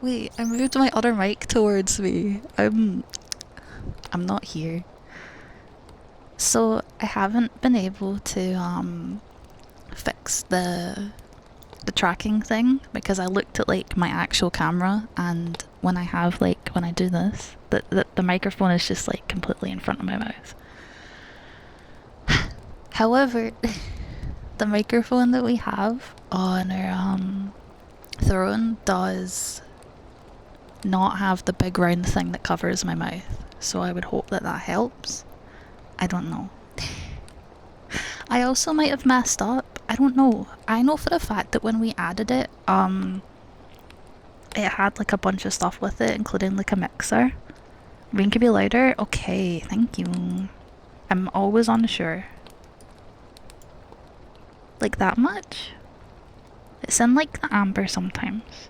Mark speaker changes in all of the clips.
Speaker 1: Wait, I moved my other mic towards me. I'm not here. So I haven't been able to fix the tracking thing because I looked at like my actual camera, and when I have like when I do this, the microphone is just like completely in front of my mouth. However, the microphone that we have on our throne does not have the big round thing that covers my mouth. So I would hope that that helps. I don't know. I also might have messed up. I don't know. I know for a fact that when we added it, it had like a bunch of stuff with it, including like a mixer. Rain could be louder? Okay, thank you. I'm always unsure. Like that much? It's in like the amber sometimes.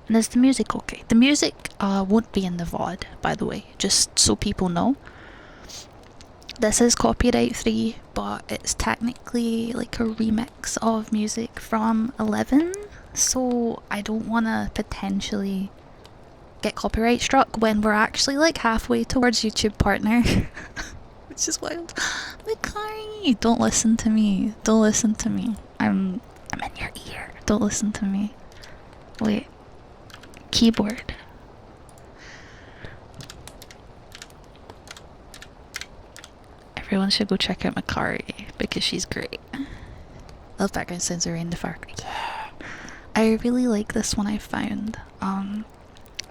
Speaker 1: And is the music okay? The music won't be in the VOD, by the way, just so people know. This is copyright free, but it's technically like a remix of music from 11, so I don't want to potentially get copyright struck when we're actually like halfway towards YouTube partner. Which is wild. Mikari, don't listen to me. Don't listen to me. I'm in your ear. Don't listen to me. Wait. Keyboard. Everyone should go check out Makari because she's great. Love background sounds around the far. Yeah. I really like this one I found. I'm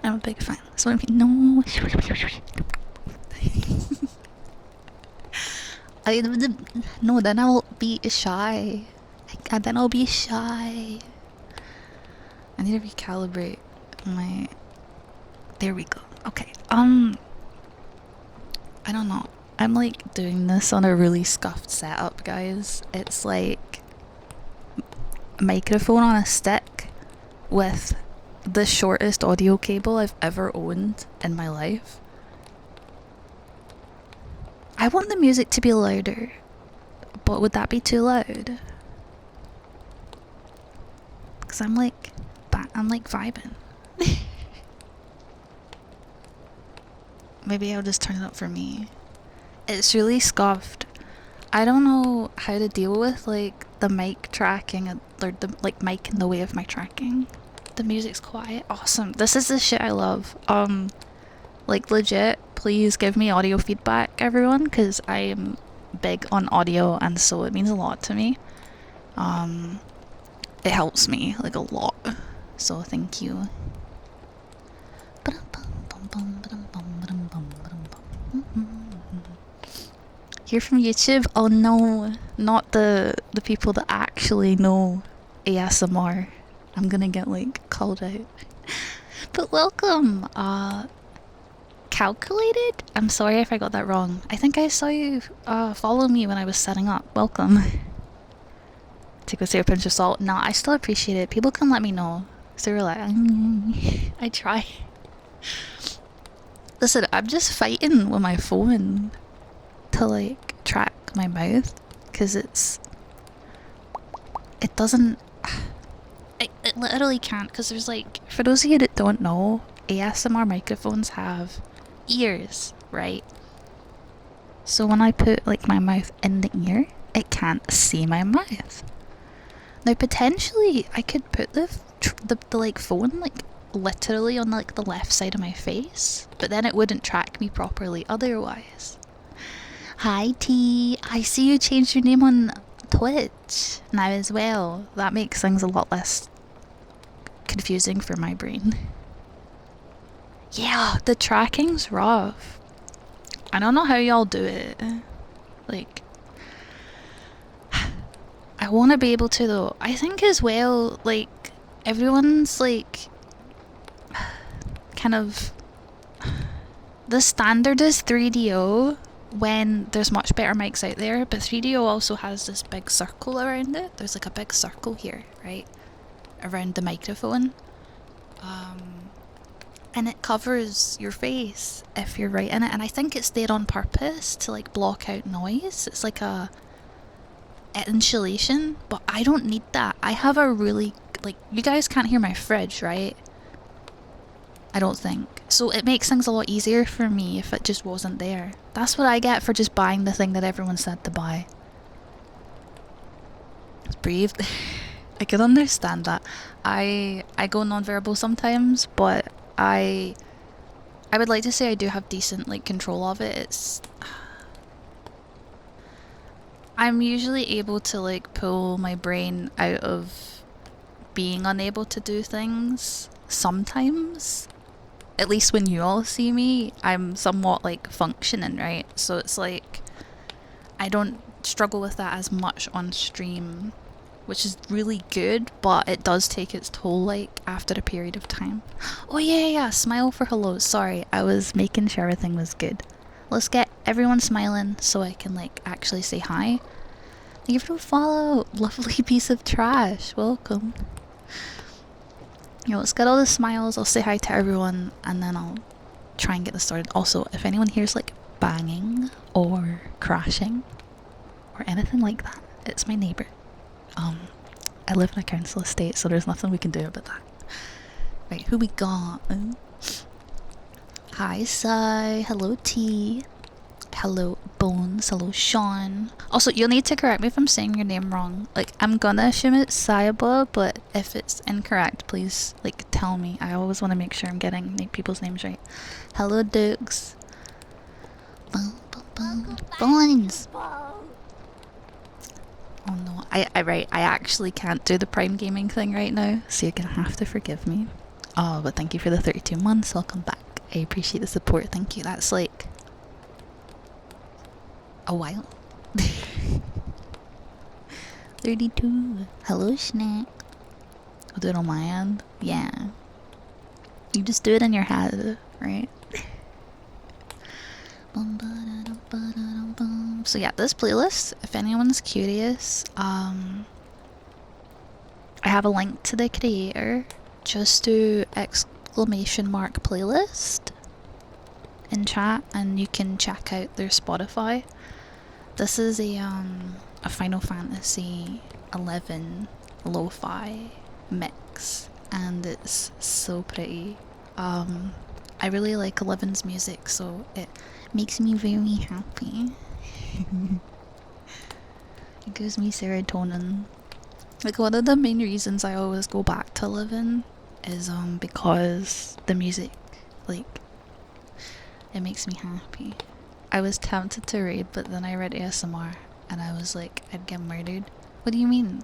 Speaker 1: a big fan. So I mean, no. No, then I'll be shy. And then I'll be shy. I need to recalibrate my. There we go. Okay. I don't know. I'm like doing this on a really scuffed setup, guys. It's like a microphone on a stick with the shortest audio cable I've ever owned in my life. I want the music to be louder, but would that be too loud? Because I'm like vibing. Maybe I'll just turn it up for me. It's really scuffed. I don't know how to deal with like the mic tracking or the like mic in the way of my tracking. The music's quiet. Awesome. This is the shit I love. Like legit, please give me audio feedback, everyone, because I am big on audio and so it means a lot to me. It helps me like a lot. So thank you. You're from YouTube? Oh no, not the people that actually know ASMR. I'm gonna get like called out. But welcome, Calculated? I'm sorry if I got that wrong. I think I saw you follow me when I was setting up. Welcome. Take a pinch of salt. No, I still appreciate it. People can let me know. So you're like, I try. Listen, I'm just fighting with my phone to like track my mouth because it doesn't. It literally can't, because there's like, for those of you that don't know, ASMR microphones have ears, right? So when I put like my mouth in the ear, it can't see my mouth. Now potentially I could put the like phone like literally on like the left side of my face, but then it wouldn't track me properly otherwise. Hi T, I see you changed your name on Twitch now as well. That makes things a lot less confusing for my brain. Yeah, the tracking's rough. I don't know how y'all do it. Like, I want to be able to though. I think as well, like, everyone's like, kind of, the standard is 3DO when there's much better mics out there, but 3DO also has this big circle around it. There's like a big circle here, right? Around the microphone. And it covers your face if you're right in it, and I think it's there on purpose to like block out noise. It's like a insulation, but I don't need that. I have a really, like, you guys can't hear my fridge, right? I don't think. So it makes things a lot easier for me if it just wasn't there. That's what I get for just buying the thing that everyone said to buy. Just breathe. I can understand that. I go non-verbal sometimes, but I would like to say I do have decent like control of it. I'm usually able to like pull my brain out of being unable to do things sometimes. At least when you all see me, I'm somewhat like functioning, right? So it's like I don't struggle with that as much on stream, which is really good, but it does take its toll like after a period of time. Oh yeah, smile for hello. Sorry, I was making sure everything was good. Let's get everyone smiling so I can like actually say hi. Thank you for the follow. Lovely piece of trash. Welcome. Let's get all the smiles. I'll say hi to everyone and then I'll try and get this started. Also, if anyone hears like banging or crashing or anything like that, it's my neighbour. I live in a council estate, so there's nothing we can do about that. Right, who we got? Hi, Sai. Hello, T. Hello, Bones. Hello, Sean. Also, you'll need to correct me if I'm saying your name wrong. Like, I'm gonna assume it's Saiba, but if it's incorrect, please, like, tell me. I always want to make sure I'm getting people's names right. Hello, Dukes. Bones. Oh no, I actually can't do the Prime Gaming thing right now, so you're gonna have to forgive me. Oh, but thank you for the 32 months, welcome back. I appreciate the support, thank you. That's like a while. 32. Hello, Snack. I'll do it on my end. Yeah. You just do it in your head, right? So yeah, this playlist, if anyone's curious, I have a link to the creator. Just do !playlist in chat and you can check out their Spotify. This is a Final Fantasy 11 lo-fi mix and it's so pretty. I really like 11's music, so it makes me very happy. It gives me serotonin. Like, one of the main reasons I always go back to 11 is because the music, like, it makes me happy. I was tempted to raid, but then I read ASMR and I was like, I'd get murdered. What do you mean?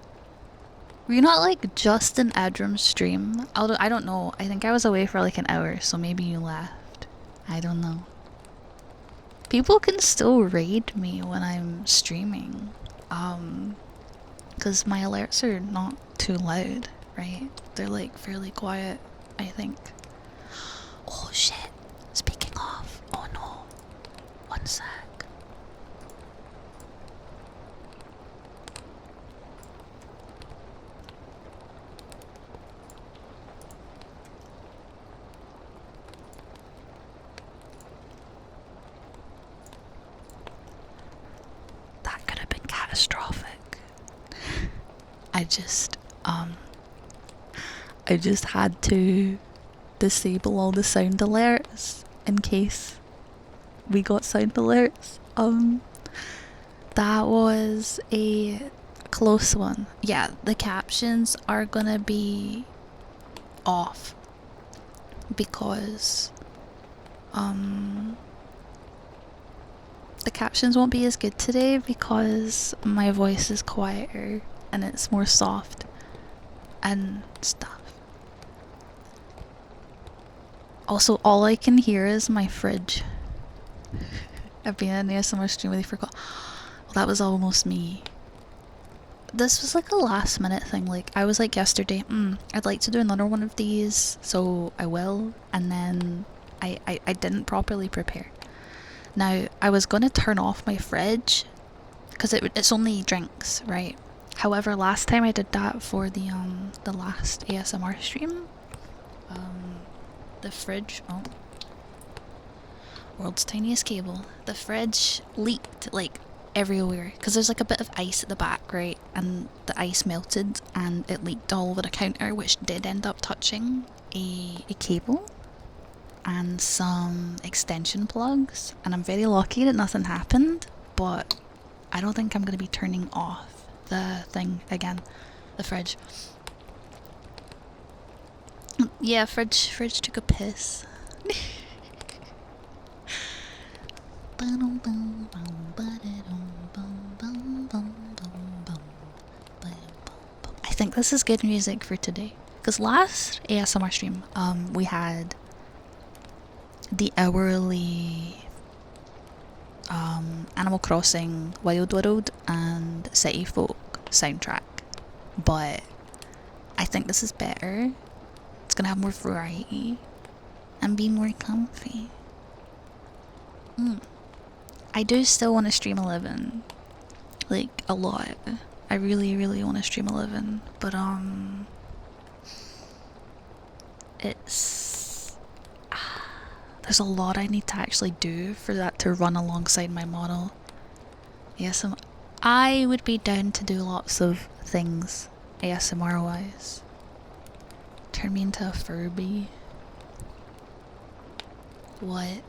Speaker 1: Were you not like just in Edrum's stream? I don't know. I think I was away for like an hour, so maybe you left. I don't know. People can still raid me when I'm streaming. Because my alerts are not too loud, right? They're like fairly quiet, I think. Oh shit. Speaking of, oh no. One sec. That could have been catastrophic. I just had to disable all the sound alerts in case we got sound alerts. That was a close one. Yeah, the captions are gonna be off because the captions won't be as good today because my voice is quieter and it's more soft and stuff. Also, all I can hear is my fridge. I've been in the ASMR stream with you for well, that was almost me. This was like a last minute thing. Like, I was like yesterday, I'd like to do another one of these, so I will. And then I didn't properly prepare. Now, I was going to turn off my fridge because it's only drinks, right? However, last time I did that for the last ASMR stream, the fridge, world's tiniest cable, the fridge leaked like everywhere because there's like a bit of ice at the back, right? And the ice melted and it leaked all over the counter, which did end up touching a cable. and some extension plugs, and I'm very lucky that nothing happened, but I don't think I'm gonna be turning off the thing again. The fridge. Yeah, fridge took a piss. I think this is good music for today. Because last ASMR stream, we had the hourly Animal Crossing Wild World and City Folk soundtrack. But I think this is better. It's gonna have more variety and be more comfy. I do still want to stream 11. Like, a lot. I really, really want to stream 11. But, it's... there's a lot I need to actually do for that to run alongside my model. Yes, I would be down to do lots of things, ASMR-wise. Turn me into a Furby. What?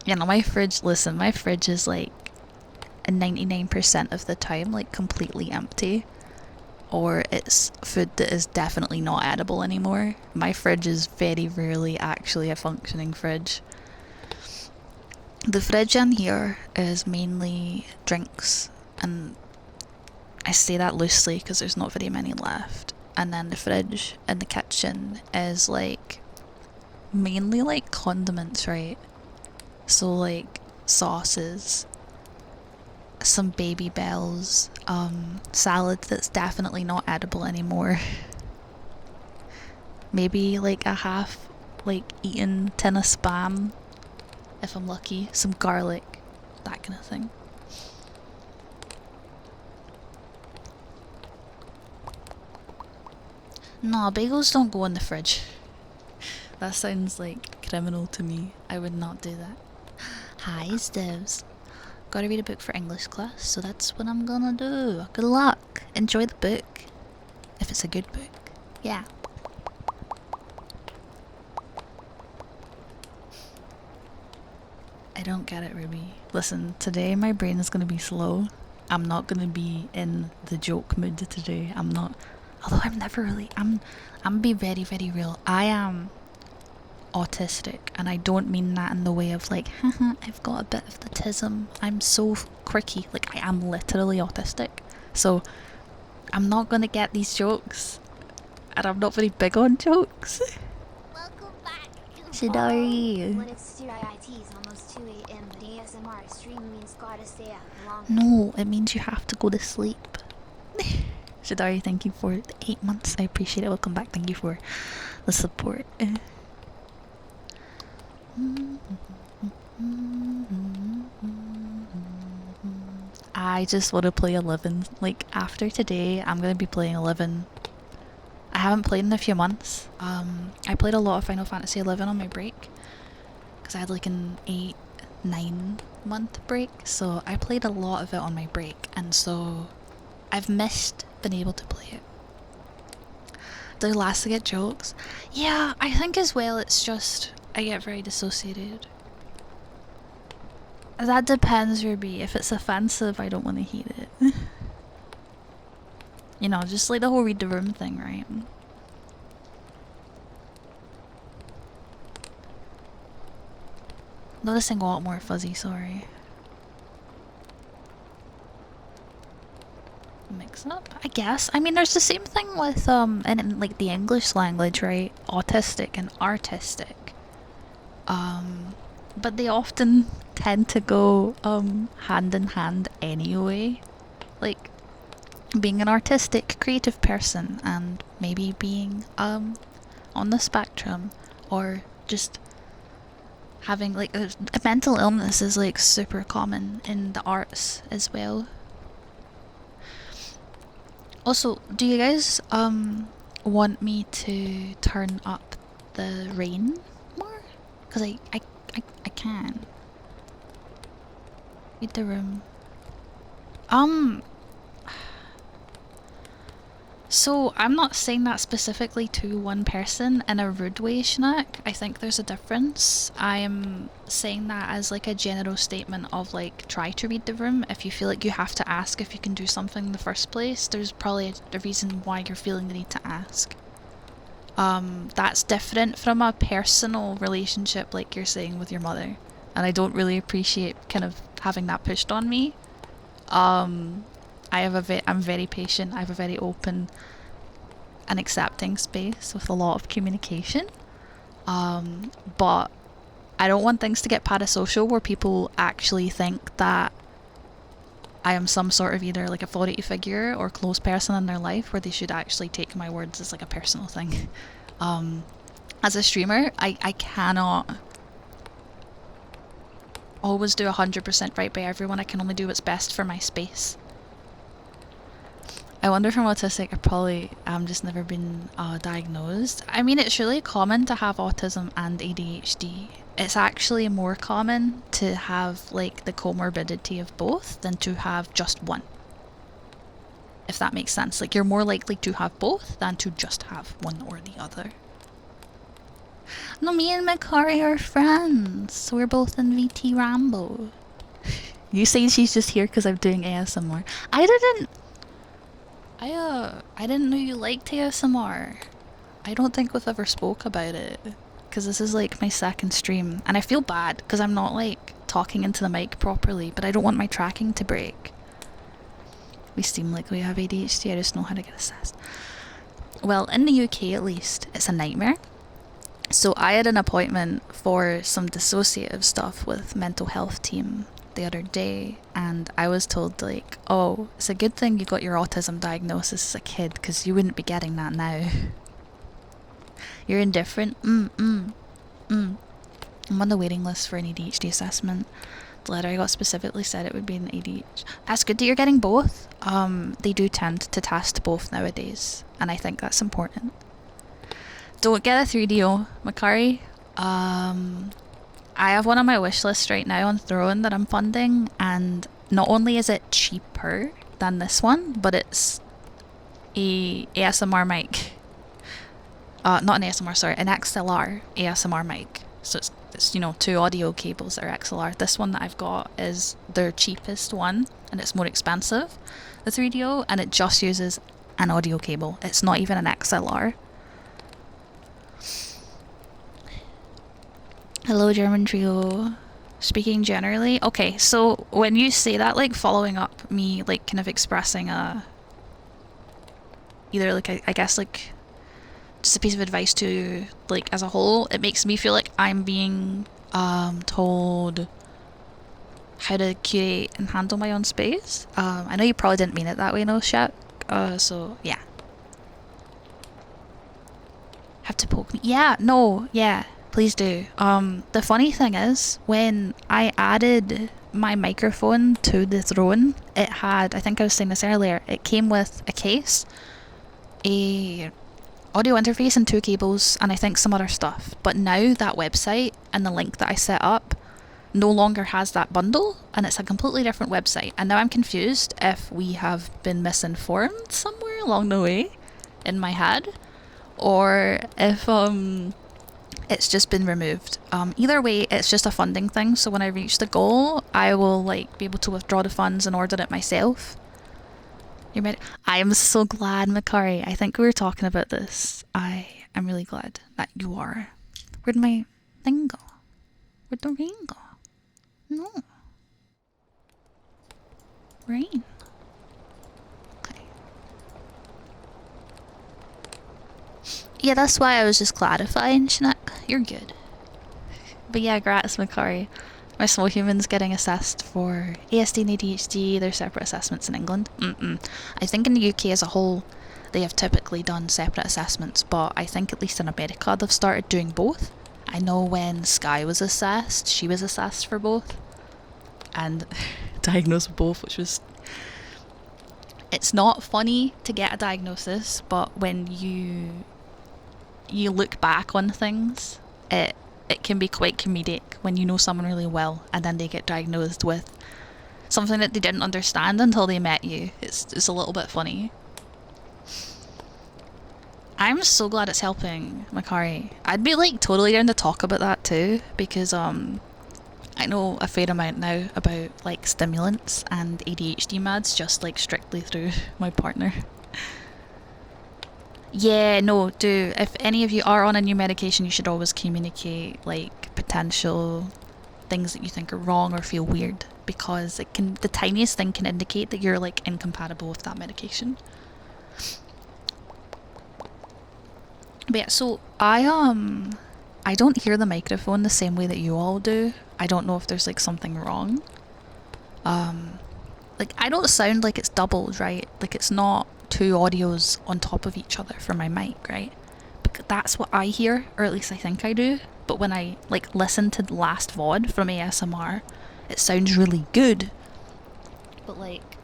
Speaker 1: You know, my fridge, listen, my fridge is like 99% of the time like completely empty, or it's food that is definitely not edible anymore. My fridge is very rarely actually a functioning fridge. The fridge in here is mainly drinks, and I say that loosely because there's not very many left. And then the fridge in the kitchen is like mainly like condiments, right? So like sauces, some Baby Bells, salad that's definitely not edible anymore. Maybe like a half like eaten tin of Spam if I'm lucky, some garlic, that kind of thing. No, bagels don't go in the fridge. That sounds like criminal to me. I would not do that. Hi, Stevs. Gotta read a book for English class, so that's what I'm gonna do. Good luck. Enjoy the book. If it's a good book. Yeah. I don't get it, Ruby. Listen, today my brain is gonna be slow. I'm not gonna be in the joke mood today. I'm not. Although I'm never really. I'm gonna be very, very real. I am autistic, and I don't mean that in the way of like, haha, I've got a bit of the tism. I'm so quirky. Like, I am literally autistic. So, I'm not gonna get these jokes. And I'm not very big on jokes.
Speaker 2: Welcome back.
Speaker 1: Shidari.
Speaker 2: When it's CIIT's almost 2 a.m. but ASMR stream means gotta stay up long.
Speaker 1: No, it means you have to go to sleep. Shidari, thank you for the 8 months. I appreciate it. Welcome back. Thank you for the support. I just want to play 11. Like, after today, I'm going to be playing 11. I haven't played in a few months. I played a lot of Final Fantasy 11 on my break, because I had like an 8-9 month break, so I played a lot of it on my break, and so I've missed being able to play it. Do I last to get jokes? Yeah, I think as well it's just I get very dissociated. That depends, Ruby. If it's offensive, I don't want to hear it. You know, just like the whole read the room thing, right? Noticing a lot more fuzzy, sorry. Mix up, I guess. I mean, there's the same thing with, in like the English language, right? Autistic and artistic. But they often tend to go, hand in hand anyway. Like, being an artistic, creative person and maybe being, on the spectrum, or just having, like, a mental illness is, like, super common in the arts as well. Also, do you guys want me to turn up the rain more? Because I can. Read the room. So I'm not saying that specifically to one person in a rude way, Schnack. I think there's a difference. I'm saying that as like a general statement of like try to read the room. If you feel like you have to ask if you can do something in the first place, there's probably a reason why you're feeling the need to ask. That's different from a personal relationship like you're saying with your mother. And I don't really appreciate kind of having that pushed on me. I'm very patient. I have a very open and accepting space with a lot of communication. But I don't want things to get parasocial where people actually think that I am some sort of either like authority figure or close person in their life where they should actually take my words as like a personal thing. As a streamer, I cannot always do 100% right by everyone. I can only do what's best for my space. I wonder if I'm autistic. I probably just never been diagnosed. I mean, it's really common to have autism and ADHD. It's actually more common to have like the comorbidity of both than to have just one. If that makes sense. Like you're more likely to have both than to just have one or the other. No, me and Makari are friends. We're both in VT Rambo. You saying she's just here because I'm doing ASMR. I didn't know you liked ASMR. I don't think we've ever spoke about it. Because this is like my second stream. And I feel bad because I'm not like talking into the mic properly. But I don't want my tracking to break. We seem like we have ADHD. I just know how to get assessed. Well, in the UK at least, it's a nightmare. So I had an appointment for some dissociative stuff with mental health team the other day, and I was told like, oh, it's a good thing you got your autism diagnosis as a kid because you wouldn't be getting that now. You're indifferent. I'm on the waiting list for an ADHD assessment. The letter I got specifically said it would be an ADHD. That's good that you're getting both. They do tend to test both nowadays, and I think that's important. Don't get a 3DO, Makari. I have one on my wish list right now on Throne that I'm funding, and not only is it cheaper than this one, but it's a ASMR mic. Not an ASMR, sorry, an XLR ASMR mic. So it's you know, two audio cables that are XLR. This one that I've got is their cheapest one, and it's more expensive, the 3DO, and it just uses an audio cable. It's not even an XLR. Hello, German trio. Speaking generally, okay, so when you say that, like following up me, like kind of expressing either like I guess like just a piece of advice to like as a whole, it makes me feel like I'm being told how to curate and handle my own space. I know you probably didn't mean it that way, no shit. So yeah. Have to poke me. Yeah, no, yeah. Please do. The funny thing is, when I added my microphone to the Throne, it had, I think I was saying this earlier, it came with a case, a audio interface and two cables, and I think some other stuff. But now that website and the link that I set up no longer has that bundle, and it's a completely different website. And now I'm confused if we have been misinformed somewhere along the way in my head, or if it's just been removed. Either way, it's just a funding thing, so when I reach the goal, I will like be able to withdraw the funds and order it myself. You're ready? I am so glad, Makari. I think we were talking about this. I am really glad that you are. Where'd my thing go? Where'd the rain go? No. Rain. Okay. Yeah, that's why I was just clarifying, Schnack. You're good. But yeah, gratis, Makari. My small human's getting assessed for ASD and ADHD. There's separate assessments in England. I think in the UK as a whole, they have typically done separate assessments, but I think at least in America they've started doing both. I know when Sky was assessed, she was assessed for both. And diagnosed with both, which was... It's not funny to get a diagnosis, but when you look back on things, it can be quite comedic when you know someone really well and then they get diagnosed with something that they didn't understand until they met you. It's a little bit funny. I'm so glad it's helping, Makari. I'd be like totally down to talk about that too, because I know a fair amount now about like stimulants and ADHD meds just like strictly through my partner. Yeah, no, do. If any of you are on a new medication, you should always communicate like potential things that you think are wrong or feel weird, because it can, the tiniest thing can indicate that you're like incompatible with that medication. But yeah, so I don't hear the microphone the same way that you all do. I don't know if there's like something wrong. Um like I don't sound like it's doubled, right? Like it's not two audios on top of each other for my mic, right? But that's what I hear, or at least I think I do. But when I like listen to the last VOD from ASMR, it sounds really good. But like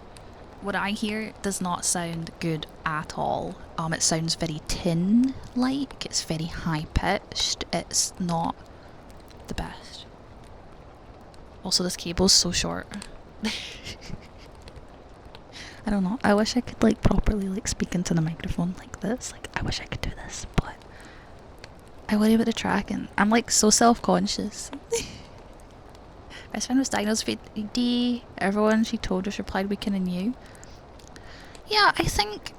Speaker 1: what I hear does not sound good at all. It sounds very tin-like. It's very high-pitched. It's not the best. Also, this cable's so short. I don't know. I wish I could like properly like speak into the microphone like this. Like I wish I could do this, but I worry about the tracking. I'm like so self-conscious. Best friend was diagnosed with AD. Everyone she told us replied we can you. Yeah, I think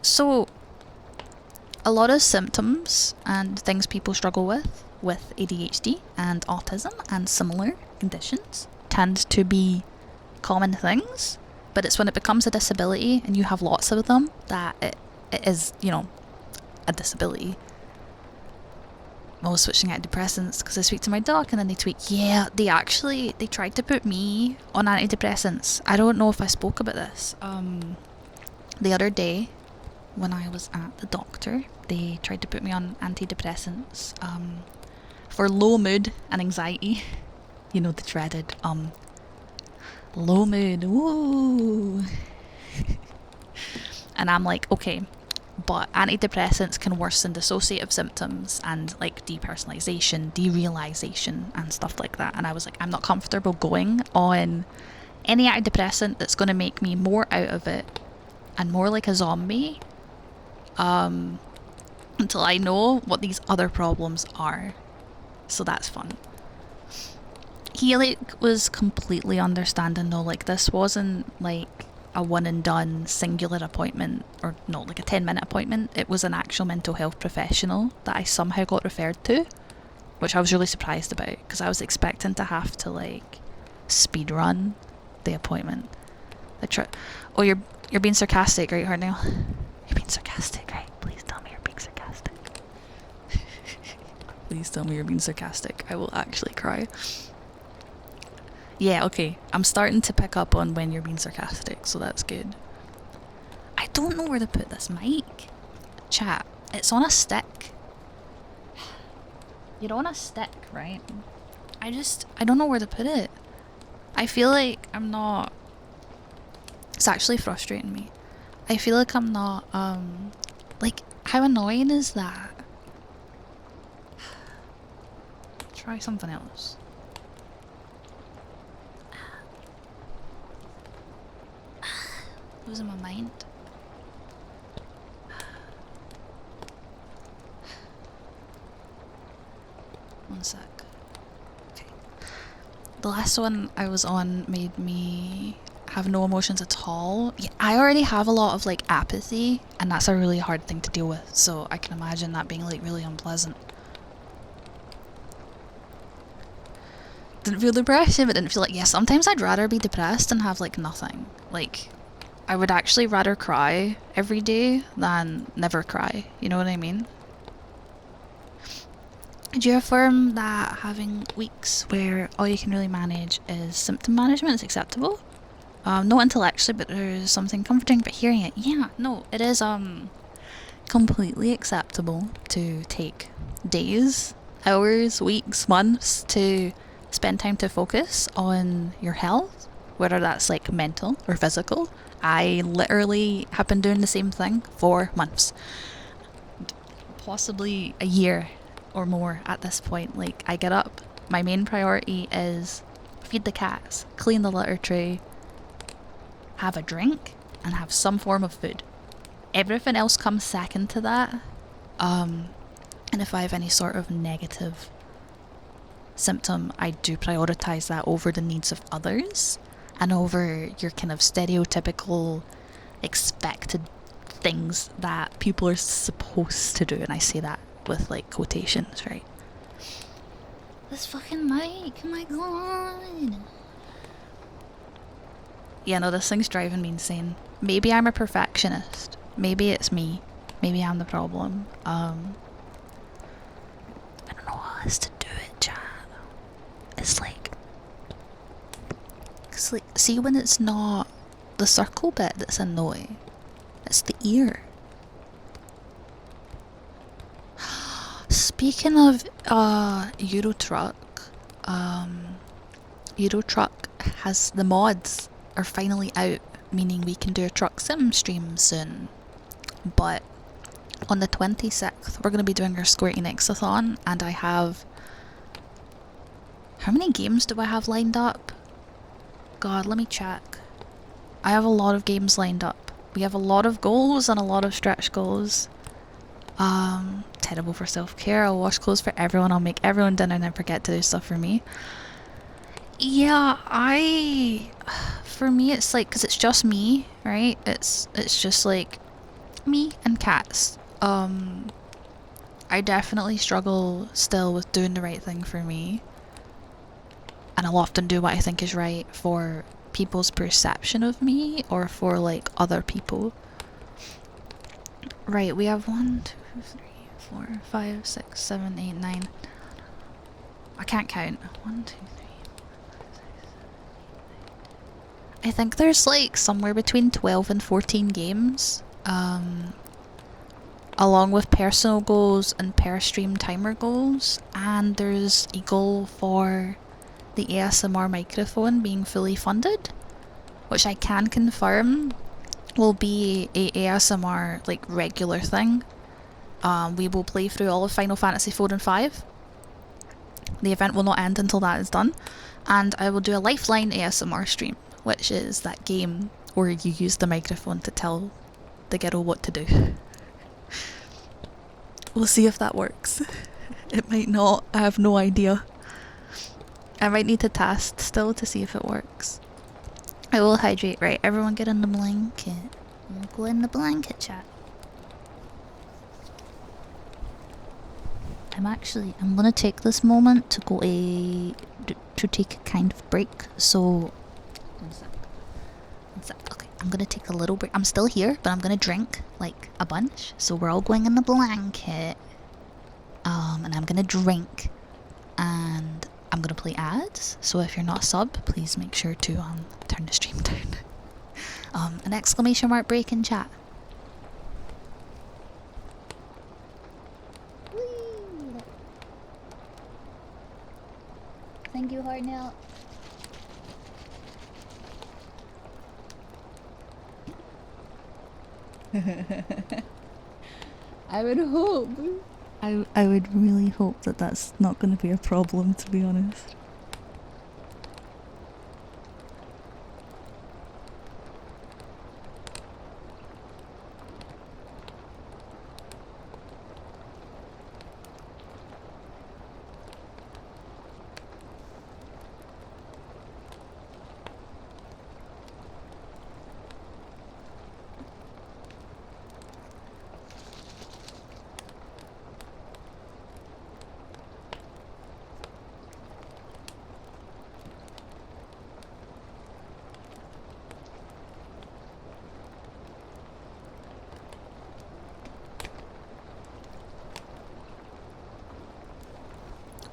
Speaker 1: so. A lot of symptoms and things people struggle with ADHD and autism and similar conditions tend to be common things, but it's when it becomes a disability and you have lots of them that it is, you know, a disability. I'm always switching out antidepressants because I speak to my doc and then they tweet, yeah, they tried to put me on antidepressants. I don't know if I spoke about this. The other day when I was at the doctor, they tried to put me on antidepressants for low mood and anxiety. You know, the dreaded low mood, woo. And I'm like, okay, but antidepressants can worsen dissociative symptoms and like depersonalization, derealization and stuff like that. And I was like, I'm not comfortable going on any antidepressant that's going to make me more out of it and more like a zombie until I know what these other problems are. So that's fun. He like was completely understanding though. Like this wasn't like a one and done singular appointment, or not like a 10-minute appointment. It was an actual mental health professional that I somehow got referred to, which I was really surprised about because I was expecting to have to like speed run the appointment. Oh, you're being sarcastic, right, Hartnell? You're being sarcastic, right? Please tell me you're being sarcastic. Please tell me you're being sarcastic. I will actually cry. Yeah, okay. I'm starting to pick up on when you're being sarcastic, so that's good. I don't know where to put this mic. Chat. It's on a stick. You're on a stick, right? I don't know where to put it. I feel like I'm not... It's actually frustrating me. I feel like I'm not, like, how annoying is that? Try something else. Losing my mind. One sec. Okay. The last one I was on made me have no emotions at all. Yeah, I already have a lot of like apathy, and that's a really hard thing to deal with, so I can imagine that being like really unpleasant. Didn't feel depression, but didn't feel like, yeah, sometimes I'd rather be depressed and have like nothing. Like, I would actually rather cry every day than never cry, you know what I mean? Do you affirm that having weeks where all you can really manage is symptom management is acceptable? Not intellectually, but there's something comforting about hearing it. Yeah, no, it is completely acceptable to take days, hours, weeks, months to spend time to focus on your health, whether that's like mental or physical. I literally have been doing the same thing for months, possibly a year or more at this point. Like, I get up, my main priority is feed the cats, clean the litter tray, have a drink, and have some form of food. Everything else comes second to that. And if I have any sort of negative symptom, I do prioritize that over the needs of others and over your kind of stereotypical expected things that people are supposed to do. And I say that with like quotations, right? This fucking mic, oh my god. Yeah, no, this thing's driving me insane. Maybe I'm a perfectionist. Maybe it's me. Maybe I'm the problem. I don't know how else to do it, chat. It's like, see when it's not the circle bit that's annoying. It's the ear. Speaking of Euro Truck, Euro Truck has the mods are finally out, meaning we can do a truck sim stream soon. But on the 26th, we're going to be doing our Square Enix-a-thon, and I have... How many games do I have lined up? God, let me check. I have a lot of games lined up. We have a lot of goals and a lot of stretch goals. Terrible for self-care. I'll wash clothes for everyone. I'll make everyone dinner and then forget to do stuff for me. Yeah, for me it's like, because it's just me, right? It's just like me and cats. I definitely struggle still with doing the right thing for me. And I'll often do what I think is right for people's perception of me or for like other people. Right, we have 1, 2, 3, 4, 5, 6, 7, 8, 9. I can't count. 1, 2, 3. I think there's like somewhere between 12 and 14 games. Along with personal goals and per stream timer goals. And there's a goal for the ASMR microphone being fully funded, which I can confirm will be a ASMR like regular thing. We will play through all of Final Fantasy 4 and 5. The event will not end until that is done, and I will do a Lifeline ASMR stream, which is that game where you use the microphone to tell the girl what to do. We'll see if that works. It might not, I have no idea. I might need to test still to see if it works. I will hydrate. Right, everyone get in the blanket. Go in the blanket, chat. I'm gonna take this moment to go to take a kind of break. So, one sec. Okay, I'm gonna take a little break. I'm still here, but I'm gonna drink like a bunch. So we're all going in the blanket. And I'm gonna drink, and I'm gonna play ads. So if you're not a sub, please make sure to turn the stream down. An exclamation mark break in chat. Whee! Thank you, Hardnail. I would hope. I would really hope that that's not going to be a problem, to be honest.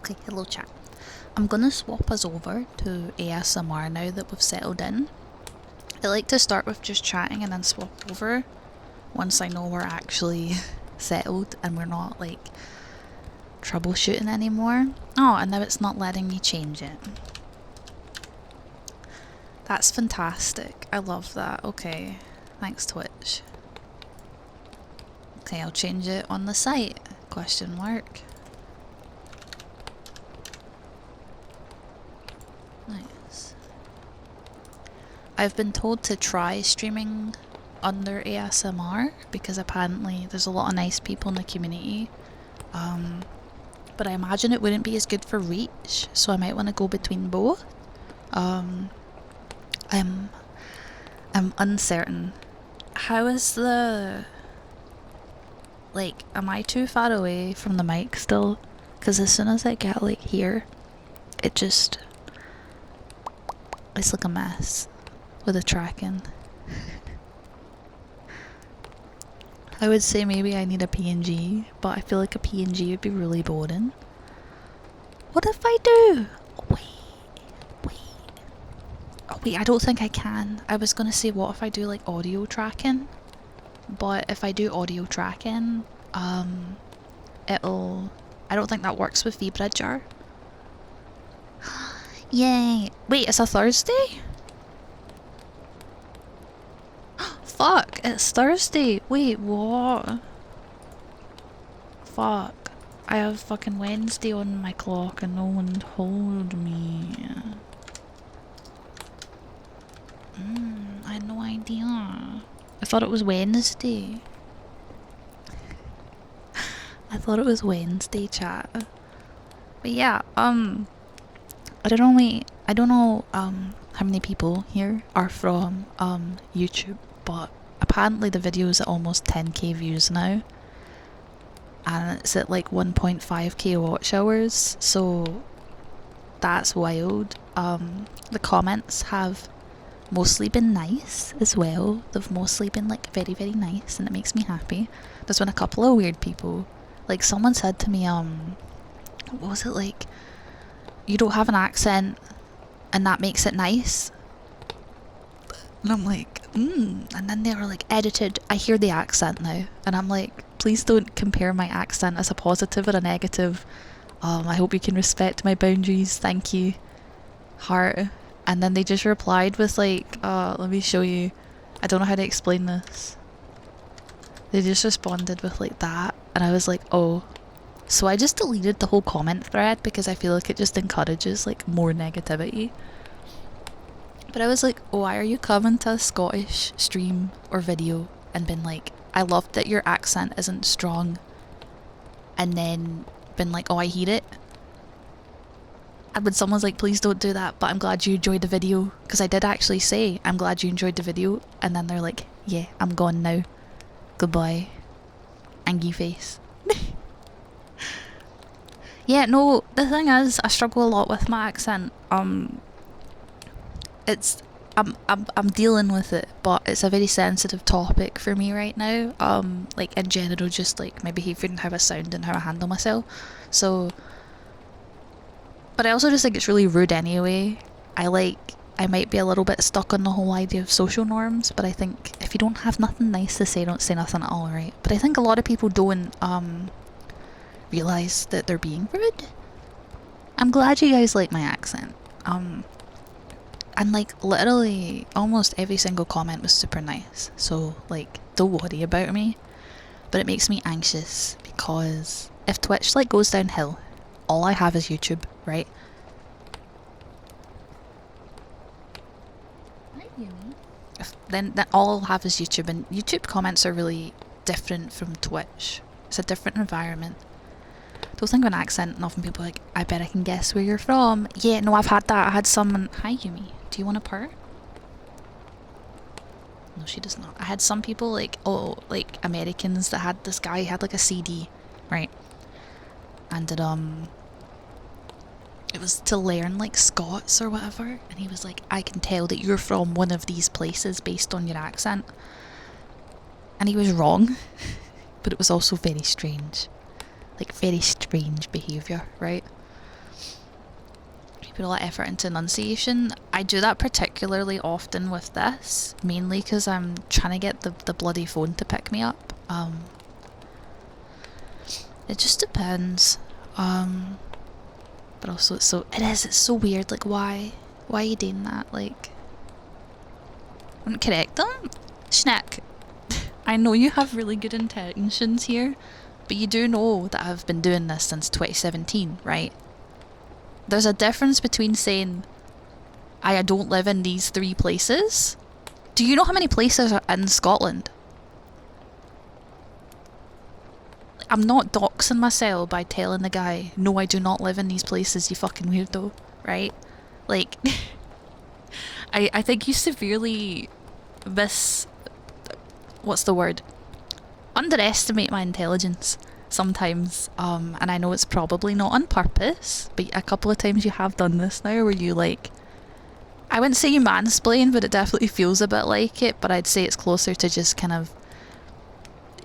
Speaker 1: Okay, hello chat. I'm gonna swap us over to ASMR now that we've settled in. I like to start with just chatting and then swap over once I know we're actually settled and we're not like troubleshooting anymore. Oh, and now it's not letting me change it. That's fantastic. I love that. Okay, thanks Twitch. Okay, I'll change it on the site. Question mark. Nice. I've been told to try streaming under ASMR because apparently there's a lot of nice people in the community. But I imagine it wouldn't be as good for reach, so I might want to go between both. I'm uncertain. How is the... Like, am I too far away from the mic still? Because as soon as I get, like, here, it just... It's like a mess with the tracking. I would say maybe I need a PNG, but I feel like a PNG would be really boring. What if I do? Wait. Oh wait, I don't think I can. I was gonna say what if I do like audio tracking? But if I do audio tracking, it'll... I don't think that works with VBridger. Yay! Wait, it's a Thursday? Fuck, it's Thursday. Wait, what? Fuck. I have fucking Wednesday on my clock and no one told me. I had no idea. I thought it was Wednesday. I thought it was Wednesday, chat. But yeah, I don't know how many people here are from YouTube, but apparently the video is at almost 10k views now. And it's at like 1.5k watch hours, so that's wild. The comments have mostly been nice as well. They've mostly been like very, very nice, and it makes me happy. There's been a couple of weird people. Like someone said to me, what was it like? You don't have an accent and that makes it nice. And I'm like, and then they were like, edited, I hear the accent now. And I'm like, please don't compare my accent as a positive or a negative. I hope you can respect my boundaries, thank you. Heart. And then they just replied with like, let me show you. I don't know how to explain this. They just responded with like that. And I was like, oh. So I just deleted the whole comment thread because I feel like it just encourages like more negativity. But I was like, oh, why are you coming to a Scottish stream or video and been like, I love that your accent isn't strong, and then been like, oh, I hear it. And when someone's like, please don't do that, but I'm glad you enjoyed the video, because I did actually say, I'm glad you enjoyed the video, and then they're like, yeah, I'm gone now. Goodbye. Angry face. Yeah, no, the thing is, I struggle a lot with my accent. It's I'm dealing with it, but it's a very sensitive topic for me right now. Like in general, just like my behaviour and how I sound and how I handle myself. So, but I also just think it's really rude anyway. I might be a little bit stuck on the whole idea of social norms, but I think if you don't have nothing nice to say, don't say nothing at all, right? But I think a lot of people don't realise that they're being rude. I'm glad you guys like my accent. And like literally almost every single comment was super nice, so like don't worry about me. But it makes me anxious because if Twitch like goes downhill, all I have is YouTube, right? Then all I'll have is YouTube, and YouTube comments are really different from Twitch. It's a different environment. Don't think of an accent, and often people are like, I bet I can guess where you're from. Yeah, no, I've had that. I had someone... Hi, Yumi. Do you want a purr? No, she does not. I had some people, like, like, Americans that had this guy, had, like, a CD, right? And it was to learn, like, Scots or whatever. And he was like, I can tell that you're from one of these places based on your accent. And he was wrong. But it was also very strange. Like, very strange behaviour, right? You put a lot of effort into enunciation. I do that particularly often with this, mainly because I'm trying to get the bloody phone to pick me up. It just depends. But also it's so weird, like why are you doing that? Like, wouldn't correct them? Schnack. I know you have really good intentions here, but you do know that I've been doing this since 2017, right? There's a difference between saying I don't live in these 3 places Do you know how many places are in Scotland? I'm not doxing myself by telling the guy, no, I do not live in these places, you fucking weirdo, right? Like, I think you severely what's the word? Underestimate my intelligence sometimes. And I know it's probably not on purpose, but a couple of times you have done this now where you like, I wouldn't say you mansplain, but it definitely feels a bit like it, but I'd say it's closer to just kind of,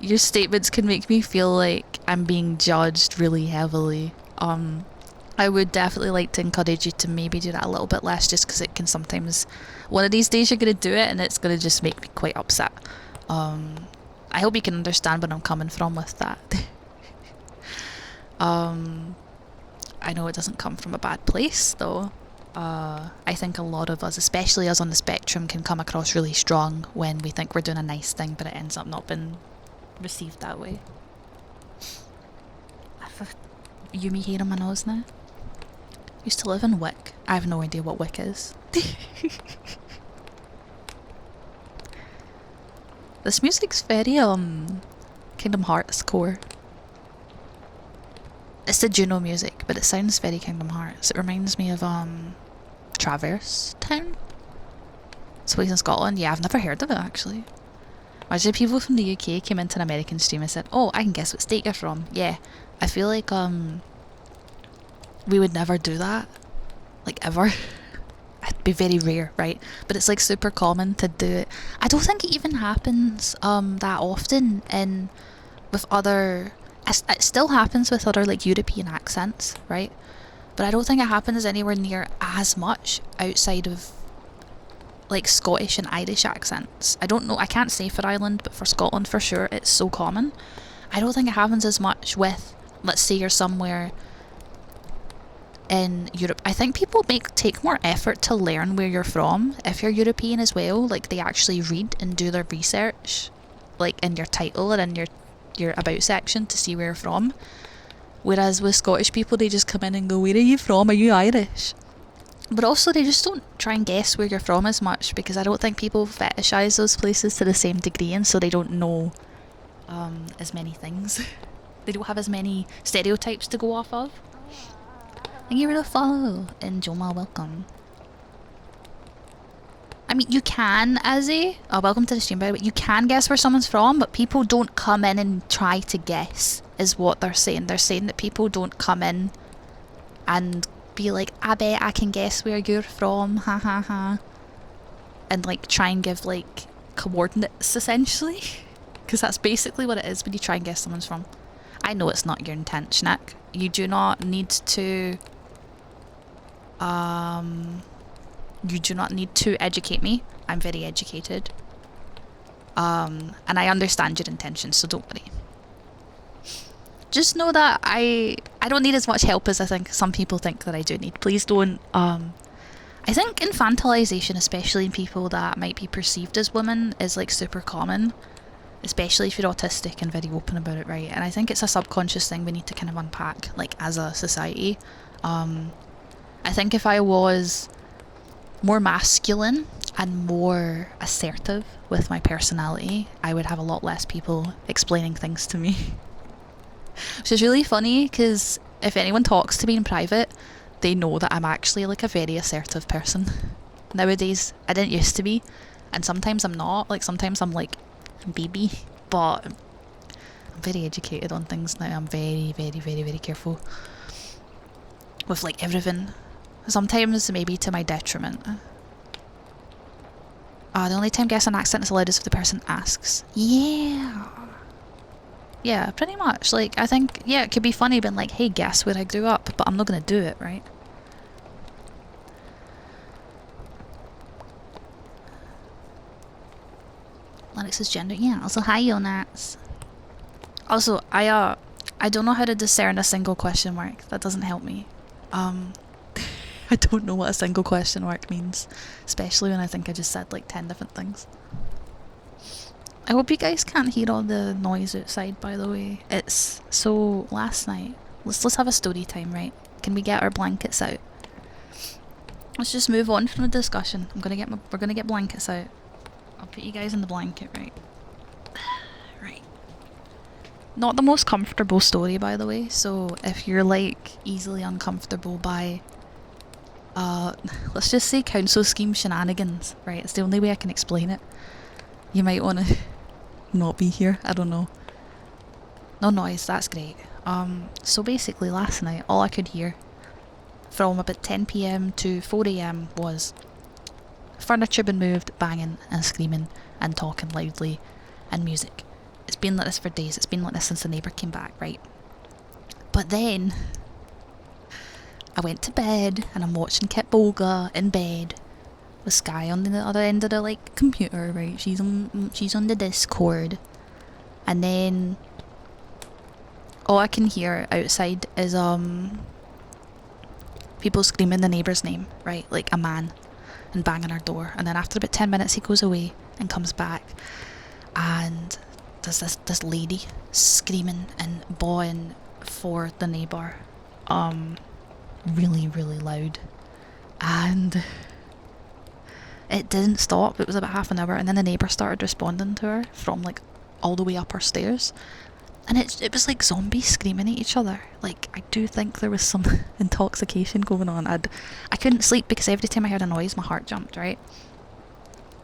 Speaker 1: your statements can make me feel like I'm being judged really heavily. I would definitely like to encourage you to maybe do that a little bit less, just because it can sometimes, one of these days you're going to do it and it's going to just make me quite upset. I hope you can understand where I'm coming from with that. I know it doesn't come from a bad place though. I think a lot of us, especially us on the spectrum, can come across really strong when we think we're doing a nice thing, but it ends up not being received that way. I've a Yumi hair on my nose now. Used to live in Wick. I have no idea what Wick is. This music's very Kingdom Hearts core. It's the Juno music, but it sounds very Kingdom Hearts. It reminds me of Traverse Town. It's a place in Scotland. Yeah, I've never heard of it actually. Imagine people from the UK came into an American stream and said, "Oh, I can guess what state you're from." Yeah, I feel like we would never do that, like ever. It'd be very rare, right? But it's like super common to do it. I don't think it even happens that often in with other. It still happens with other like European accents, right? But I don't think it happens anywhere near as much outside of like Scottish and Irish accents. I don't know, I can't say for Ireland, but for Scotland for sure it's so common. I don't think it happens as much with, let's say you're somewhere in Europe. I think people take more effort to learn where you're from if you're European as well. Like they actually read and do their research, like in your title or in your about section to see where you're from. Whereas with Scottish people, they just come in and go, "Where are you from? Are you Irish?" But also they just don't try and guess where you're from as much, because I don't think people fetishize those places to the same degree, and so they don't know as many things. They don't have as many stereotypes to go off of. Thank you for the follow, and Joma, welcome. I mean, you can, Azzy. Oh, welcome to the stream, by the way. You can guess where someone's from, but people don't come in and try to guess, is what they're saying. They're saying that people don't come in and be like, "I bet I can guess where you're from, ha ha ha," and like try and give like coordinates essentially, because that's basically what it is when you try and guess someone's from. I know it's not your intent, Schnick. You do not need to educate me. I'm very educated. And I understand your intentions, so don't worry. Just know that I don't need as much help as I think some people think that I do need. Please don't. I think infantilization, especially in people that might be perceived as women, is like super common. Especially if you're autistic and very open about it, right? And I think it's a subconscious thing we need to kind of unpack, like as a society. I think if I was more masculine and more assertive with my personality, I would have a lot less people explaining things to me. Which is really funny, because if anyone talks to me in private, they know that I'm actually like a very assertive person. Nowadays, I didn't used to be, and sometimes I'm not. Like sometimes I'm like baby, but I'm very educated on things now. I'm very, very, very, very careful with like everything. Sometimes maybe to my detriment. The only time guess an accent is allowed is if the person asks. Yeah, pretty much. Like I think, yeah, it could be funny being like, "Hey, guess where I grew up," but I'm not gonna do it, right? Lennox is gender. Yeah, also hi Jonas. Also, I don't know how to discern a single question mark. That doesn't help me. I don't know what a single question mark means, especially when I think I just said like 10 different things. I hope you guys can't hear all the noise outside, by the way. It's so last night. Let's have a story time, right? Can we get our blankets out? Let's just move on from the discussion. We're gonna get blankets out. I'll put you guys in the blanket, right? Right. Not the most comfortable story, by the way, so if you're like easily uncomfortable by let's just say council scheme shenanigans, right? It's the only way I can explain it. You might want to not be here, I don't know. No noise, that's great. So basically last night all I could hear from about 10 p.m. to 4 a.m. was furniture being moved, banging and screaming and talking loudly and music. It's been like this for days. It's been like this since the neighbour came back, right? But then I went to bed and I'm watching Kit Bolga in bed with Sky on the other end of the like computer, right? She's on the Discord, and then all I can hear outside is people screaming the neighbour's name, right? Like a man, and banging our door. And then after about 10 minutes he goes away and comes back, and there's this lady screaming and bawling for the neighbour, really really loud, and it didn't stop. It was about half an hour, and then the neighbour started responding to her from like all the way up her stairs, and it was like zombies screaming at each other. Like, I do think there was some intoxication going on. I couldn't sleep because every time I heard a noise my heart jumped, right?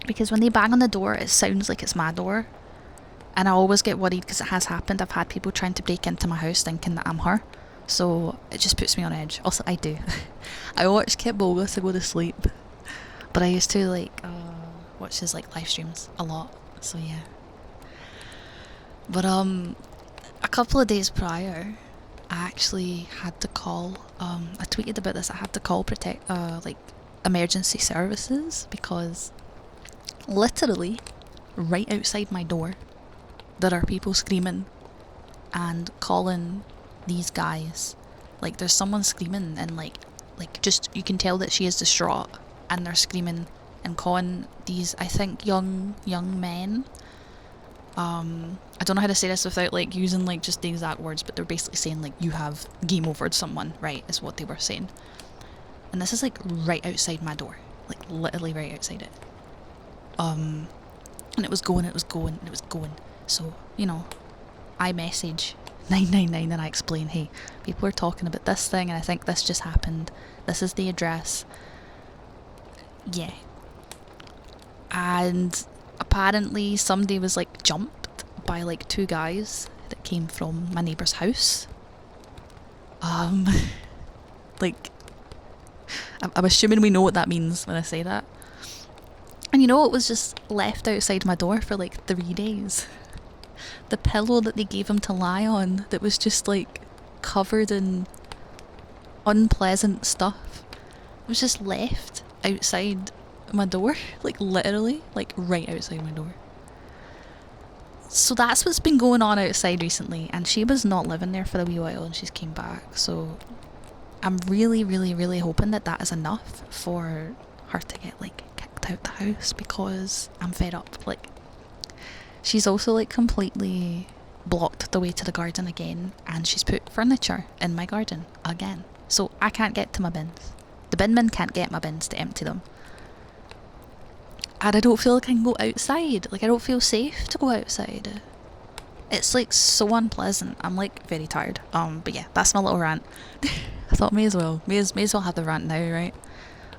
Speaker 1: Because when they bang on the door it sounds like it's my door, and I always get worried because it has happened. I've had people trying to break into my house thinking that I'm her, so it just puts me on edge. Also, I do. I watch Kit Bolga to go to sleep, but I used to like watch his like live streams a lot. So yeah. But a couple of days prior, I actually had to call. I tweeted about this. I had to call like emergency services because literally right outside my door there are people screaming and calling these guys. Like, there's someone screaming and like just, you can tell that she is distraught, and they're screaming and calling these, I think, young men. I don't know how to say this without like using like just the exact words, but they're basically saying like, you have game overed someone, right, is what they were saying. And this is like right outside my door, like literally right outside it. And it was going, so, you know, I message 999 and I explain, hey, people are talking about this thing and I think this just happened, this is the address. Yeah. And apparently somebody was like jumped by like two guys that came from my neighbour's house. Like, I'm assuming we know what that means when I say that. And you know, it was just left outside my door for like 3 days. The pillow that they gave him to lie on, that was just like covered in unpleasant stuff, was just left outside my door. Like literally, like right outside my door. So that's what's been going on outside recently, and she was not living there for a wee while and she's came back. So I'm really hoping that that is enough for her to get like kicked out the house, because I'm fed up. Like, she's also like completely blocked the way to the garden again, and she's put furniture in my garden again, so I can't get to my bins. The binman can't get my bins to empty them, and I don't feel like I can go outside. Like, I don't feel safe to go outside. It's like so unpleasant. I'm like very tired. But yeah, that's my little rant. I thought may as well have the rant now, right?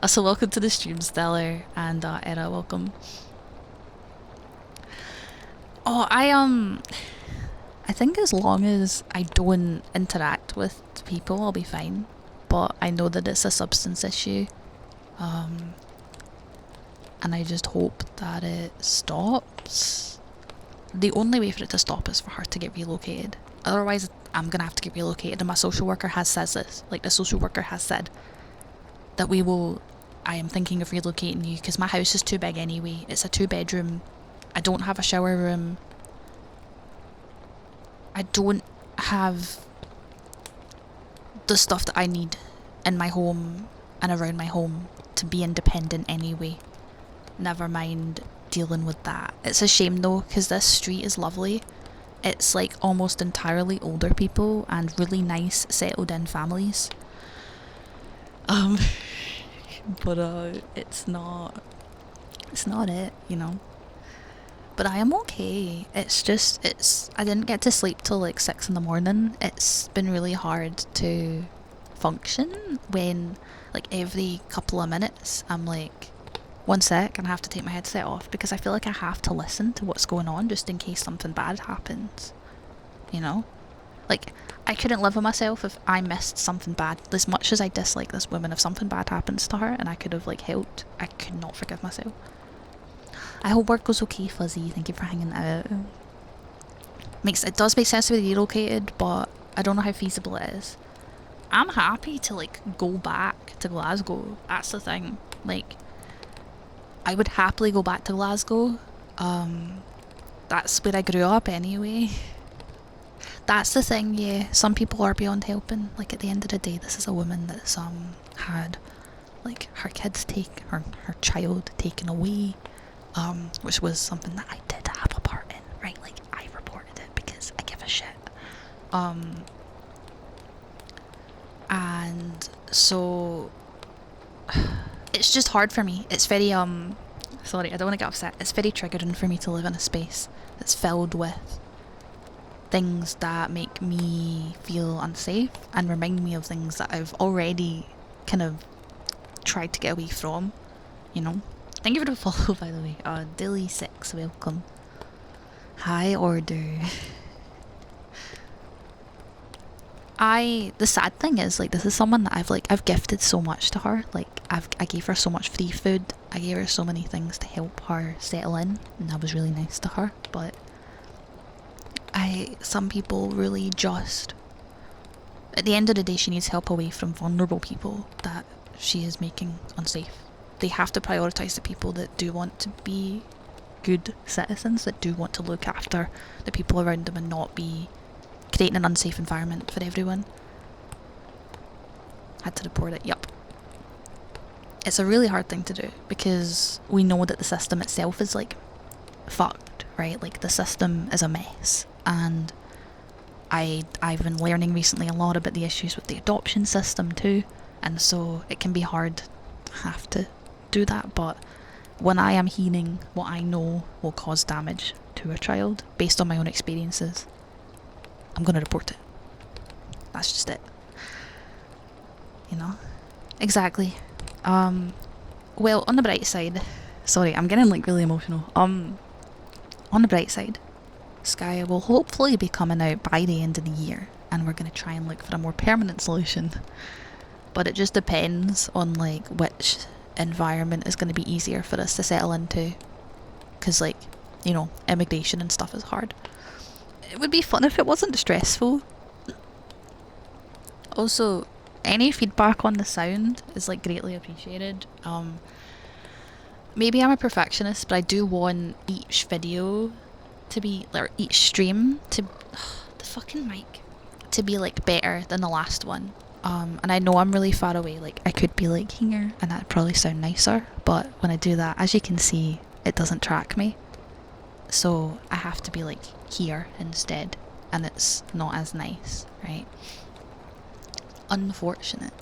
Speaker 1: So welcome to the stream, Stellar, and Era, welcome. Oh, I think as long as I don't interact with people, I'll be fine. But I know that it's a substance issue. And I just hope that it stops. The only way for it to stop is for her to get relocated. Otherwise, I'm gonna have to get relocated, and my social worker has said this. Like, the social worker has said that I am thinking of relocating you, because my house is too big anyway. It's a 2-bedroom. I don't have a shower room. I don't have the stuff that I need in my home and around my home to be independent anyway. Never mind dealing with that. It's a shame though, because this street is lovely. It's like almost entirely older people and really nice settled in families. But it's not it, you know. But I am okay. It's just, I didn't get to sleep till like 6 in the morning. It's been really hard to function when, like, every couple of minutes, I'm like, one sec, and I have to take my headset off because I feel like I have to listen to what's going on just in case something bad happens. You know? Like, I couldn't live with myself if I missed something bad. As much as I dislike this woman, if something bad happens to her and I could have, like, helped, I could not forgive myself. I hope work goes okay, Fuzzy. Thank you for hanging out. It does make sense to be relocated, but I don't know how feasible it is. I'm happy to, like, go back to Glasgow. That's the thing. Like, I would happily go back to Glasgow. That's where I grew up anyway. That's the thing, yeah. Some people are beyond helping. Like, at the end of the day, this is a woman that's had, like, her child taken away, which was something that I did have a part in, right? Like, I reported it because I give a shit. And so it's just hard for me. It's very sorry, I don't want to get upset. It's very triggering for me to live in a space that's filled with things that make me feel unsafe and remind me of things that I've already kind of tried to get away from, you know. Thank you for the follow, by the way. Dilly6, welcome. High order. The sad thing is, like, this is someone that I've gifted so much to her. Like, I gave her so much free food. I gave her so many things to help her settle in, and I was really nice to her. But some people really just, at the end of the day, she needs help away from vulnerable people that she is making unsafe. They have to prioritise the people that do want to be good citizens, that do want to look after the people around them and not be creating an unsafe environment for everyone. Had to report it, yup. It's a really hard thing to do because we know that the system itself is, like, fucked, right? Like, the system is a mess, and I've been learning recently a lot about the issues with the adoption system too, and so it can be hard to have to do that. But when I am hearing what I know will cause damage to a child based on my own experiences, I'm gonna report it. That's just it. You know? Exactly. Well, on the bright side, sorry, I'm getting, like, really emotional. On the bright side, Sky will hopefully be coming out by the end of the year, and we're gonna try and look for a more permanent solution. But it just depends on, like, which environment is gonna be easier for us to settle into. 'Cause, like, you know, immigration and stuff is hard. It would be fun if it wasn't stressful. Also, any feedback on the sound is, like, greatly appreciated. Maybe I'm a perfectionist, but I do want each video to be, or each stream to, the fucking mic, to be, like, better than the last one. And I know I'm really far away. Like, I could be, like, here, and that'd probably sound nicer. But when I do that, as you can see, it doesn't track me. So I have to be, like, here instead, and it's not as nice, right? Unfortunate.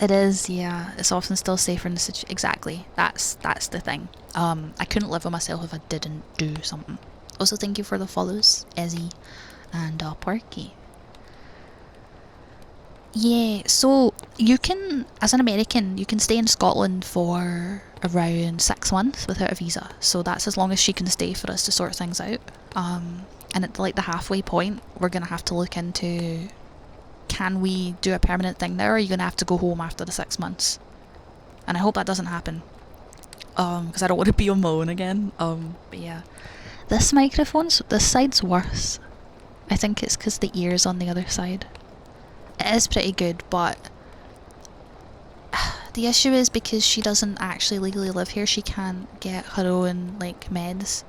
Speaker 1: It is, yeah. It's often still safer in the situation. Exactly. That's the thing. I couldn't live with myself if I didn't do something. Also, thank you for the follows, Ezzy and Parky. Yeah, so you can, as an American, you can stay in Scotland for around 6 months without a visa. So that's as long as she can stay for us to sort things out. And at, like, the halfway point, we're going to have to look into, can we do a permanent thing there, or are you going to have to go home after the 6 months? And I hope that doesn't happen. Because I don't want to be on my own again. But yeah. This side's worse. I think it's because the ear's on the other side. It is pretty good, but the issue is because she doesn't actually legally live here, she can't get her own, like, meds.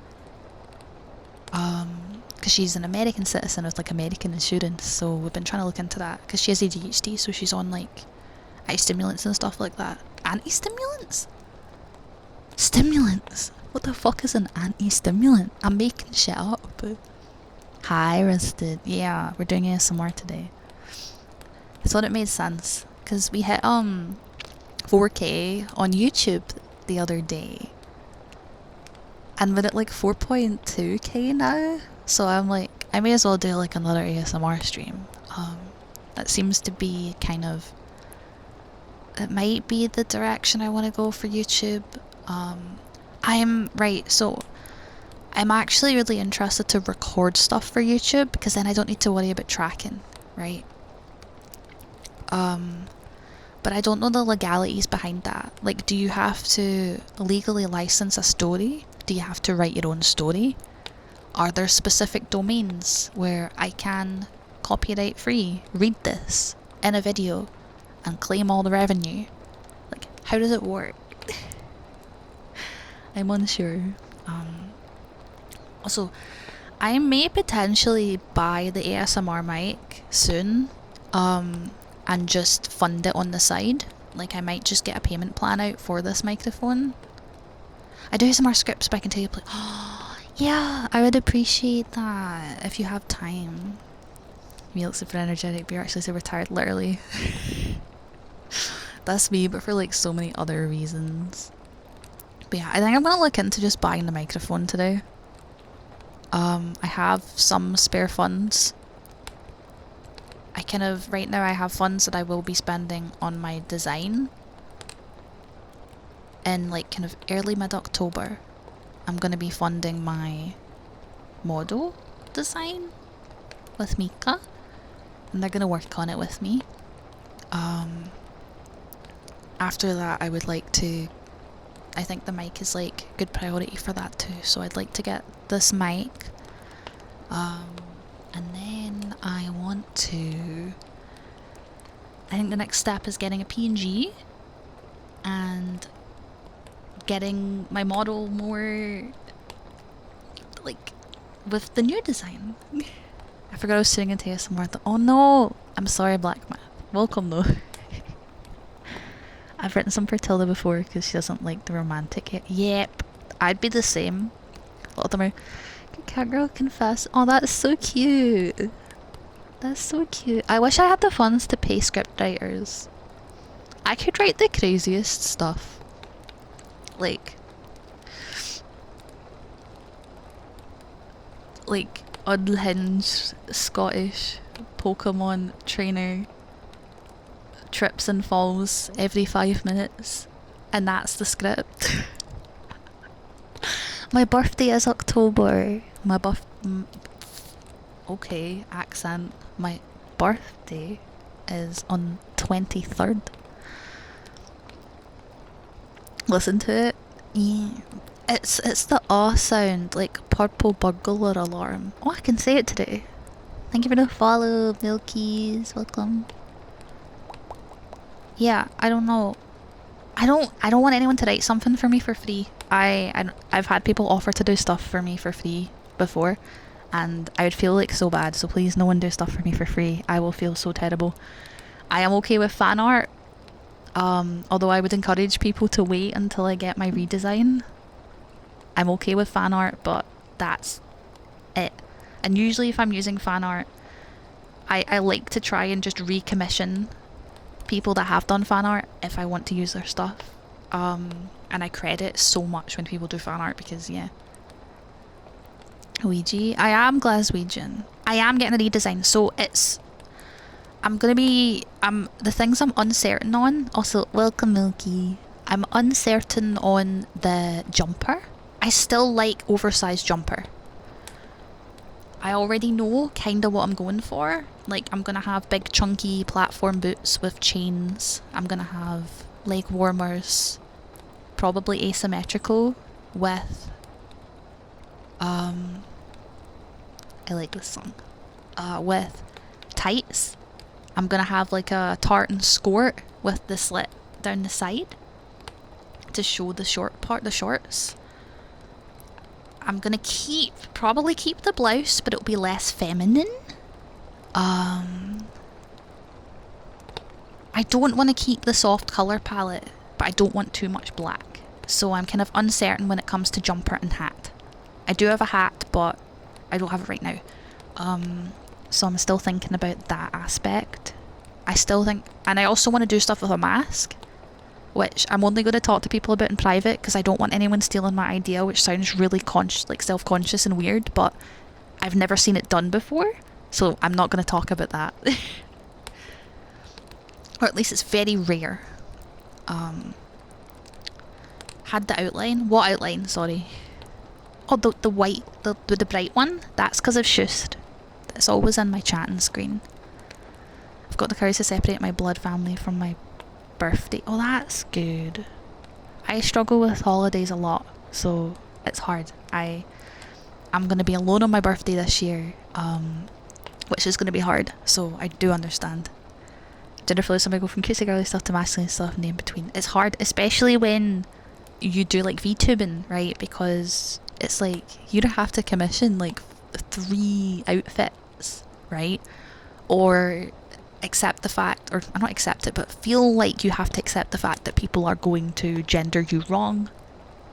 Speaker 1: Because she's an American citizen with, like, American insurance, so we've been trying to look into that. Because she has ADHD, so she's on, like, anti-stimulants and stuff like that. Anti-stimulants? Stimulants? What the fuck is an anti-stimulant? I'm making shit up. Hi, Rusted. Yeah, we're doing ASMR today. I thought it made sense, because we hit 4K on YouTube the other day, and we're at like 4.2k now. So I'm like, I may as well do like another ASMR stream. That seems to be kind of, it might be the direction I want to go for YouTube. So I'm actually really interested to record stuff for YouTube because then I don't need to worry about tracking, right? But I don't know the legalities behind that. Like, do you have to legally license a story? Do you have to write your own story? Are there specific domains where I can copyright free read this in a video and claim all the revenue? Like, how does it work? I'm unsure. Also, I may potentially buy the ASMR mic soon, and just fund it on the side. Like, I might just get a payment plan out for this microphone. I do some more scripts, but I can tell you, yeah, I would appreciate that if you have time. You look super energetic, but you're actually super tired, literally. That's me, but for like so many other reasons. But yeah, I think I'm gonna look into just buying the microphone today. I have some spare funds. Right now I have funds that I will be spending on my design. In like kind of early mid-October, I'm gonna be funding my model design with Mika. And they're gonna work on it with me. After that I would like to, I think the mic is like good priority for that too, so I'd like to get this mic. And then I think the next step is getting a PNG and getting my model more like with the new design. I forgot I was sitting in ASMR. Oh no! I'm sorry, Black Math. Welcome though. I've written some for Tilda before because she doesn't like the romantic yet. Yep, I'd be the same. A lot of them are, cat girl confess. Oh, that's so cute. That's so cute. I wish I had the funds to pay script writers. I could write the craziest stuff. Like unhinged Scottish Pokemon trainer trips and falls every 5 minutes, and that's the script. My birthday is October. Okay, accent. My birthday is on 23rd. Listen to it. Yeah. It's the aw sound, like purple burglar alarm. Oh, I can say it today. Thank you for the follow, Milkies. Welcome. Yeah, I don't know. I don't want anyone to write something for me for free. I've had people offer to do stuff for me for free before, and I would feel like so bad. So please, no one do stuff for me for free. I will feel so terrible. I am okay with fan art. Although I would encourage people to wait until I get my redesign. I'm okay with fan art, but that's it. And usually if I'm using fan art, I like to try and just recommission people that have done fan art if I want to use their stuff. And I credit so much when people do fan art because, yeah. Ouija. I am Glaswegian. I am getting a redesign, so the things I'm uncertain on, also, welcome Milky. I'm uncertain on the jumper. I still like oversized jumper. I already know kinda what I'm going for. Like, I'm gonna have big chunky platform boots with chains. I'm gonna have leg warmers, probably asymmetrical with, I like this song, with tights. I'm gonna have like a tartan skirt with the slit down the side to show the short part, the shorts. I'm gonna probably keep the blouse, but it'll be less feminine. I don't want to keep the soft colour palette, but I don't want too much black. So I'm kind of uncertain when it comes to jumper and hat. I do have a hat, but I don't have it right now. So I'm still thinking about that aspect. I still think, and I also want to do stuff with a mask. which I'm only going to talk to people about in private because I don't want anyone stealing my idea, which sounds really like self-conscious and weird, but I've never seen it done before, so I'm not going to talk about that. Or at least it's very rare. Had the outline. What outline? Sorry. Oh, the white, the bright one. That's because I've shushed. It's always in my chatting screen. I've got the courage to separate my blood family from my birthday. Oh, that's good. I struggle with holidays a lot, so it's hard. I'm gonna be alone on my birthday this year, which is gonna be hard. So I do understand. Gender fluid, somebody go from cutesy girly stuff to masculine stuff and in between. It's hard, especially when you do like VTubing, right? Because it's like you don't have to commission like 3 outfits, right? Or accept the fact, or not accept it, but feel like you have to accept the fact that people are going to gender you wrong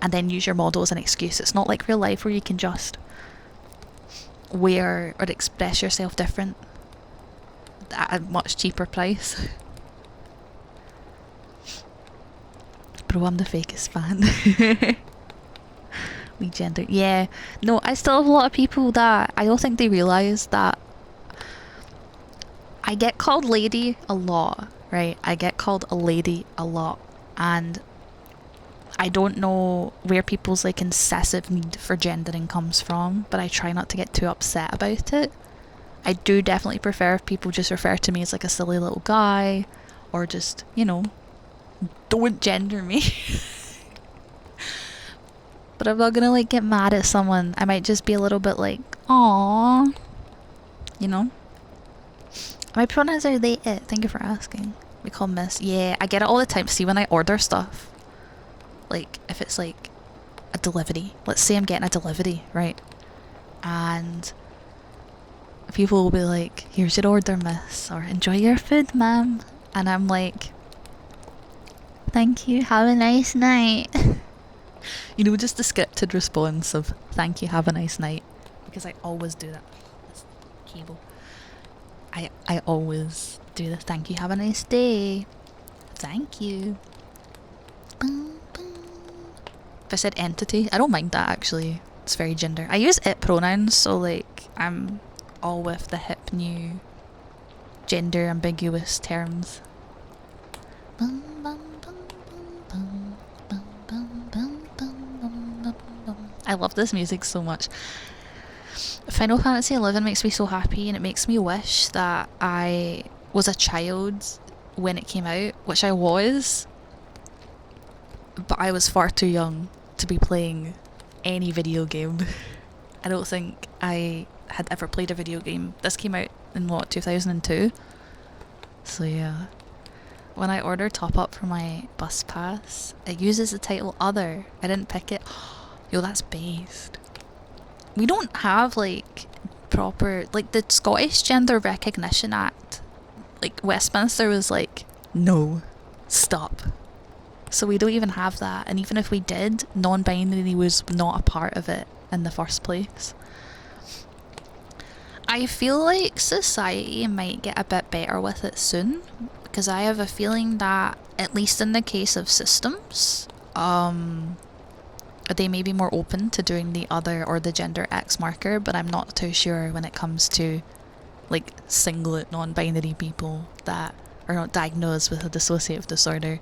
Speaker 1: and then use your model as an excuse. It's not like real life where you can just wear or express yourself different at a much cheaper price. Bro, I'm the fakest fan. We gender. Yeah. No, I still have a lot of people that I don't think they realise that I get called lady a lot, right? I get called a lady a lot. And I don't know where people's like incessive need for gendering comes from, but I try not to get too upset about it. I do definitely prefer if people just refer to me as like a silly little guy, or just, you know, don't gender me. But I'm not gonna like get mad at someone. I might just be a little bit like, aww, you know? My pronouns are they, it. Thank you for asking. We call miss. Yeah, I get it all the time. See, when I order stuff, like if it's like a delivery, let's say I'm getting a delivery, right? And people will be like, here's your order, miss, or enjoy your food, ma'am. And I'm like, thank you, have a nice night. You know, just the scripted response of thank you, have a nice night. Because I always do that. This cable. I always do the thank you, have a nice day. Thank you. If I said entity, I don't mind that actually. It's very gender. I use it pronouns, so like I'm all with the hip new gender ambiguous terms. I love this music so much. Final Fantasy XI makes me so happy, and it makes me wish that I was a child when it came out, which I was, but I was far too young to be playing any video game. I don't think I had ever played a video game. This came out in what, 2002? So yeah. When I order top up for my bus pass, it uses the title other. I didn't pick it. Yo, that's based. We don't have like proper, like the Scottish Gender Recognition Act, like Westminster was like, no, stop. So we don't even have that, and even if we did, non-binary was not a part of it in the first place. I feel like society might get a bit better with it soon, because I have a feeling that, at least in the case of systems, they may be more open to doing the other or the gender X marker, but I'm not too sure when it comes to like singlet non-binary people that are not diagnosed with a dissociative disorder.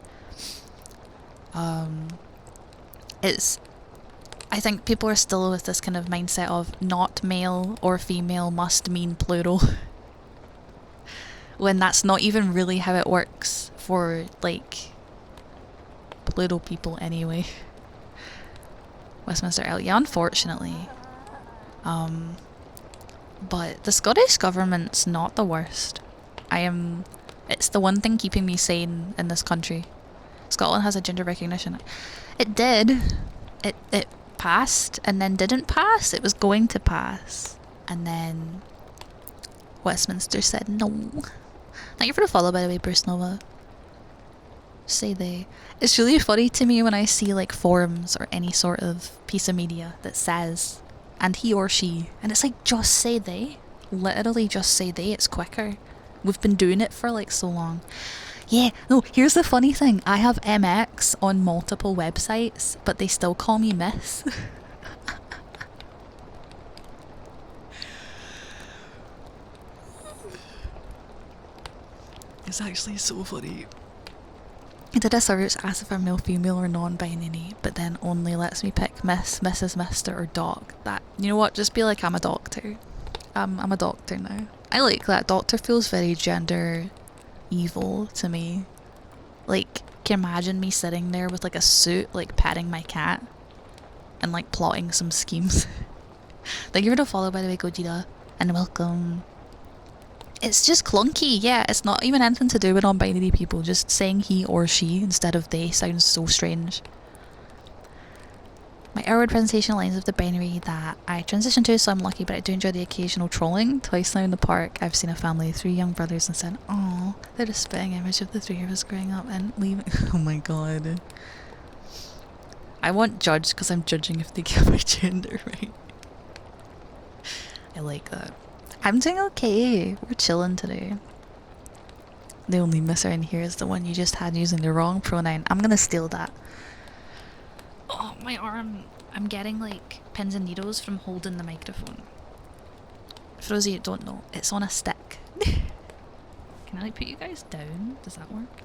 Speaker 1: I think people are still with this kind of mindset of not male or female must mean plural. When that's not even really how it works for like plural people anyway. Westminster L, yeah, unfortunately. But the Scottish government's not the worst. It's the one thing keeping me sane in this country. Scotland has a gender recognition. It did. It passed and then didn't pass. It was going to pass. And then Westminster said no. Thank you for the follow, by the way, Bruce Nova. Say they. It's really funny to me when I see like forums or any sort of piece of media that says, and he or she, and it's like, just say they. Literally just say they, it's quicker. We've been doing it for like so long. Yeah, no, here's the funny thing. I have MX on multiple websites, but they still call me Miss. It's actually so funny. I did a search, asked if I'm male, female, or non-binary, but then only lets me pick Miss, Mrs., Mr., or Doc. That, you know what? Just be like, I'm a doctor. I'm a doctor now. I like that. Doctor feels very gender evil to me. Like, can you imagine me sitting there with like a suit, like petting my cat, and like plotting some schemes? Thank you for the follow, by the way, Gojira, and welcome. It's just clunky, yeah. It's not even anything to do with non-binary people. Just saying he or she instead of they sounds so strange. My outward presentation aligns with the binary that I transitioned to, so I'm lucky, but I do enjoy the occasional trolling. Twice now in the park, I've seen a family of 3 young brothers and said, "Oh, they're a spitting image of the 3 of us growing up and leaving." Oh my god. I want judge because I'm judging if they get my gender right. I like that. I'm doing okay. We're chilling today. The only misser in here is the one you just had using the wrong pronoun. I'm gonna steal that. Oh, my arm. I'm getting like pins and needles from holding the microphone. For those of you who don't know, it's on a stick. Can I like put you guys down? Does that work?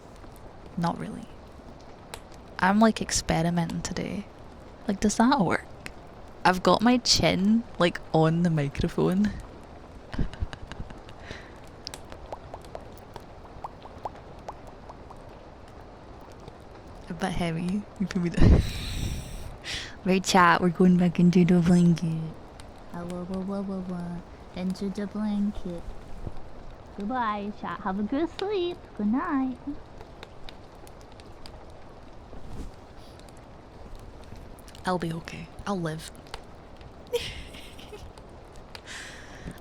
Speaker 1: Not really. I'm like experimenting today. Like, does that work? I've got my chin like on the microphone. A bit heavy. You put me down. Right, chat, we're going back into the blanket. Into the blanket. Goodbye, chat. Have a good sleep. Good night. I'll be okay. I'll live.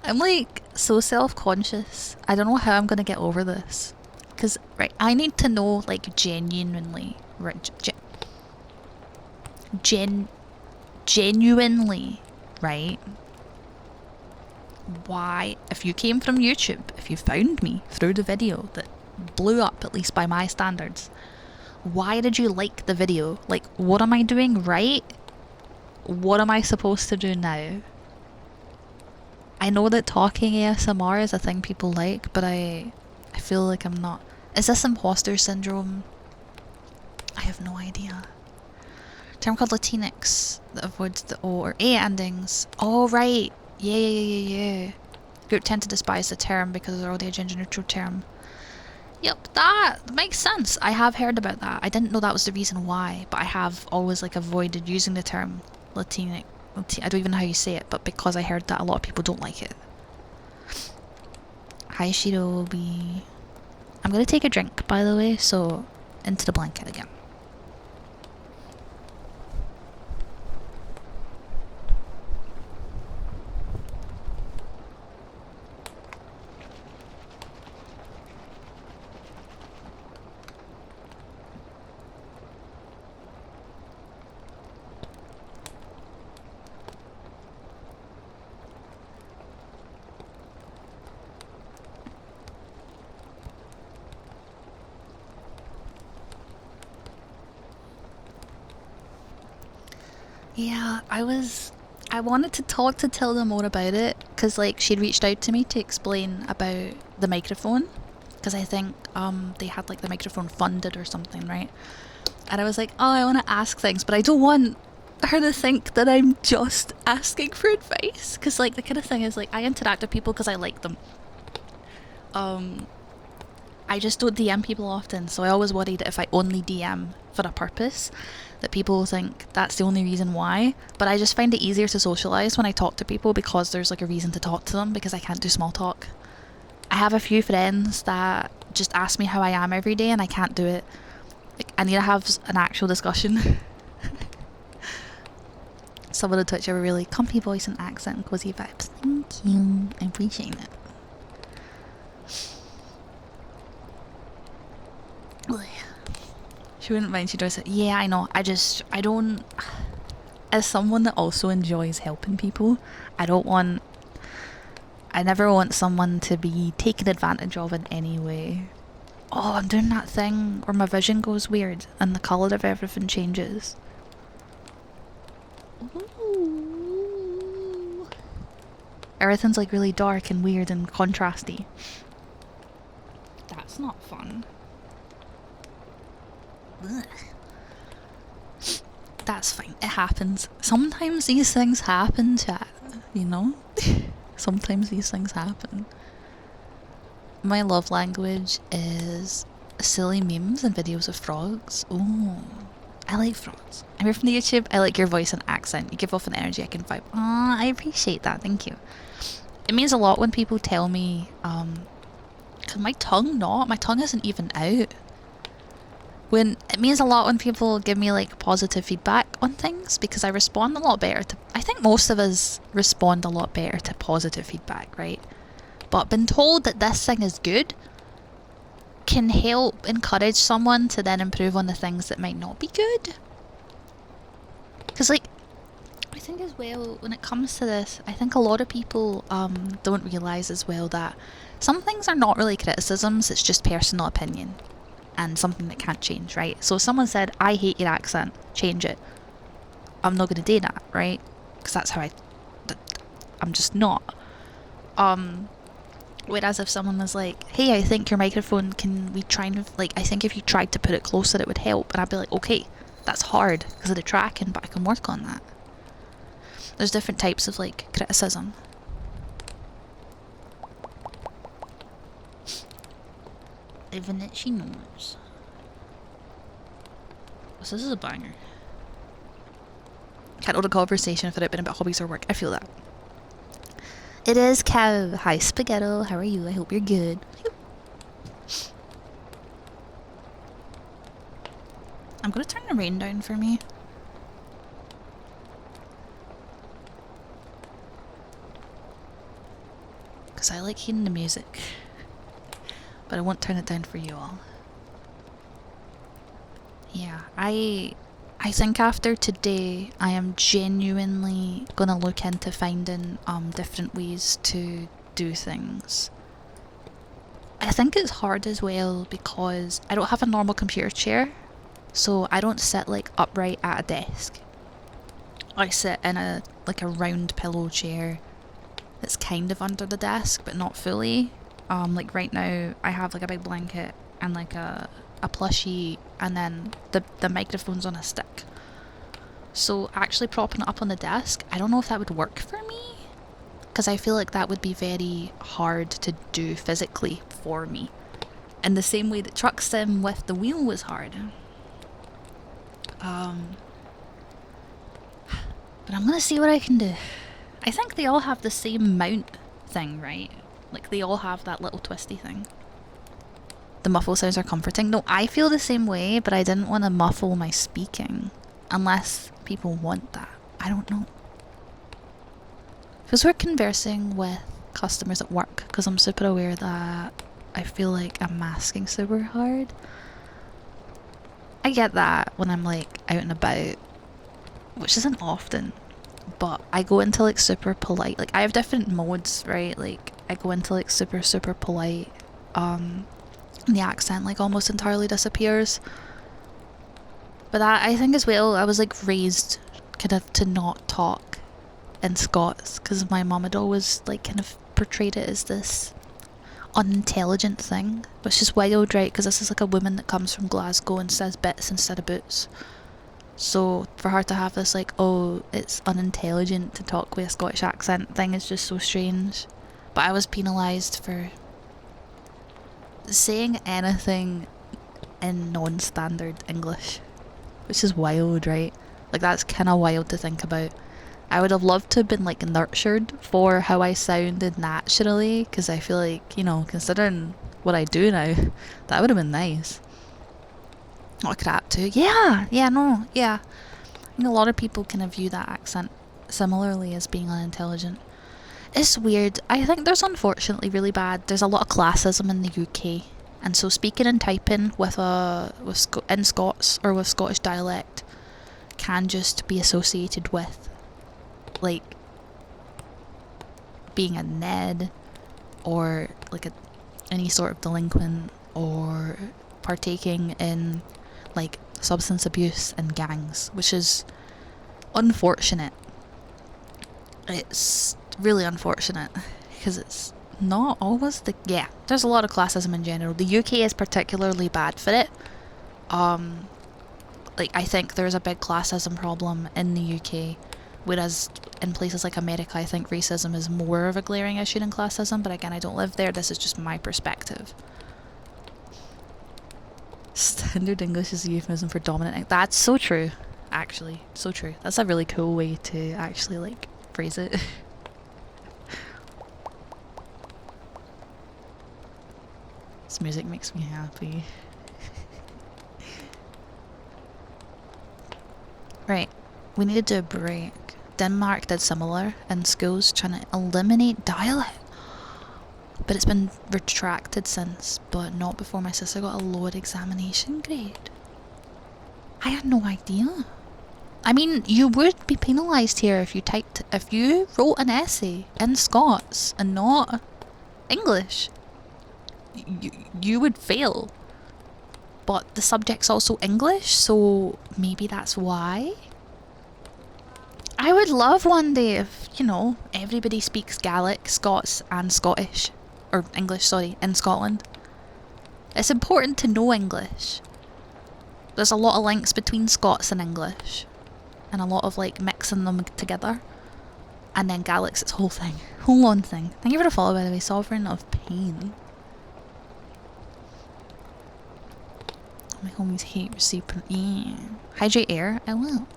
Speaker 1: I'm like so self-conscious. I don't know how I'm gonna get over this. Cause right, I need to know like genuinely, right? Genuinely, right? Why, if you came from YouTube, if you found me through the video that blew up, at least by my standards, why did you like the video? Like, what am I doing right? What am I supposed to do now? I know that talking ASMR is a thing people like, but I feel like I'm not. Is this imposter syndrome? I have no idea. Term called Latinx that avoids the O or A endings. Oh, right. Yeah. Group tend to despise the term because they're already a gender neutral term. Yep, that makes sense. I have heard about that. I didn't know that was the reason why, but I have always like avoided using the term Latinx. I don't even know how you say it, but because I heard that a lot of people don't like it. Hi, Shirobi. I'm gonna take a drink, by the way, so into the blanket again. Yeah, I wanted to talk to Tilda more about it, because like she'd reached out to me to explain about the microphone, because I think they had like the microphone funded or something, right? And I was like, oh, I want to ask things, but I don't want her to think that I'm just asking for advice, because like the kind of thing is like I interact with people because I like them. I just don't DM people often, so I always worry that if I only DM for a purpose, that people will think that's the only reason why. But I just find it easier to socialise when I talk to people because there's like a reason to talk to them, because I can't do small talk. I have a few friends that just ask me how I am every day and I can't do it. Like, I need to have an actual discussion. Someone on Twitch have a really comfy voice and accent and cozy vibes. Thank you. I appreciate it. She wouldn't mind, she does it. Yeah, I know. I don't. As someone that also enjoys helping people, I never want someone to be taken advantage of in any way. Oh, I'm doing that thing where my vision goes weird and the colour of everything changes. Ooh. Everything's like really dark and weird and contrasty. That's not fun. Ugh. That's fine. It happens. Sometimes these things happen, chat. You know? Sometimes these things happen. My love language is silly memes and videos of frogs. Ooh. I like frogs. I'm here from the YouTube. I like your voice and accent. You give off an energy I can vibe. Aw, I appreciate that. Thank you. It means a lot when people tell me, cause my tongue isn't even out. When it means a lot when people give me like positive feedback on things because I respond a lot better to, I think most of us respond a lot better to positive feedback, right? But been told that this thing is good can help encourage someone to then improve on the things that might not be good. Because like, I think as well, when it comes to this, I think a lot of people don't realise as well that some things are not really criticisms, it's just personal opinion and something that can't change, right? So if someone said, I hate your accent, change it. I'm not going to do that, right? Because that's how I'm just not. Whereas if someone was like, hey, I think your microphone, can we try and, like, I think if you tried to put it closer it would help. And I'd be like, okay, that's hard because of the tracking, but I can work on that. There's different types of, like, criticism. Even that she knows. So this is a banger. Can't hold a conversation if it had been about hobbies or work. I feel that. It is Kev. Hi, Spaghetto. How are you? I hope you're good. I'm gonna turn the rain down for me. Because I like hearing the music. But I won't turn it down for you all. Yeah, I think after today, I am genuinely gonna look into finding different ways to do things. I think it's hard as well because I don't have a normal computer chair, so I don't sit like upright at a desk. I sit in a round pillow chair that's kind of under the desk but not fully. Like right now I have like a big blanket and like a plushie and then the microphone's on a stick. So actually propping it up on the desk, I don't know if that would work for me because I feel like that would be very hard to do physically for me. In the same way that truck sim with the wheel was hard. But I'm gonna see what I can do. I think they all have the same mount thing, right? Like they all have that little twisty thing. The muffle sounds are comforting. No, I feel the same way, but I didn't want to muffle my speaking. Unless people want that. I don't know. Because we're conversing with customers at work, because I'm super aware that I feel like I'm masking super hard. I get that when I'm like out and about, which isn't often, but I go into like super polite. Like I have different modes, right? Like I go into like super polite, and the accent like almost entirely disappears. But that, I think as well, I was like raised kind of to not talk in Scots because my mum had always like kind of portrayed it as this unintelligent thing, which is wild, right? Because this is like a woman that comes from Glasgow and says bits instead of boots. So for her to have this like, oh, it's unintelligent to talk with a Scottish accent thing is just so strange. But I was penalised for saying anything in non-standard English, which is wild, right? Like that's kind of wild to think about. I would have loved to have been like nurtured for how I sounded naturally, because I feel like, you know, considering what I do now, that would have been nice. Not crap too. Yeah, no. I think a lot of people kind of view that accent similarly as being unintelligent. It's weird. I think there's unfortunately really bad. There's a lot of classism in the UK, and so speaking and typing in Scots or with Scottish dialect can just be associated with like being a Ned or like any sort of delinquent or partaking in like substance abuse and gangs, which is unfortunate. It's really unfortunate because it's not always there's a lot of classism in general. The UK is particularly bad for it. Like, I think there's a big classism problem in the UK, whereas in places like America, I think racism is more of a glaring issue than classism. But again, I don't live there. This is just my perspective. Standard English is a euphemism for dominant. That's so true, actually. So true. That's a really cool way to actually, like, phrase it. This music makes me happy. Right. We need to do a break. Denmark did similar in schools, trying to eliminate dialect. But it's been retracted since, but not before my sister got a lower examination grade. I had no idea. I mean, you would be penalised here if you wrote an essay in Scots and not English. You would fail. But the subject's also English, so maybe that's why. I would love one day if, everybody speaks Gaelic, Scots and Scottish. Or English, sorry, in Scotland. It's important to know English. There's a lot of links between Scots and English. And a lot of, like, mixing them together. And then Gaelic's its whole thing. Whole on thing. Thank you for the follow, by the way. Sovereign of Pain. My homies hate receiving. Yeah. Hydrate air? I will.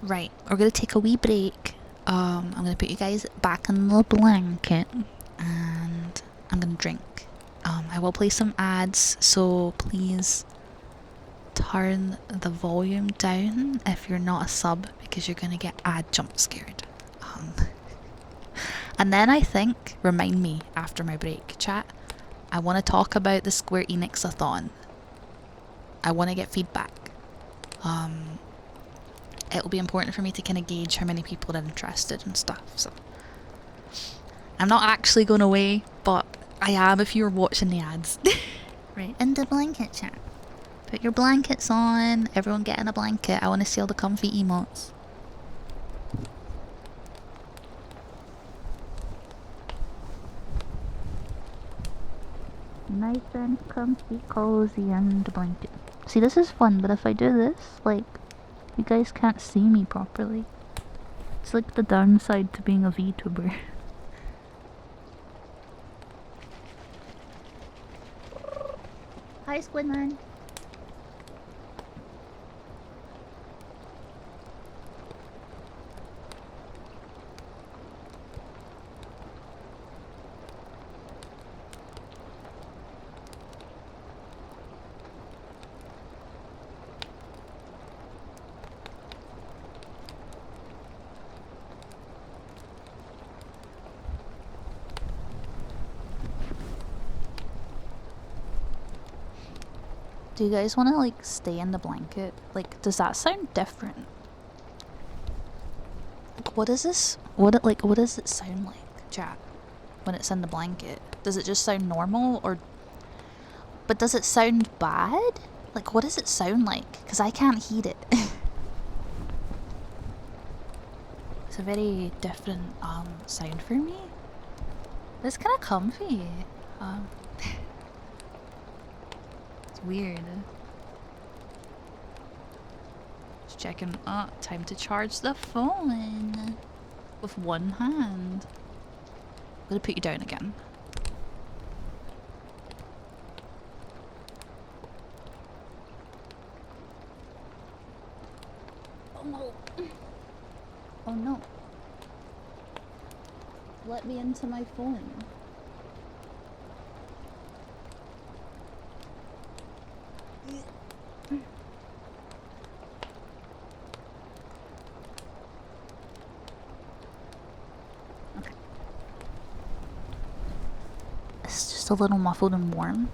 Speaker 1: Right. We're gonna take a wee break. I'm gonna put you guys back in the blanket. And I'm gonna drink. I will play some ads, so please turn the volume down if you're not a sub, because you're gonna get ad jump scared. And then I think, remind me after my break, chat, I want to talk about the Square Enix-a-thon. I want to get feedback. It'll be important for me to kind of gauge how many people are interested and stuff, so. I'm not actually going away, but I am if you're watching the ads. Right, in the blanket chat. Put your blankets on, everyone get in a blanket. I want to see all the comfy emotes. Nice and comfy, cozy, and blanket. See, this is fun, but if I do this, like, you guys can't see me properly. It's like the downside to being a VTuber. Hi, Squidman. Do you guys want to, like, stay in the blanket? Like, does that sound different? Like, what is this? What does it sound like, chat? When it's in the blanket? Does it just sound normal, or... But does it sound bad? Like, what does it sound like? Because I can't hear it. It's a very different, sound for me. It's kind of comfy. Weird. Just checking. Oh, time to charge the phone with one hand. I'm gonna put you down again. Oh no! Oh no! Let me into my phone. It's just a little muffled and warm.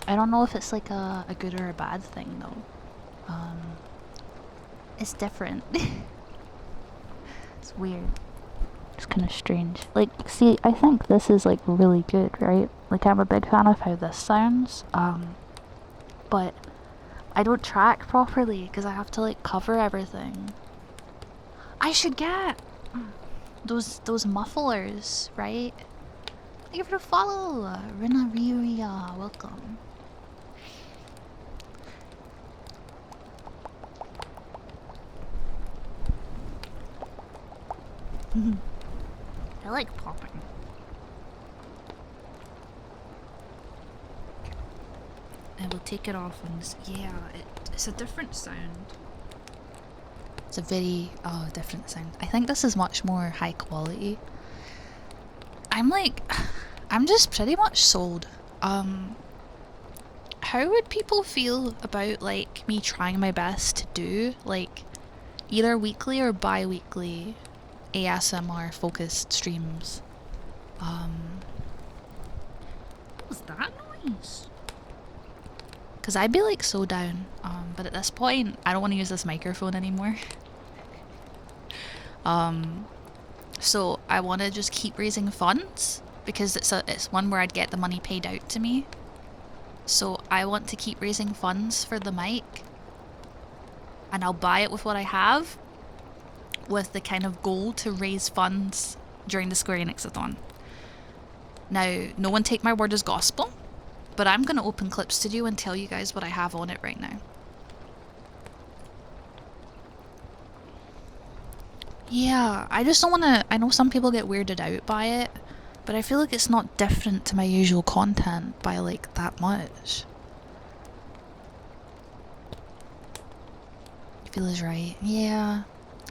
Speaker 1: I don't know if it's like a good or a bad thing though. It's different. It's weird. Just kind of strange. Like, see, I think this is like really good, right? Like, I'm a big fan of how this sounds. But I don't track properly because I have to like cover everything. I should get those mufflers, right? Thank you for the follow, Rina. Welcome. I like popping. I will take it off and yeah, it's a different sound. It's a very different sound. I think this is much more high quality. I'm just pretty much sold. How would people feel about like me trying my best to do like either weekly or bi-weekly ASMR focused streams? What was that noise? Because I'd be like so down, but at this point I don't want to use this microphone anymore. So I want to just keep raising funds because it's one where I'd get the money paid out to me. So I want to keep raising funds for the mic, and I'll buy it with what I have, with the kind of goal to raise funds during the Square Enix-a-thon. Now, no one take my word as gospel, but I'm going to open Clip Studio and tell you guys what I have on it right now. Yeah, I just don't want to... I know some people get weirded out by it, but I feel like it's not different to my usual content by, like, that much. I feel is right. Yeah.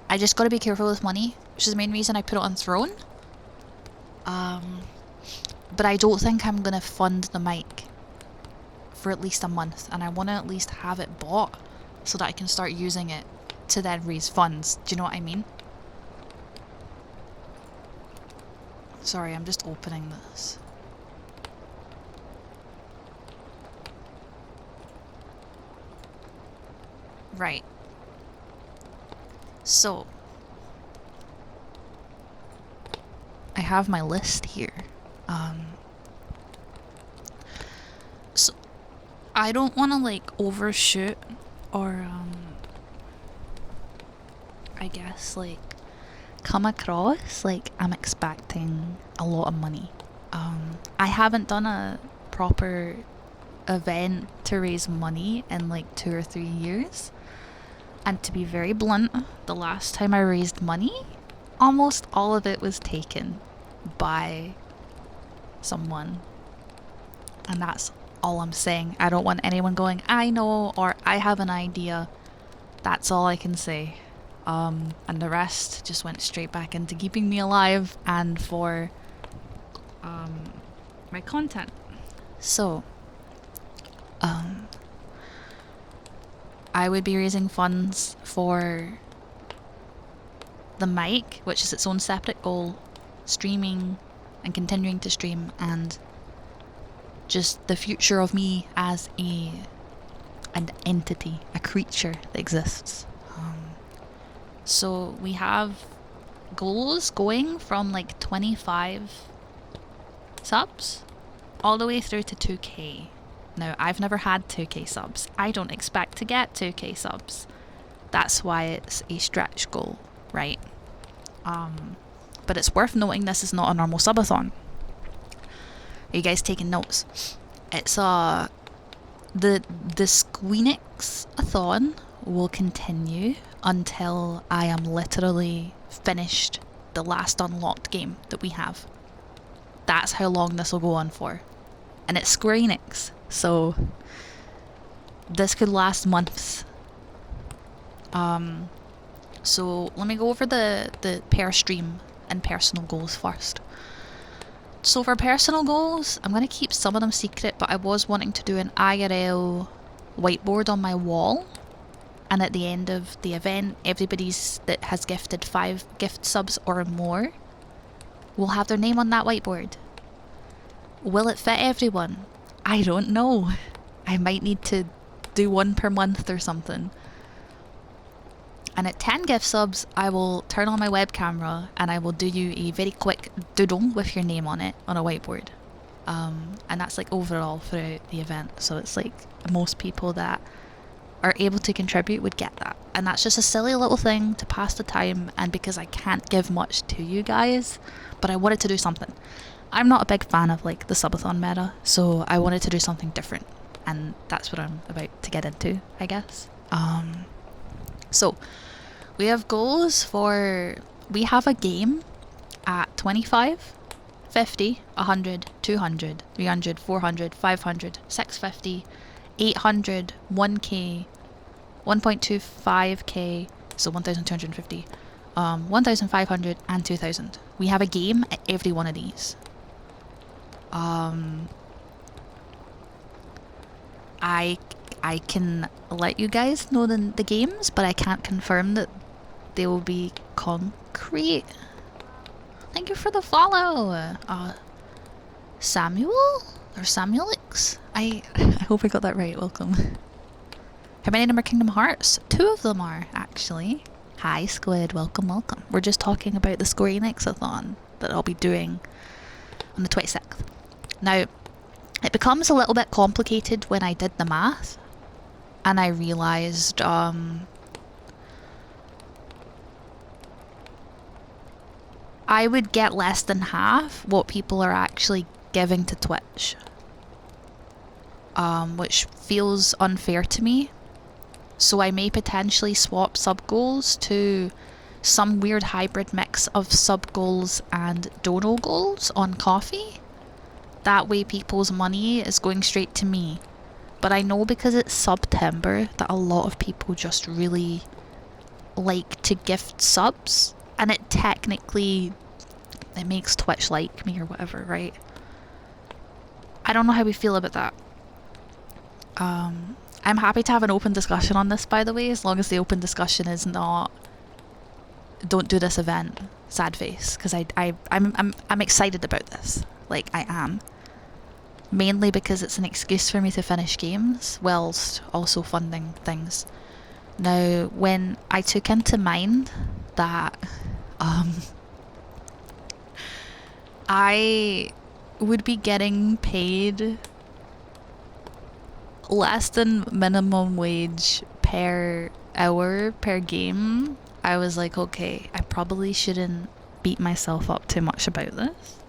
Speaker 1: I just gotta be careful with money, which is the main reason I put it on Throne. But I don't think I'm gonna fund the mic for at least a month, and I want to at least have it bought so that I can start using it to then raise funds. Do you know what I mean? Sorry, I'm just opening this. Right. So, I have my list here. So, I don't want to like overshoot or I guess like come across like I'm expecting a lot of money. I haven't done a proper event to raise money in like 2 or 3 years. And to be very blunt, the last time I raised money, almost all of it was taken by someone. And that's all I'm saying. I don't want anyone going, I know, or I have an idea. That's all I can say. And the rest just went straight back into keeping me alive and for my content. So, I would be raising funds for the mic, which is its own separate goal, streaming and continuing to stream, and just the future of me as an entity, a creature that exists. So we have goals going from like 25 subs all the way through to 2k. Now, I've never had 2k subs. I don't expect to get 2k subs. That's why it's a stretch goal, right? But it's worth noting this is not a normal subathon. Are you guys taking notes? It's the Squeenix-a-thon will continue until I am literally finished the last unlocked game that we have. That's how long this will go on for. And it's Square Enix, so this could last months. So let me go over the per stream and personal goals first. So for personal goals, I'm going to keep some of them secret, but I was wanting to do an IRL whiteboard on my wall. And at the end of the event, everybody's that has gifted 5 gift subs or more will have their name on that whiteboard. Will it fit everyone? I don't know. I might need to do one per month or something. And at 10 gift subs, I will turn on my web camera and I will do you a very quick doodle with your name on it on a whiteboard. And that's like overall throughout the event. So it's like most people that are able to contribute would get that. And that's just a silly little thing to pass the time, and because I can't give much to you guys, but I wanted to do something. I'm not a big fan of like the subathon meta, so I wanted to do something different, and that's what I'm about to get into, I guess. So we have goals for, we have a game at 25, 50, 100, 200, 300, 400, 500, 650, 800, 1k, 1.25k, so 1,250, 1,500 and 2,000. We have a game at every one of these. I can let you guys know the games, but I can't confirm that they will be concrete. Thank you for the follow, Samuel or Samuelix. I hope I got that right. Welcome. How many of them are Kingdom Hearts? 2 of them are, actually. Hi, Squid. Welcome, welcome. We're just talking about the Square Enix-a-thon that I'll be doing on the 26th. Now, it becomes a little bit complicated when I did the math, and I realised, I would get less than half what people are actually giving to Twitch. Which feels unfair to me. So I may potentially swap sub goals to some weird hybrid mix of sub goals and dono goals on Coffee. That way people's money is going straight to me. But I know because it's September that a lot of people just really like to gift subs, and it technically, it makes Twitch like me or whatever, right? I don't know how we feel about that. I'm happy to have an open discussion on this, by the way, as long as the open discussion is not, don't do this event, sad face, because I'm excited about this. Like, I am. Mainly because it's an excuse for me to finish games, whilst also funding things. Now, when I took into mind that I would be getting paid less than minimum wage per hour per game, I was like, okay, I probably shouldn't beat myself up too much about this,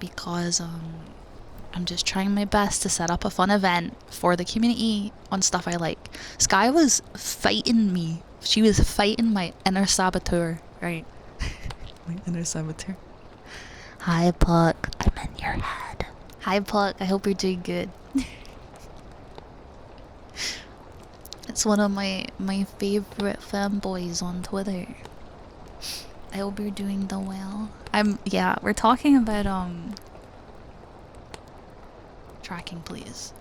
Speaker 1: because I'm just trying my best to set up a fun event for the community on stuff I like. Sky was fighting me. She was fighting my inner saboteur, right? My inner saboteur. Hi, Puck. I'm in your head. Hi, Puck. I hope you're doing good. It's one of my favorite fanboys on Twitter. I hope you're doing well. Yeah, we're talking about, tracking, please.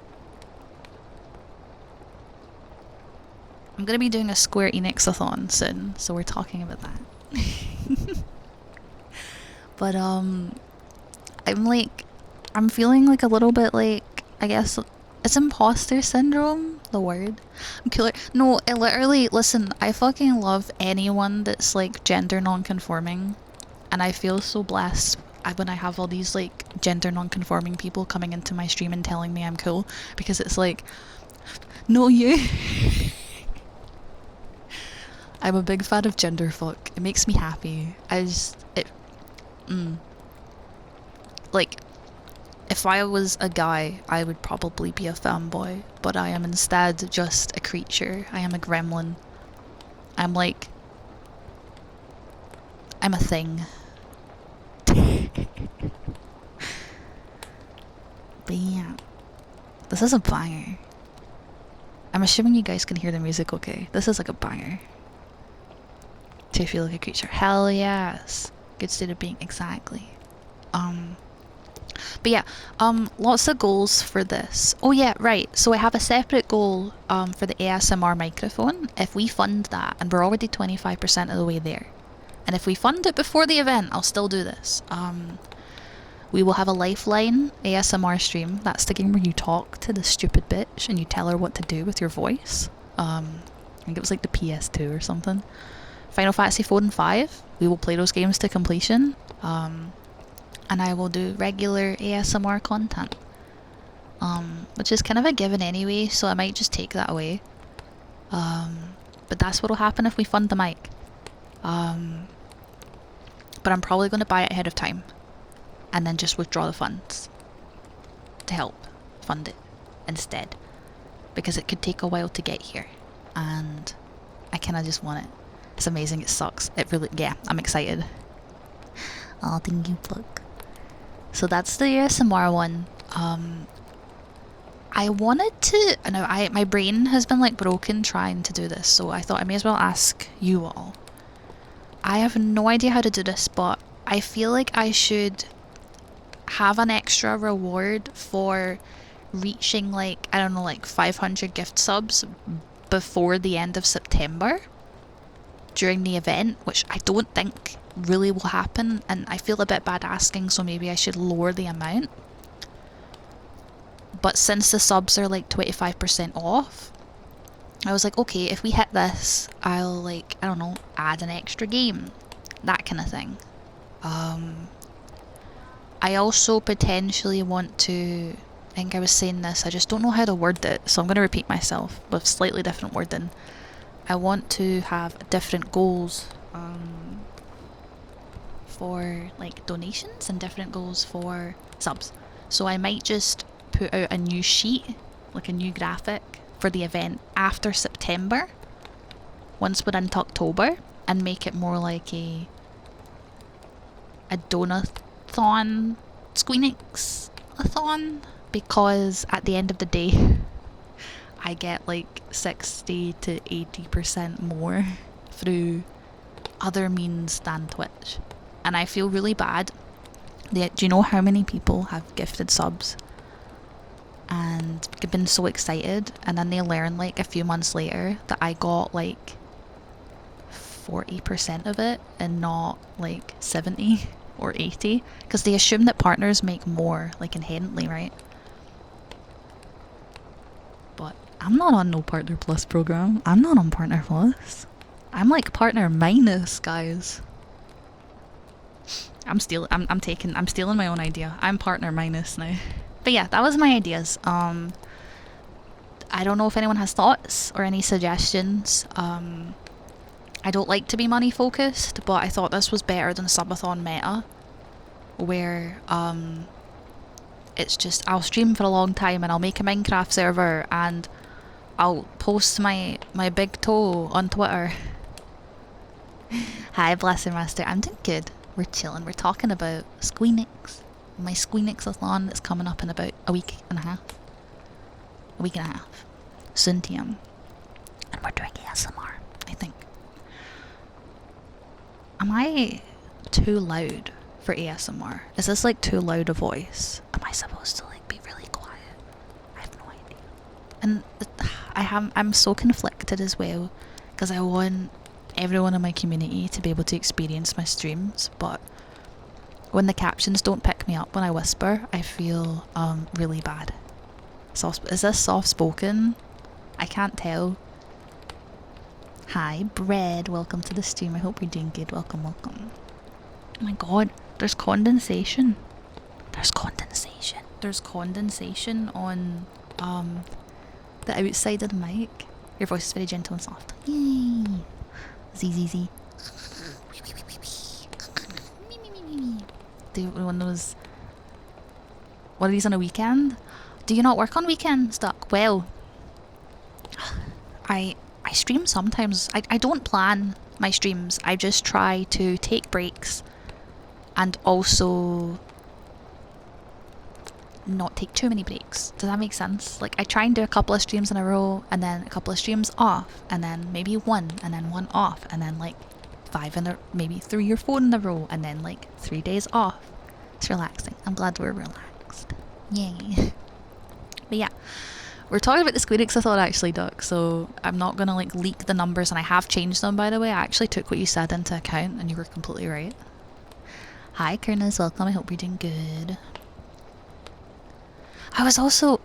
Speaker 1: I'm gonna be doing a Square Enix-a-thon soon, so we're talking about that. But, I'm feeling like a little bit like, I guess, it's imposter syndrome, the word. I'm killer. No, it literally, listen, I fucking love anyone that's like gender non-conforming, and I feel so blessed when I have all these like gender non-conforming people coming into my stream and telling me I'm cool, because it's like, no, you. I'm a big fan of gender fuck. It makes me happy. Like, if I was a guy, I would probably be a fanboy, but I am instead just a creature. I am a gremlin. I'm a thing. But yeah, this is a banger. I'm assuming you guys can hear the music okay. This is like a banger. To feel like a creature. Hell yes. Good state of being, exactly. But yeah, lots of goals for this. Oh yeah, right. So I have a separate goal for the ASMR microphone. If we fund that, and we're already 25% of the way there, and if we fund it before the event, I'll still do this. We will have a Lifeline ASMR stream. That's the game where you talk to the stupid bitch and you tell her what to do with your voice. I think it was like the PS2 or something. Final Fantasy 4 and 5. We will play those games to completion. And I will do regular ASMR content. Which is kind of a given anyway, so I might just take that away. But that's what'll happen if we fund the mic. But I'm probably going to buy it ahead of time. And then just withdraw the funds. To help fund it instead. Because it could take a while to get here. And I kind of just want it. It's amazing, it sucks. It really, yeah, I'm excited. Oh, thank you, Book. So that's the ASMR one. I wanted to, I know, my brain has been like broken trying to do this, so I thought I may as well ask you all. I have no idea how to do this, but I feel like I should have an extra reward for reaching like, I don't know, like 500 gift subs before the end of September during the event, which I don't think really will happen, and I feel a bit bad asking, so maybe I should lower the amount. But since the subs are like 25% off, I was like, okay, if we hit this, I'll like, I don't know, add an extra game. That kind of thing. I also potentially want to, I think I was saying this, I just don't know how to word it, so I'm going to repeat myself with slightly different wording. I want to have different goals for like donations and different goals for subs. So I might just put out a new sheet, like a new graphic for the event after September, once we're into October, and make it more like a donathon, Squeenix-a-thon, because at the end of the day I get like 60 to 80% more through other means than Twitch. And I feel really bad. Do you know how many people have gifted subs and been so excited, and then they learn like a few months later that I got like 40% of it and not like 70 or 80, because they assume that partners make more, like inherently, right? But I'm not on no Partner Plus program. I'm not on Partner Plus. I'm like Partner Minus, guys. I'm stealing my own idea. I'm Partner Minus now. But yeah, that was my ideas. I don't know if anyone has thoughts or any suggestions. I don't like to be money focused, but I thought this was better than Subathon Meta, where it's just, I'll stream for a long time and I'll make a Minecraft server and I'll post my big toe on Twitter. Hi, Blessing Master. I'm doing good. We're chilling. We're talking about Squeenix. My Squeenix-a-thon that's coming up in about a week and a half. A week and a half. Soon TM. And we're doing ASMR, I think. Am I too loud for ASMR? Is this like too loud a voice? Am I supposed to like be really quiet? I have no idea. And I'm so conflicted as well, because I want everyone in my community to be able to experience my streams, but when the captions don't pick me up when I whisper, I feel really bad. Is this soft spoken? I can't tell. Hi, Bread. Welcome to the stream. I hope you're doing good. Welcome, welcome. Oh my god, there's condensation. There's condensation. There's condensation on the outside of the mic. Your voice is very gentle and soft. Yay! Z. Do one of those. What are these on a weekend? Do you not work on weekends, Duck? Well, I stream sometimes. I don't plan my streams. I just try to take breaks and also not take too many breaks. Does that make sense? Like, I try and do a couple of streams in a row and then a couple of streams off and then maybe one and then one off and then like 5 in a, maybe 3 or 4 in a row and then like 3 days off. It's relaxing. I'm glad we're relaxed. Yay. But yeah, we're talking about the Squeenix-a-thon actually, Duck, so I'm not gonna like leak the numbers, and I have changed them, by the way. I actually took what you said into account and you were completely right. Hi Kernas, welcome. I hope you're doing good. I was also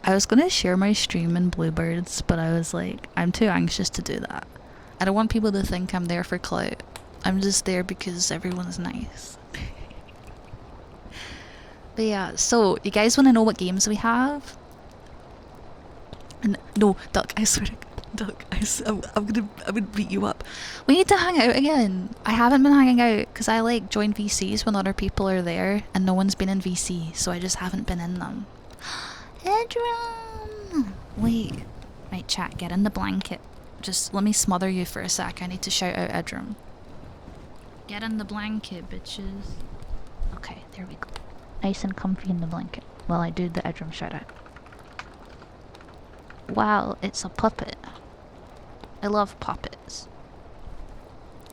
Speaker 1: I was gonna share my stream in Bluebirds, but I was like, I'm too anxious to do that. I don't want people to think I'm there for clout. I'm just there because everyone's nice. But yeah, so you guys want to know what games we have? No, Duck, I swear to Duck, I'm gonna beat you up. We need to hang out again. I haven't been hanging out because I like join VCs when other people are there and no one's been in VC, so I just haven't been in them. Edron! Wait. Right, chat, get in the blanket. Just let me smother you for a sec. I need to shout out Edrum. Get in the blanket, bitches. Okay, there we go. Nice and comfy in the blanket while I do the Edrum shout out. Wow, it's a puppet. I love puppets.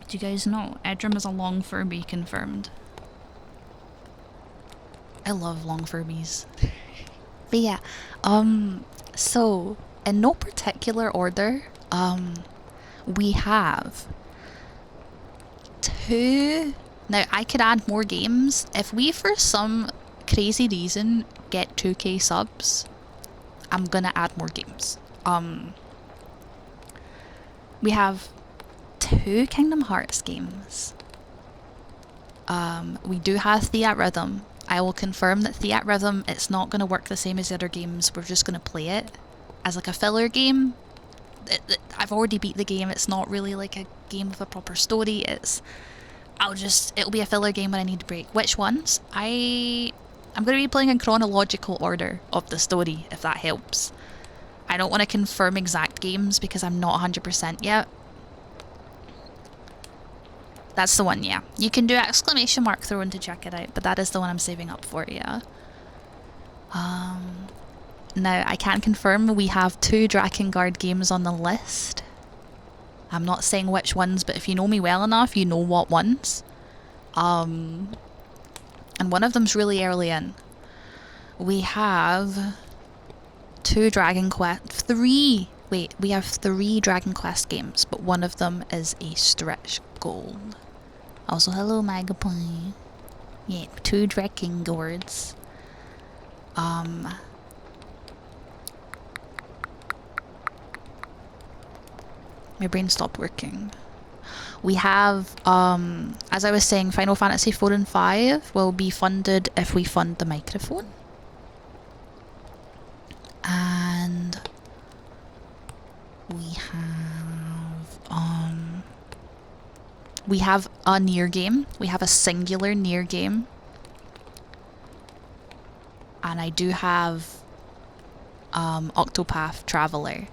Speaker 1: Do you guys know? Edrum is a long Furby confirmed. I love long Furbies. But yeah, so in no particular order, we have 2. Now I could add more games if we for some crazy reason get 2k subs. I'm gonna add more games. We have 2 Kingdom Hearts games. We do have Theatrhythm. I will confirm that Theatrhythm, it's not going to work the same as the other games. We're just going to play it as like a filler game. I've already beat the game. It's not really like a game with a proper story. It'll be a filler game when I need a break. Which ones? I'm going to be playing in chronological order of the story, if that helps. I don't want to confirm exact games because I'm not 100% yet. That's the one, yeah. You can do exclamation mark thrown to check it out, but that is the one I'm saving up for, yeah. Now, I can confirm we have 2 Drakengard games on the list. I'm not saying which ones, but if you know me well enough, you know what ones. And one of them's really early in. We have 2 Dragon Quest... 3! Wait, we have 3 Dragon Quest games, but one of them is a stretch goal. Also, hello, Magapie. Yeah, 2 Drakengords. My brain stopped working. We have, as I was saying, Final Fantasy 4 and 5 will be funded if we fund the microphone. And we have a Nier game. We have a singular Nier game. And I do have Octopath Traveler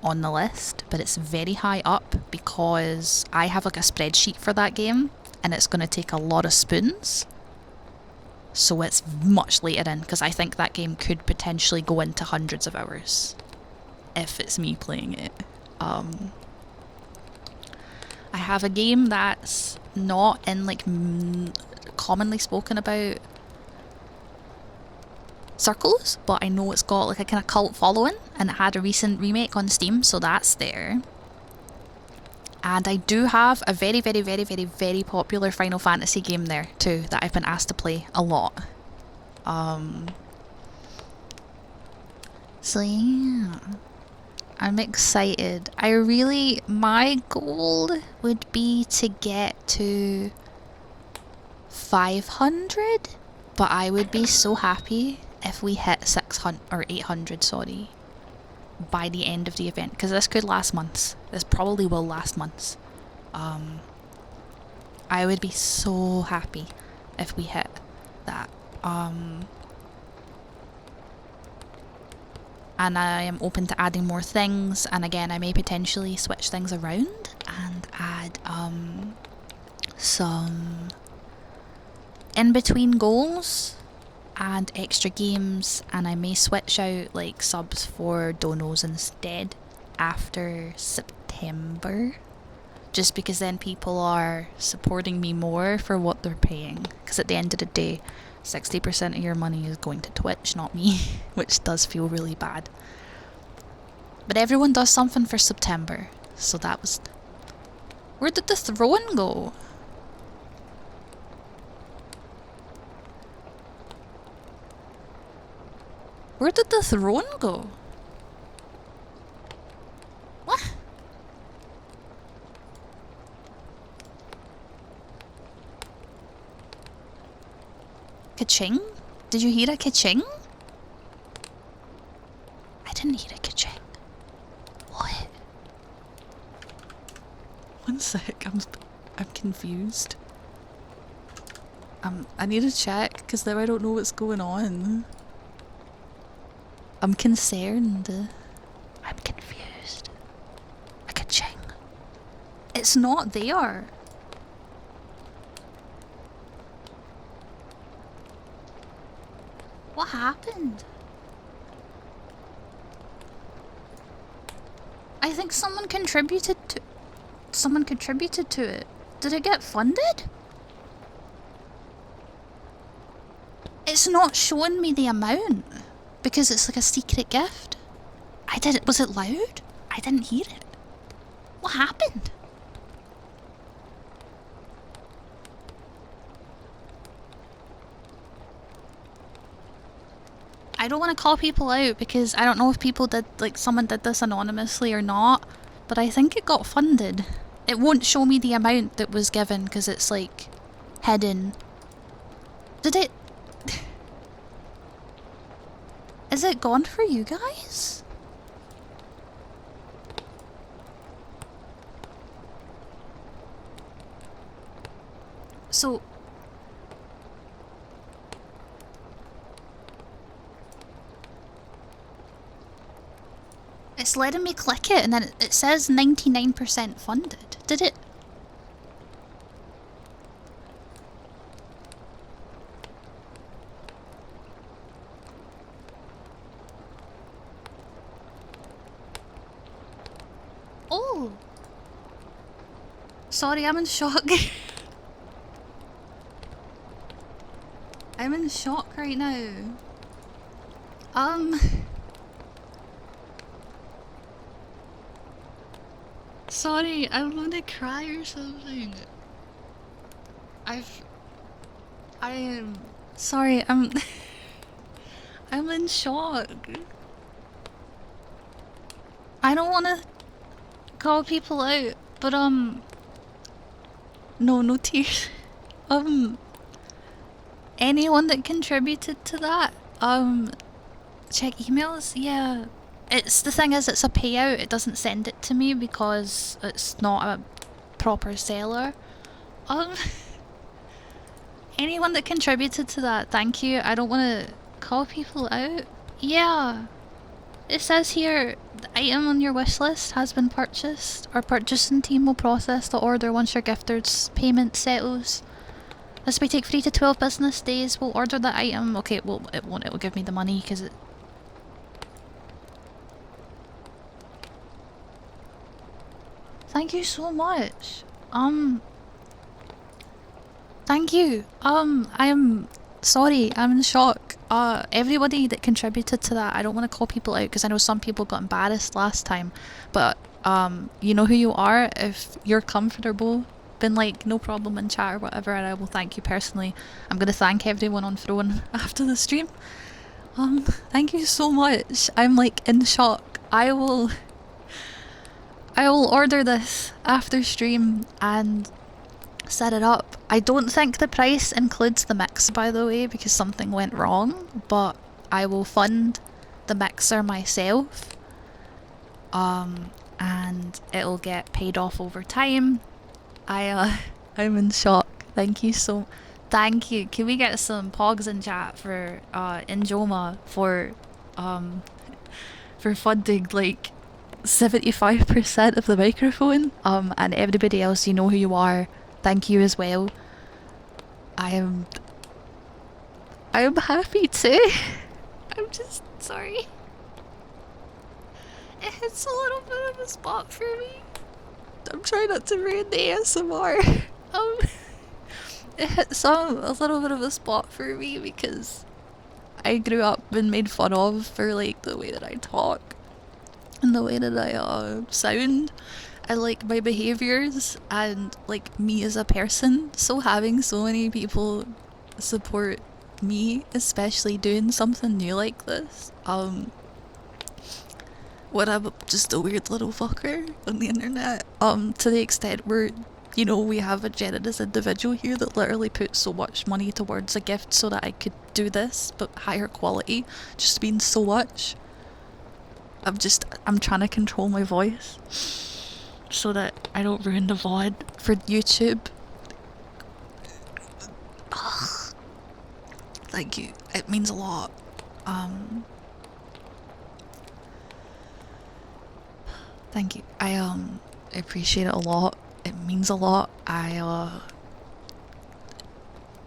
Speaker 1: on the list, but it's very high up because I have like a spreadsheet for that game and it's going to take a lot of spoons. So it's much later in because I think that game could potentially go into hundreds of hours if it's me playing it. I have a game that's not in like commonly spoken about circles, but I know it's got like a kind of cult following and it had a recent remake on Steam, so that's there. And I do have a very, very, very, very, very popular Final Fantasy game there too that I've been asked to play a lot. So yeah, I'm excited. My goal would be to get to 500, but I would be so happy if we hit 600 or 800, sorry, by the end of the event, because this could last months. This probably will last months. I would be so happy if we hit that. And I am open to adding more things, and again, I may potentially switch things around and add some in-between goals and extra games, and I may switch out like subs for donos instead after September, just because then people are supporting me more for what they're paying, because at the end of the day 60% of your money is going to Twitch, not me, which does feel really bad. But everyone does something for September, so that was... Where did the throne go? Where did the throne go? What? Ka-ching? Did you hear a ka-ching? I didn't hear a ka-ching. What? One sec, I'm confused. I need to check, because now I don't know what's going on. I'm concerned. I'm confused. A ka-ching. It's not there. What happened? I think someone contributed to it. Did it get funded? It's not showing me the amount because it's like a secret gift. Was it loud? I didn't hear it. What happened? I don't want to call people out because I don't know if people did, like, someone did this anonymously or not, but I think it got funded. It won't show me the amount that was given because it's, like, hidden. Did it... Is it gone for you guys? So... It's letting me click it and then it says 99% funded. Did it? Oh! Sorry, I'm in shock. I'm in shock right now. Sorry, I'm gonna cry or something. I am... Sorry, I'm... I'm in shock. I don't wanna call people out, but no tears. Anyone that contributed to that, check emails? Yeah. It's, the thing is, it's a payout, it doesn't send it to me because it's not a proper seller. Anyone that contributed to that, thank you. I don't want to call people out. Yeah. It says here, the item on your wish list has been purchased. Our purchasing team will process the order once your gifter's payment settles. This may take 3 to 12 business days. We'll order the item. Okay, well, it won't. It will give me the money because it... Thank you so much. Thank you. I'm sorry. I'm in shock. Everybody that contributed to that, I don't want to call people out because I know some people got embarrassed last time. But, you know who you are. If you're comfortable, then, like, no problem in chat or whatever, and I will thank you personally. I'm gonna thank everyone on Throne after the stream. Thank you so much. I'm, like, in shock. I will order this after stream and set it up. I don't think the price includes the mix, by the way, because something went wrong, but I will fund the mixer myself. And it'll get paid off over time. I'm in shock. Thank you so... Thank you. Can we get some pogs in chat for, Injoma for funding, like, 75% of the microphone, and everybody else, you know who you are. Thank you as well. I am happy too. I'm just sorry. It hits a little bit of a spot for me. I'm trying not to ruin the ASMR. It hits a little bit of a spot for me because I grew up and made fun of for, like, the way that I talk and the way that I sound and, like, my behaviors and, like, me as a person. So having so many people support me especially doing something new like this, when I'm just a weird little fucker on the internet, to the extent where, you know, we have a generous individual here that literally put so much money towards a gift so that I could do this, but higher quality, just means so much. I'm trying to control my voice so that I don't ruin the VOD for YouTube. Ugh. Thank you. It means a lot. Thank you. I appreciate it a lot. It means a lot.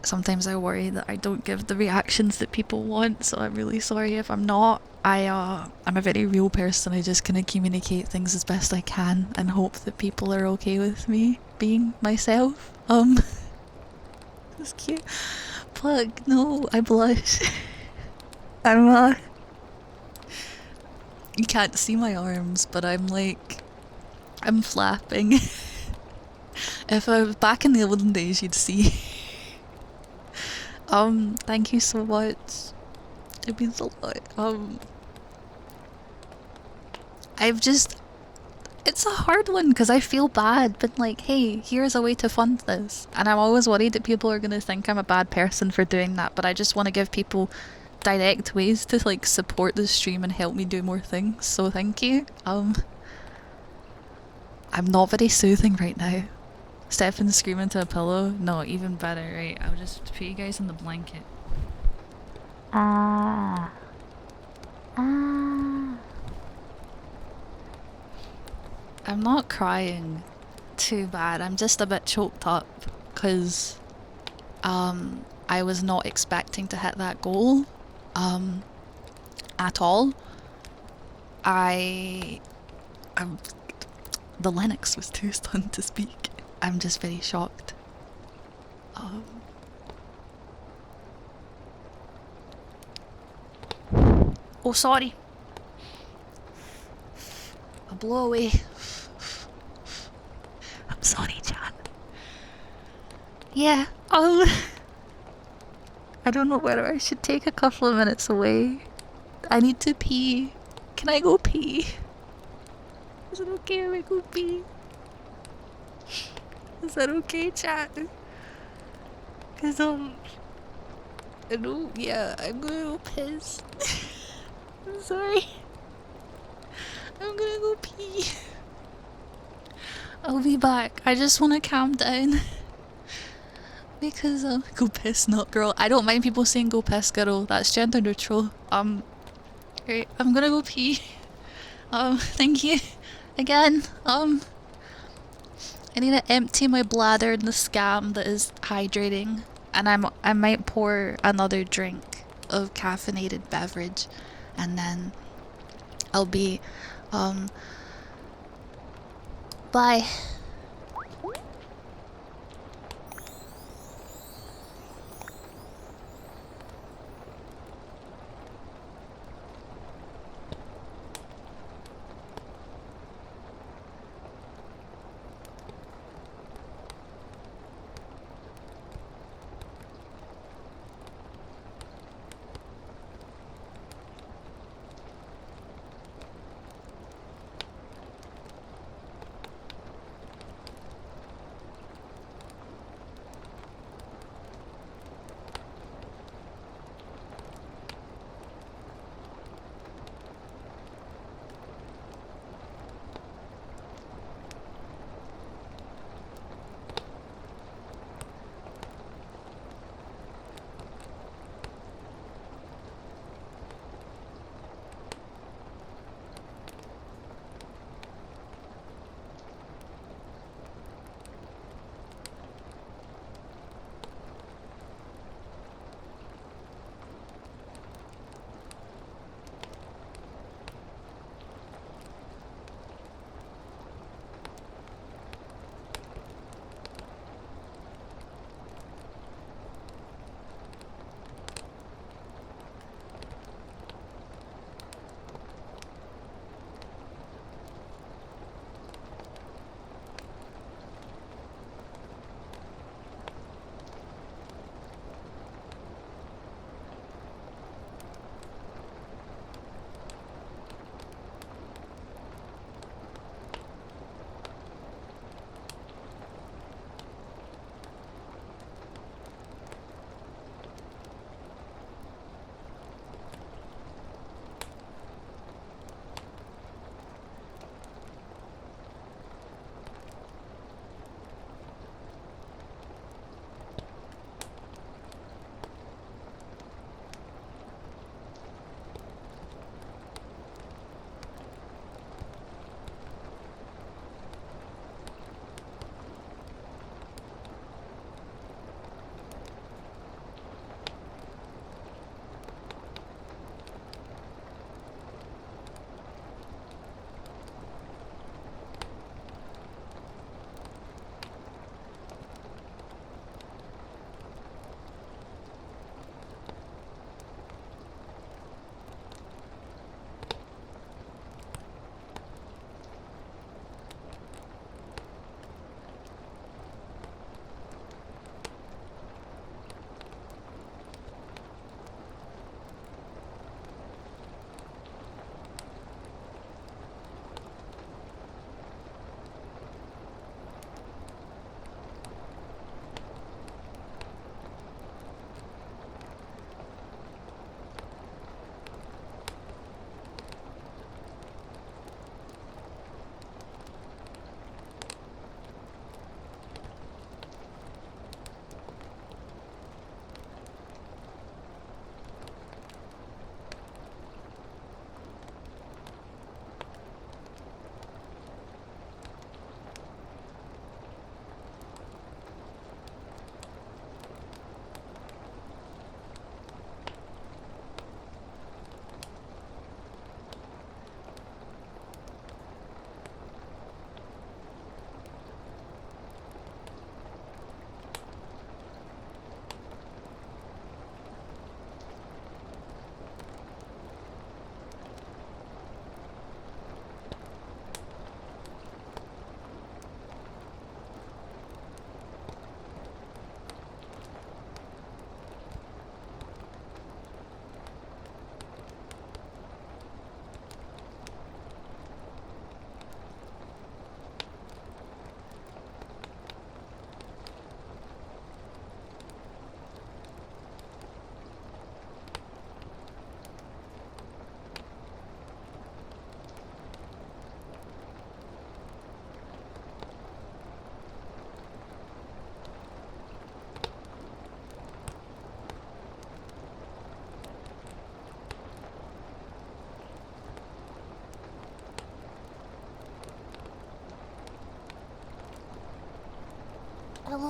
Speaker 1: Sometimes I worry that I don't give the reactions that people want, so I'm really sorry if I'm not. I'm a very real person. I just kind of communicate things as best I can and hope that people are okay with me being myself. That's cute. Plug, no, I blush. I'm you can't see my arms, but I'm flapping. If I was back in the olden days, you'd see. Thank you so much. It means a lot. I've just, it's a hard one because I feel bad, but like, hey, here's a way to fund this. And I'm always worried that people are gonna think I'm a bad person for doing that, but I just want to give people direct ways to like support the stream and help me do more things. So thank you. I'm not very soothing right now. Stephen screaming into a pillow? No, even better, right? I'll just put you guys in the blanket.
Speaker 2: Ah. Ah.
Speaker 1: I'm not crying too bad. I'm just a bit choked up because I was not expecting to hit that goal at all. I'm the Lennox was too stunned to speak. I'm just very shocked. Oh, sorry. A blow away. I'm sorry, Jan. Yeah, I don't know whether I should take a couple of minutes away. I need to pee. Can I go pee? Is it okay if I go pee? Is that okay, chat? Cause I don't, yeah, I'm gonna go piss. I'm sorry. I'm gonna go pee. I'll be back. I just wanna calm down. Because, go piss, not girl. I don't mind people saying go piss, girl. That's gender neutral. Right, I'm gonna go pee. Thank you. Again, I need to empty my bladder in the scam that is hydrating. And I might pour another drink of caffeinated beverage. And then I'll be, bye.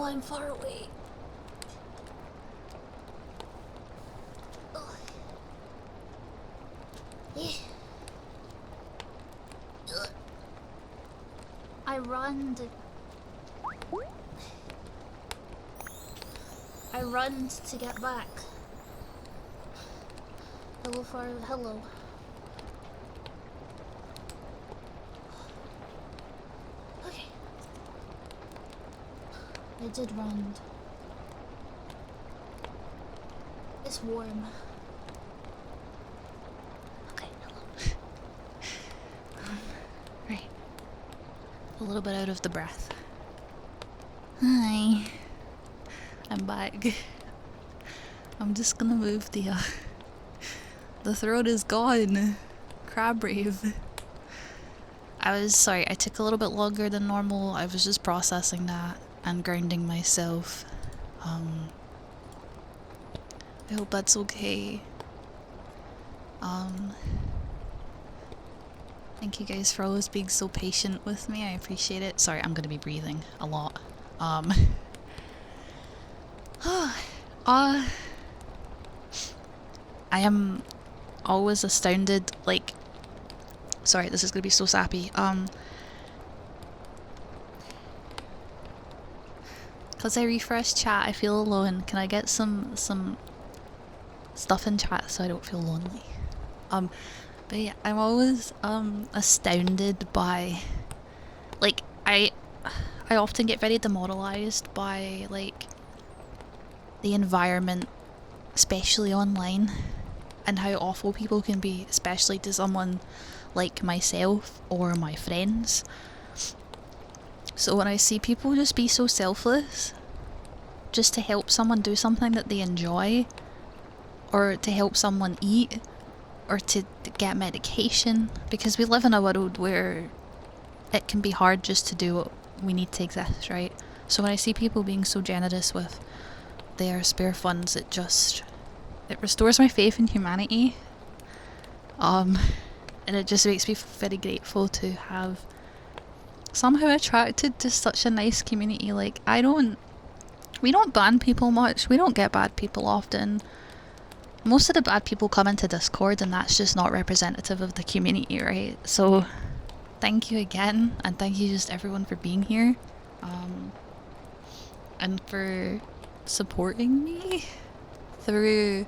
Speaker 1: I'm far away.
Speaker 2: Oh. Eh. Ugh.
Speaker 1: I run to get back. Hello, far. Hello. Okay. I did run. It's warm. Okay, hello. Right. A little bit out of the breath. Hi. I'm back. I'm just gonna move the throat is gone. Crab rave. I was sorry, I took a little bit longer than normal. I was just processing that and grounding myself. I hope that's okay. Thank you guys for always being so patient with me. I appreciate it. Sorry, I'm gonna be breathing a lot. I am always astounded, like, sorry, this is gonna be so sappy. Cause I refresh chat, I feel alone. Can I get some stuff in chat so I don't feel lonely? But yeah, I'm always astounded by, like, I often get very demoralized by, like, the environment, especially online, and how awful people can be, especially to someone like myself or my friends. So when I see people just be so selfless, just to help someone do something that they enjoy, or to help someone eat, or to get medication, because we live in a world where it can be hard just to do what we need to exist, right? So when I see people being so generous with their spare funds, it restores my faith in humanity. And it just makes me very grateful to have somehow attracted to such a nice community. Like, we don't ban people much, we don't get bad people often. Most of the bad people come into Discord, and that's just not representative of the community, right? So thank you again, and thank you just everyone for being here, and for supporting me through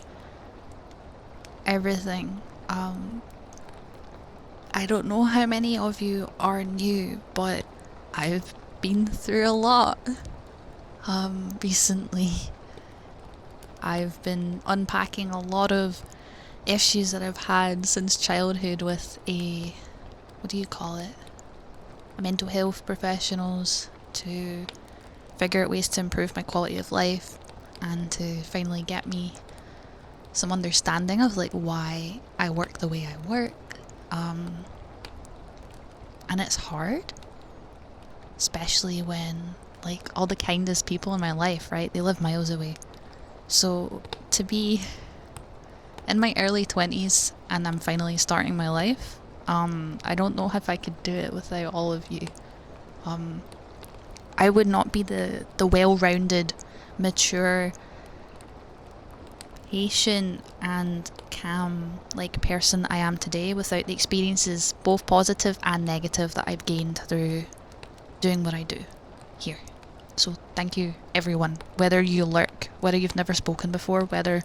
Speaker 1: everything. I don't know how many of you are new, but I've been through a lot recently. I've been unpacking a lot of issues that I've had since childhood with what do you call it? Mental health professionals, to figure out ways to improve my quality of life and to finally get me some understanding of, like, why I work the way I work. And it's hard, especially when, like, all the kindest people in my life, right, they live miles away. So to be in my early 20s and I'm finally starting my life, I don't know if I could do it without all of you. I would not be the well-rounded, mature, patient and calm, like, person I am today without the experiences, both positive and negative, that I've gained through doing what I do here. So thank you, everyone. Whether you lurk, whether you've never spoken before, whether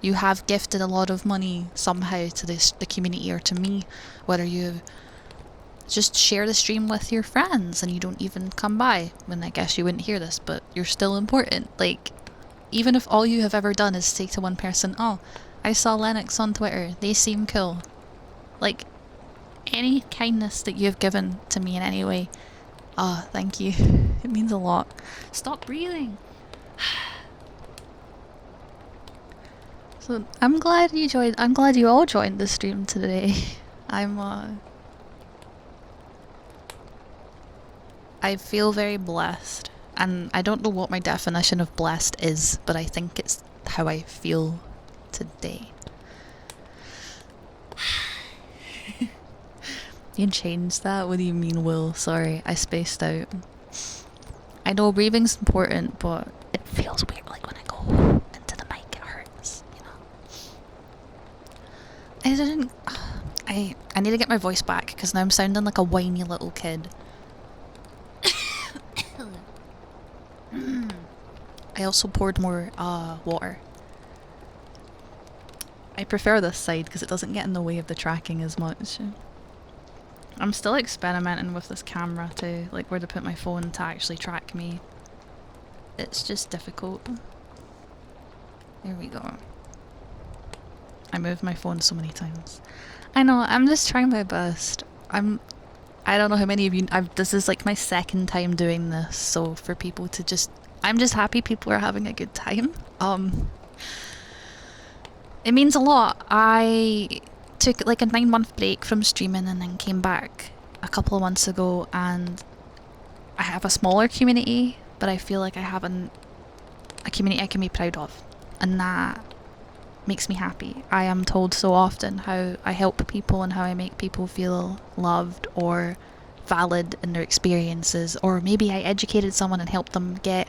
Speaker 1: you have gifted a lot of money somehow to the community or to me, whether you just share the stream with your friends and you don't even come by, when I guess you wouldn't hear this, but you're still important. Like, even if all you have ever done is say to one person, oh, I saw Lennox on Twitter, they seem cool. Like, any kindness that you've given to me in any way, thank you. It means a lot. Stop breathing. So I'm glad you joined. I'm glad you all joined the stream today. I feel very blessed, and I don't know what my definition of blessed is, but I think it's how I feel today. You changed that? What do you mean, Will? Sorry, I spaced out. I know breathing's important, but it feels weird. Like when I go into the mic, it hurts. You know. I didn't. I need to get my voice back because now I'm sounding like a whiny little kid. I also poured more water. I prefer this side because it doesn't get in the way of the tracking as much. I'm still experimenting with this camera to like where to put my phone to actually track me. It's just difficult. There we go. I moved my phone so many times. I know, I'm just trying my best. I don't know how many of you this is like my second time doing this, so for people to just I'm just happy people are having a good time. It means a lot. I took like a 9-month break from streaming and then came back a couple of months ago, and I have a smaller community, but I feel like I have a community I can be proud of, and that makes me happy. I am told so often how I help people and how I make people feel loved or valid in their experiences, or maybe I educated someone and helped them get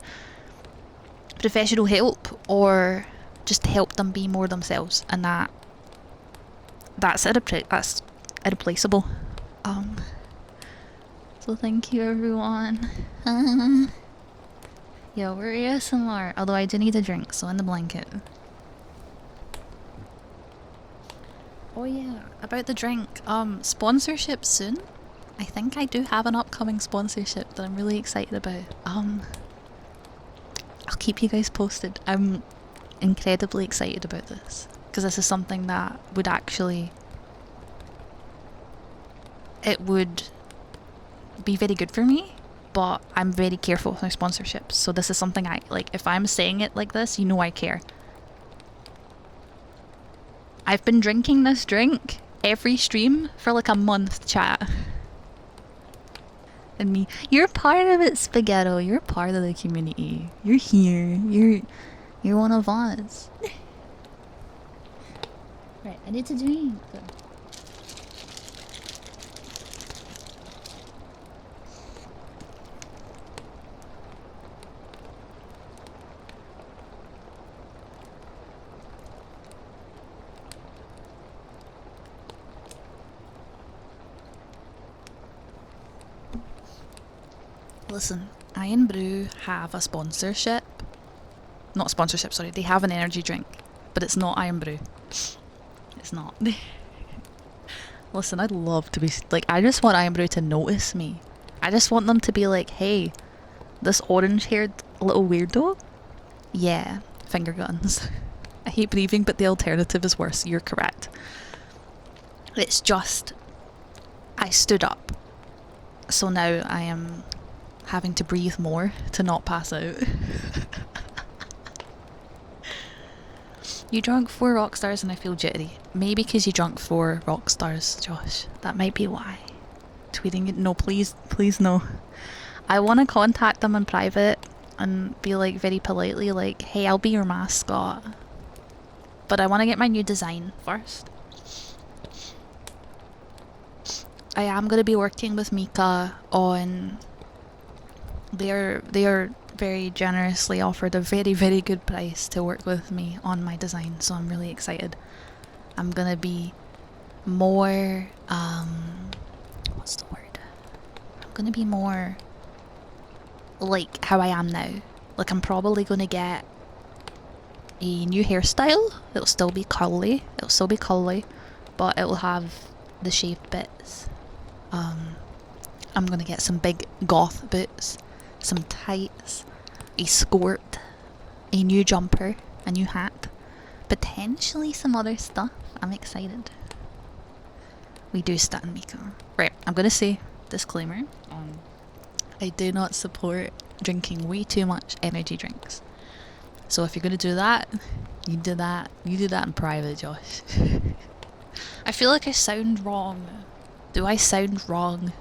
Speaker 1: professional help or just help them be more themselves, and that's irreplaceable. So thank you everyone. Yeah, we're ASMR, although I do need a drink, so in the blanket. Oh yeah, about the drink, sponsorship soon. I think I do have an upcoming sponsorship that I'm really excited about. I'll keep you guys posted. I'm incredibly excited about this because this is something that would actually it would be very good for me, but I'm very careful with my sponsorships, so this is something I like. If I'm saying it like this, you know I care. I've been drinking this drink every stream for like a month, chat. And me, you're part of it, Spaghetto. You're part of the community. You're here. You're one of us. Right, I need to drink. Listen, Iron Brew have a sponsorship. Not sponsorship, sorry. They have an energy drink, but it's not Iron Brew. It's not. Listen, I'd love to be like, I just want Iron Brew to notice me. I just want them to be like, hey, this orange-haired little weirdo? Yeah, finger guns. I hate breathing, but the alternative is worse. You're correct. It's just, I stood up. So now I am having to breathe more to not pass out. You drunk 4 rock stars and I feel jittery. Maybe because you drunk 4 rock stars, Josh. That might be why. Tweeting it. No, please no. I want to contact them in private and be like very politely like, hey, I'll be your mascot. But I want to get my new design first. I am going to be working with Mika on... They are very generously offered a very, very good price to work with me on my design, so I'm really excited. I'm going to be more... what's the word? I'm going to be more like how I am now. Like, I'm probably going to get a new hairstyle. It'll still be curly. But it'll have the shaved bits. I'm gonna get some big goth boots, some tights, a skirt, a new jumper, a new hat, potentially some other stuff. I'm excited. We do stand Mika. Right, I'm gonna say disclaimer. I do not support drinking way too much energy drinks. So if you're gonna do that, you do that in private, Josh. I feel like I sound wrong. Do I sound wrong?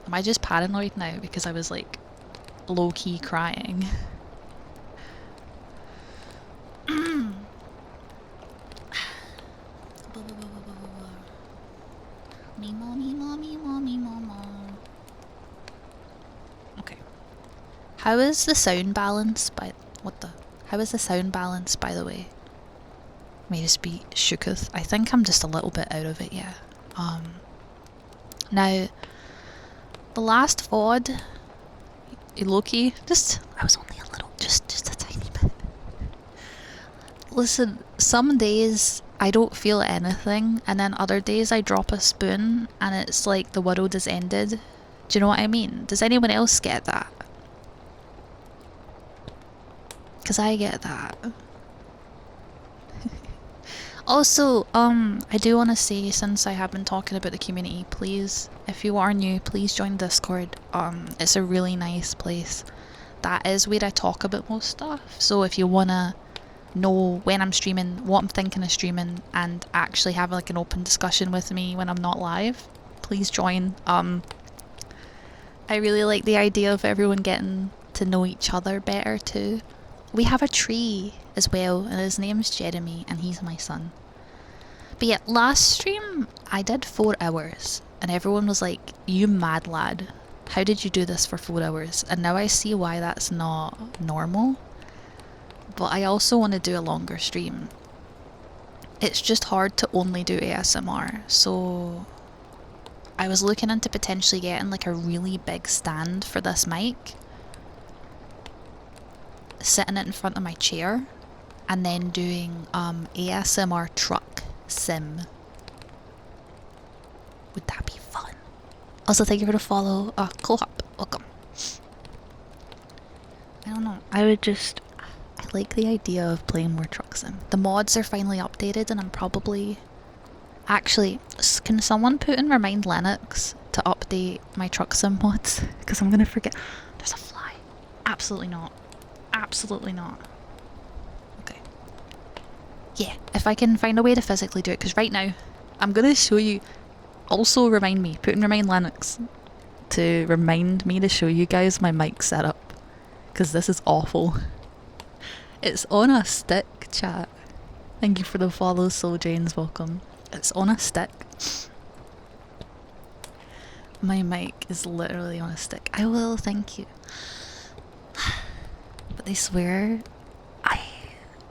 Speaker 1: Am I just paranoid now because I was like low-key crying? Okay. How is the sound balance by how is the sound balance, by the way? May just be shooketh. I think I'm just a little bit out of it, yeah. Now the last VOD, Loki, I was only a little, just a tiny bit. Listen, some days I don't feel anything, and then other days I drop a spoon and it's like the world has ended. Do you know what I mean? Does anyone else get that? Because I get that. Also, I do want to say, since I have been talking about the community, please, if you are new, please join Discord. It's a really nice place. That is where I talk about most stuff. So if you want to know when I'm streaming, what I'm thinking of streaming, and actually have like an open discussion with me when I'm not live, please join. I really like the idea of everyone getting to know each other better too. We have a tree as well, and his name's Jeremy, and he's my son. But yeah, last stream I did 4 hours, and everyone was like, "You mad lad, how did you do this for 4 hours?" And now I see why that's not normal. But I also want to do a longer stream. It's just hard to only do ASMR, so I was looking into potentially getting like a really big stand for this mic, sitting it in front of my chair, and then doing ASMR truck sim. Would that be fun? Also, thank you for the follow. Co-op, welcome. I don't know. I like the idea of playing more truck sim. The mods are finally updated, and I'm probably... Actually, can someone put in Remind Linux to update my truck sim mods? Because I'm gonna forget. There's a fly. Absolutely not. Absolutely not. Okay. Yeah, if I can find a way to physically do it, because right now, I'm gonna show you. Also, remind me, put in Remind Linux to remind me to show you guys my mic setup, because this is awful. It's on a stick, chat. Thank you for the follow, Soul Jane's welcome. It's on a stick. My mic is literally on a stick. I will, thank you. But they swear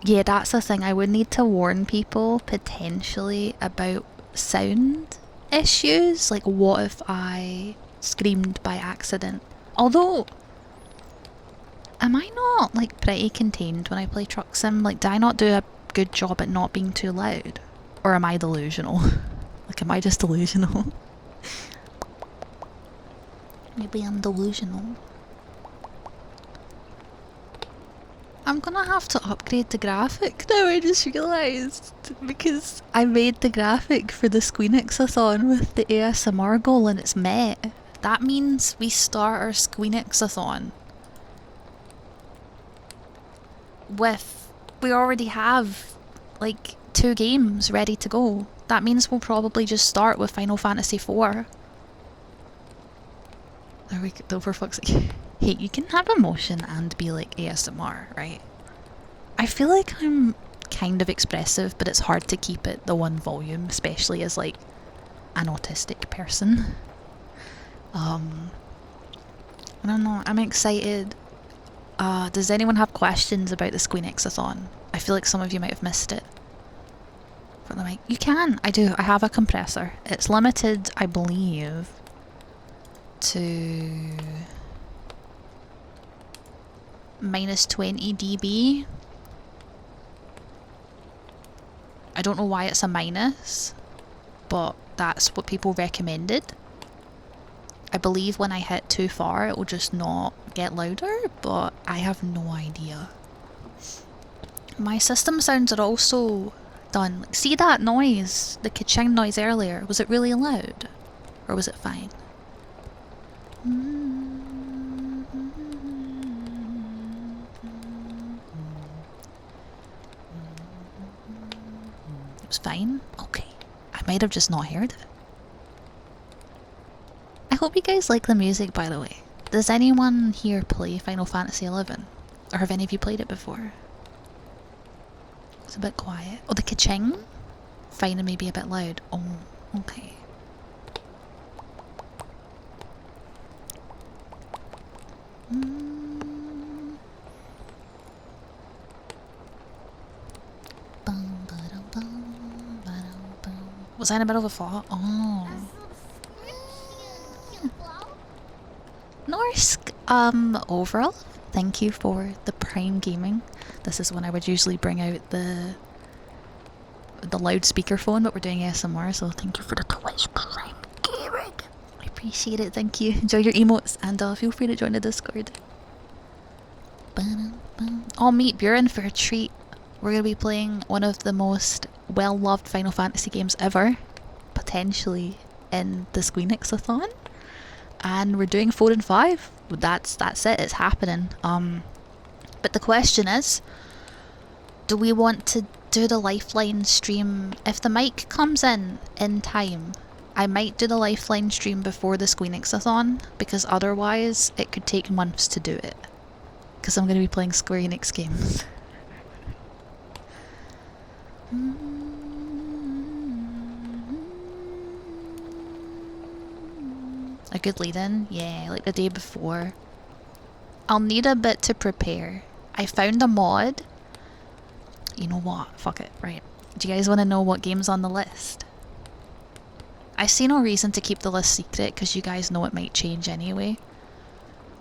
Speaker 1: yeah, that's the thing. I would need to warn people potentially about sound issues. Like, what if I screamed by accident? Although, am I not like pretty contained when I play truck sim? Like, do I not do a good job at not being too loud? Or am I delusional? Like, am I just delusional? Maybe I'm delusional. I'm gonna have to upgrade the graphic now, I just realised. Because I made the graphic for the Squeenix-a-thon with the ASMR goal and it's met. That means we start our Squeenix-a-thon with... We already have, like, 2 games ready to go. That means we'll probably just start with Final Fantasy IV. There we go, for fuck's sake. Hey, you can have emotion and be like ASMR, right? I feel like I'm kind of expressive, but it's hard to keep it the one volume, especially as like an autistic person. I don't know, I'm excited. Does anyone have questions about the Squeenix-a-thon? I feel like some of you might have missed it. For the mic. You can, I do, I have a compressor. It's limited, I believe, to -20 dB. I don't know why it's a minus, but that's what people recommended. I believe when I hit too far it will just not get louder, but I have no idea. My system sounds are also done. See that noise? The ka-ching noise earlier? Was it really loud? Or was it fine? It was fine? Okay. I might have just not heard it. I hope you guys like the music, by the way. Does anyone here play Final Fantasy XI? Or have any of you played it before? It's a bit quiet. Oh, the ka-ching? Fine and maybe a bit loud. Oh, okay. Was I in a bit of a flaw? Oh. Norsk, overall, thank you for the Prime Gaming. This is when I would usually bring out the loudspeaker phone, but we're doing ASMR, so thank you for the Twitch Prime Gaming. I appreciate it, thank you. Enjoy your emotes, and feel free to join the Discord. Oh, meet Buren for a treat. We're going to be playing one of the most well-loved Final Fantasy games ever, potentially in the Squeenix-a-thon. And we're doing 4 and 5. That's it, it's happening. But the question is, do we want to do the Lifeline stream? If the mic comes in time, I might do the Lifeline stream before the Squeenix-a-thon, because otherwise it could take months to do it. Because I'm going to be playing Square Enix games. A good lead-in? Yeah, like the day before. I'll need a bit to prepare. I found a mod. You know what? Fuck it. Right. Do you guys want to know what game's on the list? I see no reason to keep the list secret because you guys know it might change anyway.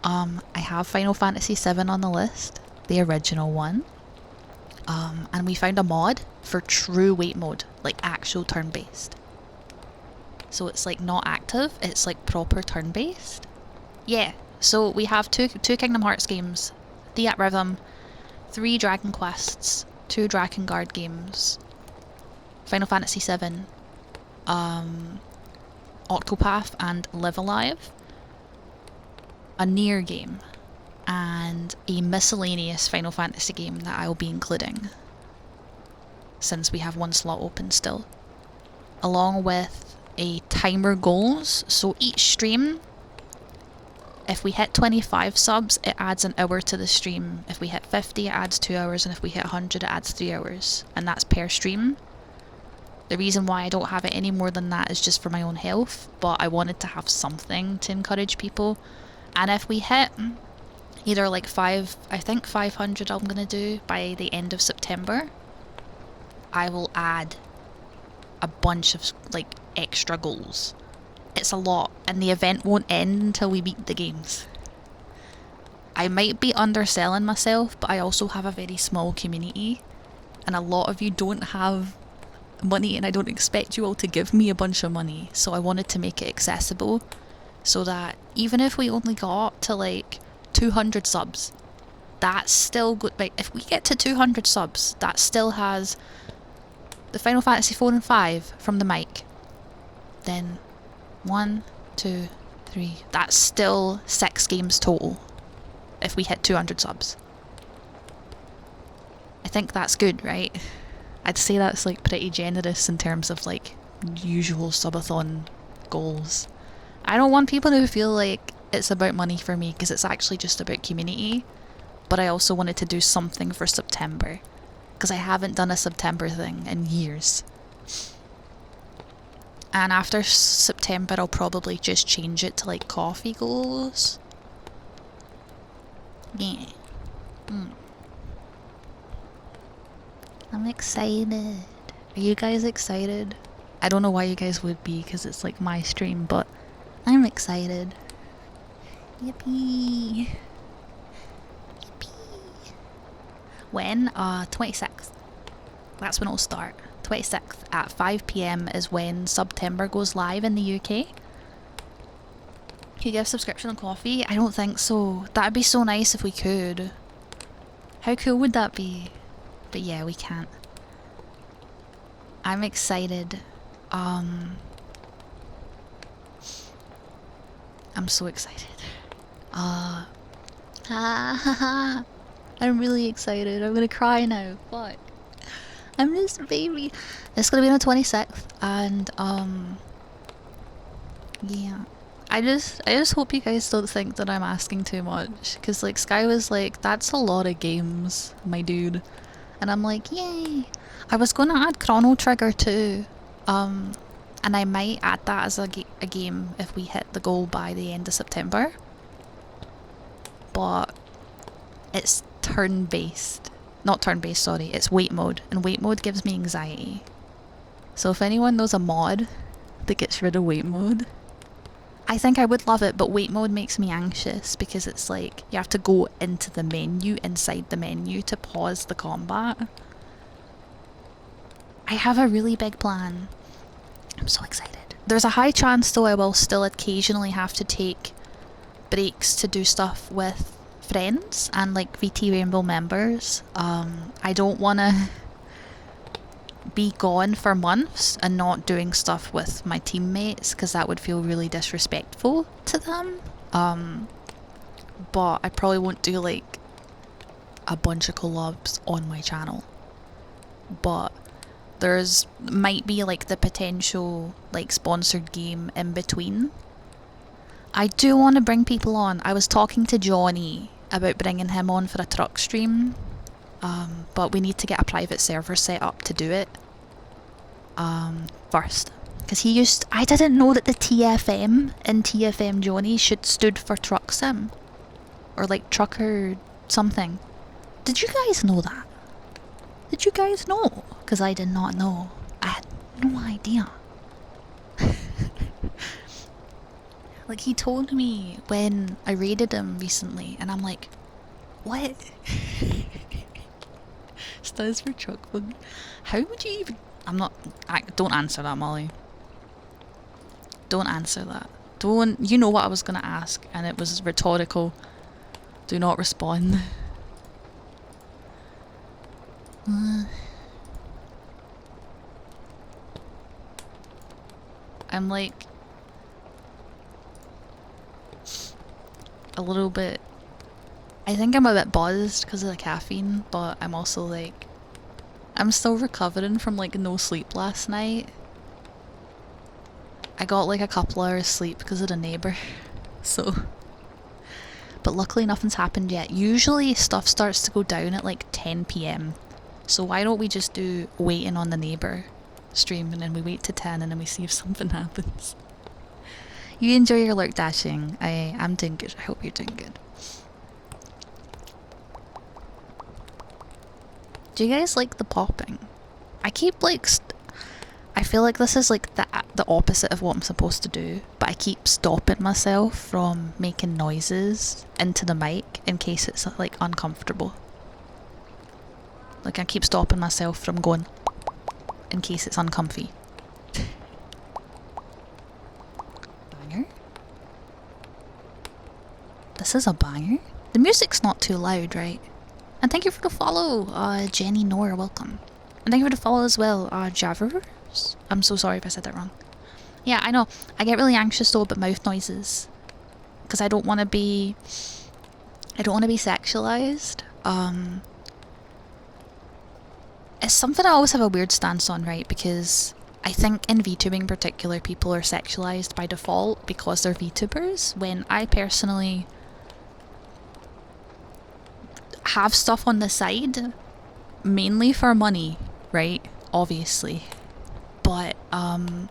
Speaker 1: I have Final Fantasy VII on the list. The original one. And we found a mod for true wait mode. Like actual turn-based. So it's like not active, it's like proper turn-based. Yeah, so we have two Kingdom Hearts games, Theat Rhythm, 3 Dragon Quests, 2 Drakengard games, Final Fantasy VII, Octopath and Live Alive, a Nier game, and a miscellaneous Final Fantasy game that I'll be including, since we have one slot open still, along with a timer goals. So each stream, if we hit 25 subs, it adds an hour to the stream. If we hit 50, it adds 2 hours, and if we hit 100, it adds 3 hours, and that's per stream. The reason why I don't have it any more than that is just for my own health, but I wanted to have something to encourage people. And if we hit either like 500 I'm gonna do by the end of September, I will add a bunch of like extra goals. It's a lot, and the event won't end until we beat the games. I might be underselling myself, but I also have a very small community, and a lot of you don't have money, and I don't expect you all to give me a bunch of money, so I wanted to make it accessible, so that even if we only got to like 200 subs, that's still good. Like, if we get to 200 subs, that still has the Final Fantasy 4 and 5 from the mic. Then 1, 2, 3. That's still 6 games total if we hit 200 subs. I think that's good, right? I'd say that's like pretty generous in terms of like usual subathon goals. I don't want people to feel like it's about money for me, because it's actually just about community. But I also wanted to do something for September, because I haven't done a September thing in years. And after September, I'll probably just change it to like coffee goals. Yeah. I'm excited. Are you guys excited? I don't know why you guys would be, because it's like my stream, but I'm excited. Yippee. Yippee. When? 26th. That's when it'll start. 26th at 5 PM is when September goes live in the UK. Can you give a subscription on coffee? I don't think so. That'd be so nice if we could. How cool would that be? But yeah, we can't. I'm excited. I'm so excited. I'm really excited. I'm gonna cry now. Fuck. I'm just a baby. It's gonna be on the 26th, and yeah. I just hope you guys don't think that I'm asking too much, because like Sky was like, that's a lot of games, my dude, and I'm like, yay. I was gonna add Chrono Trigger too, and I might add that as a game if we hit the goal by the end of September, but it's turn-based. Not turn-based, sorry, it's wait mode, and wait mode gives me anxiety. So if anyone knows a mod that gets rid of wait mode, I think I would love it, but wait mode makes me anxious because it's like you have to go into the menu, inside the menu, to pause the combat. I have a really big plan. I'm so excited. There's a high chance though I will still occasionally have to take breaks to do stuff with friends and like VT Rainbow members. I don't want to be gone for months and not doing stuff with my teammates because that would feel really disrespectful to them. But I probably won't do like a bunch of collabs on my channel. But there's might be like the potential like sponsored game in between. I do want to bring people on. I was talking to Johnny about bringing him on for a truck stream, but we need to get a private server set up to do it first. Because I didn't know that the TFM in TFM Johnny stood for truck sim. Or like trucker something. Did you guys know that? Did you guys know? Because I did not know. I had no idea. Like, he told me when I raided him recently, and I'm like, what? Stands for truck bug. How would you even... don't answer that, Molly. Don't answer that. You know what I was going to ask, and it was rhetorical. Do not respond. I'm like a little bit, I think I'm a bit buzzed because of the caffeine, but I'm also like, I'm still recovering from like no sleep last night. I got like a couple hours sleep because of the neighbour, so, but luckily nothing's happened yet. Usually stuff starts to go down at like 10 PM, so why don't we just do waiting on the neighbour stream and then we wait to 10 and then we see if something happens. You enjoy your lurk dashing. I'm doing good. I hope you're doing good. Do you guys like the popping? I keep like I feel like this is like the opposite of what I'm supposed to do, but I keep stopping myself from making noises into the mic in case it's like uncomfortable. Like I keep stopping myself from going in case it's uncomfy. Banger? This is a banger. The music's not too loud, right? And thank you for the follow, Jenny Noor, welcome. And thank you for the follow as well, Javers. I'm so sorry if I said that wrong. Yeah, I know. I get really anxious though about mouth noises. Because I don't want to be sexualized. It's something I always have a weird stance on, right? Because I think in VTubing in particular, people are sexualized by default because they're VTubers, when I personally have stuff on the side mainly for money, right? Obviously. But other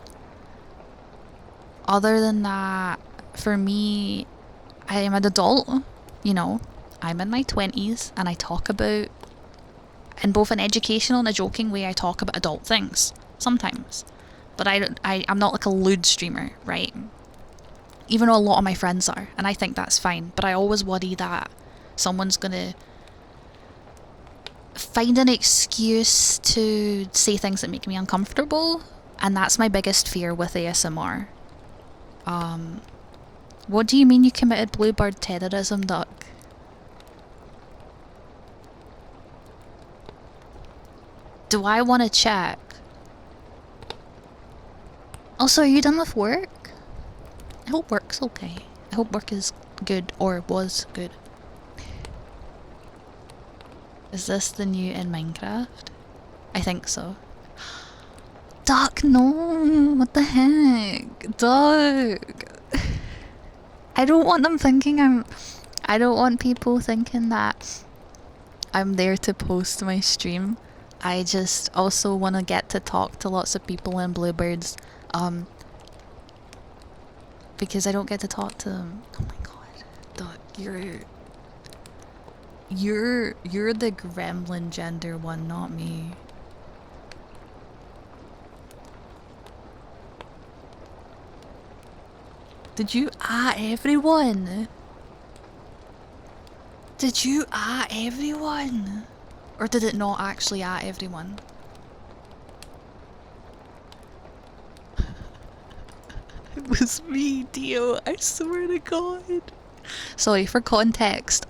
Speaker 1: than that, for me, I am an adult, you know. I'm in my 20s and I talk about, in both an educational and a joking way, I talk about adult things sometimes. But I'm not like a lewd streamer, right? Even though a lot of my friends are, and I think that's fine. But I always worry that someone's gonna find an excuse to say things that make me uncomfortable, and that's my biggest fear with ASMR. What do you mean you committed bluebird terrorism, Duck? Do I want to check? Also, are you done with work? I hope work's okay. I hope work is good, or was good. Is this the new in Minecraft? I think so. Duck, no! What the heck? Duck! I don't want them thinking I don't want people thinking that I'm there to post my stream. I just also want to get to talk to lots of people in Bluebirds. Because I don't get to talk to them. Oh my god. Duck, you're the gremlin gender one, not me. Did you everyone? Did you everyone? Or did it not actually everyone? It was me, Dio. I swear to God. Sorry, for context,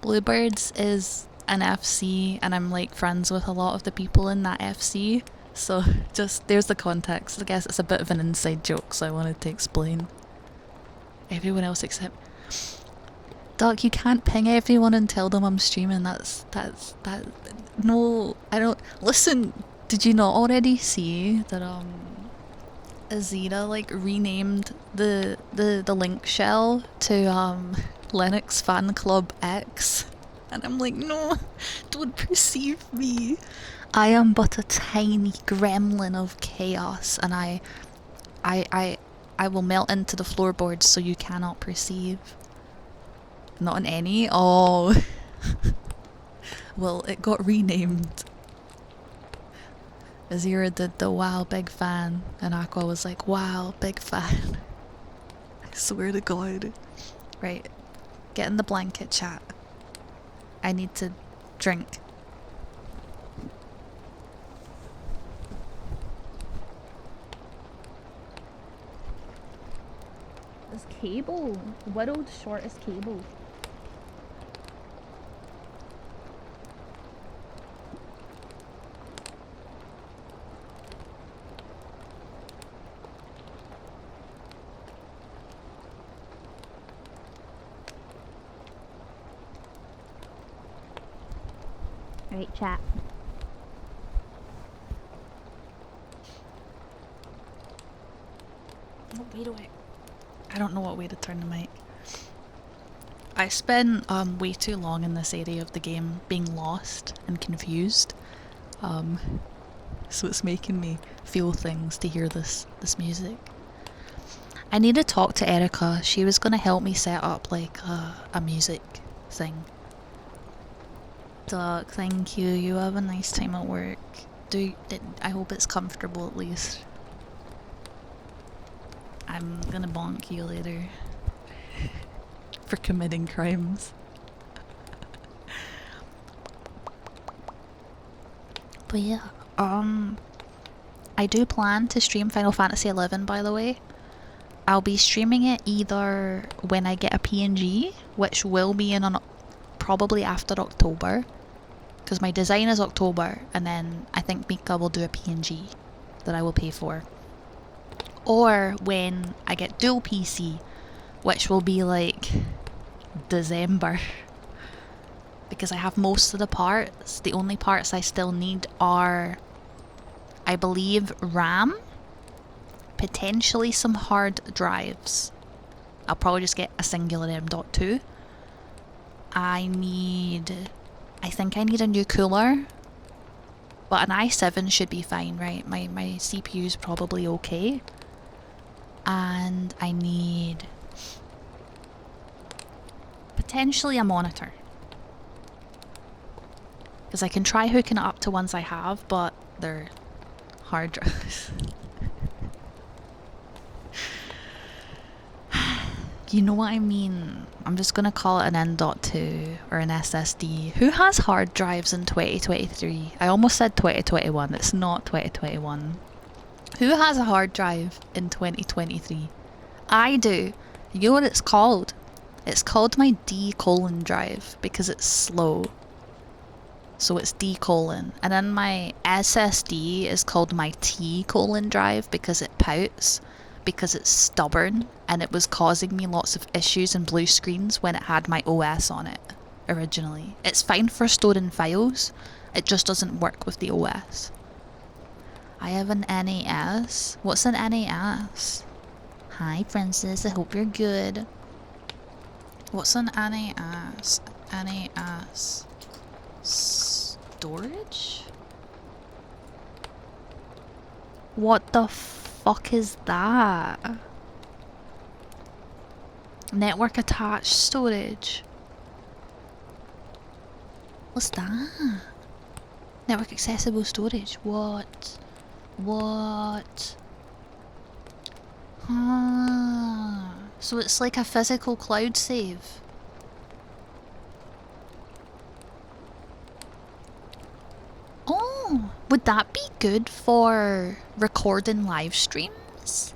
Speaker 1: Bluebirds is an FC and I'm like friends with a lot of the people in that FC. So just, there's the context. I guess it's a bit of an inside joke, so I wanted to explain. Everyone else except... Doc, you can't ping everyone and tell them I'm streaming. That... No, I don't... Listen, did you not already see that, Azita, like, renamed the link shell to, Linux Fan Club X? And I'm like, no, don't perceive me. I am but a tiny gremlin of chaos, and I will melt into the floorboards so you cannot perceive. Not in any? Oh. Well, it got renamed. Azira did the wow, big fan, and Aqua was like, wow, big fan. I swear to God. Right, get in the blanket, chat. I need to drink. This cable, widowed shortest cable. Right, chat. What way do I don't know what way to turn the mic. I spent way too long in this area of the game being lost and confused. So it's making me feel things to hear this music. I need to talk to Erica. She was gonna help me set up like a music thing. Doc, thank you. You have a nice time at work. I hope it's comfortable at least. I'm gonna bonk you later. For committing crimes. But yeah, I do plan to stream Final Fantasy XI, by the way. I'll be streaming it either when I get a PNG, which will be in probably after October, because my design is October, and then I think Mika will do a PNG that I will pay for. Or when I get dual PC, which will be like December. Because I have most of the parts. The only parts I still need are, I believe, RAM, potentially some hard drives. I'll probably just get a singular M.2. I think I need a new cooler, but an i7 should be fine, right? My CPU is probably okay. And I need potentially a monitor. Because I can try hooking it up to ones I have, but they're hard drives. You know what I mean? I'm just gonna call it an N.2 or an SSD. Who has hard drives in 2023? I almost said 2021. It's not 2021. Who has a hard drive in 2023? I do. You know what it's called? It's called my D: drive because it's slow. So it's D:. And then my SSD is called my T: drive because it pouts, because it's stubborn, and it was causing me lots of issues and blue screens when it had my OS on it originally. It's fine for storing files, it just doesn't work with the OS. I have an NAS. What's an NAS? Hi, Princess, I hope you're good. What's an NAS? NAS. Storage? What the fuck is that? Network attached storage. What's that? Network accessible storage. What? What? Ah. So it's like a physical cloud save. Oh, would that be good for recording live streams?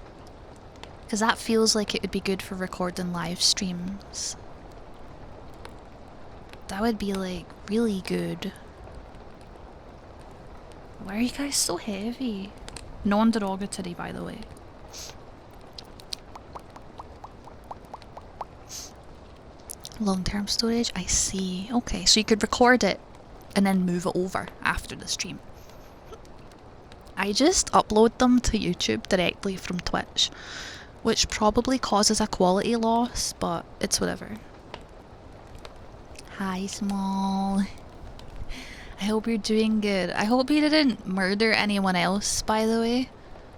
Speaker 1: Because that feels like it would be good for recording live streams. That would be like really good. Why are you guys so heavy? Non-derogatory, by the way. Long-term storage, I see. Okay, so you could record it and then move it over after the stream. I just upload them to YouTube directly from Twitch, which probably causes a quality loss, but it's whatever. Hi, Small. I hope you're doing good. I hope you didn't murder anyone else, by the way.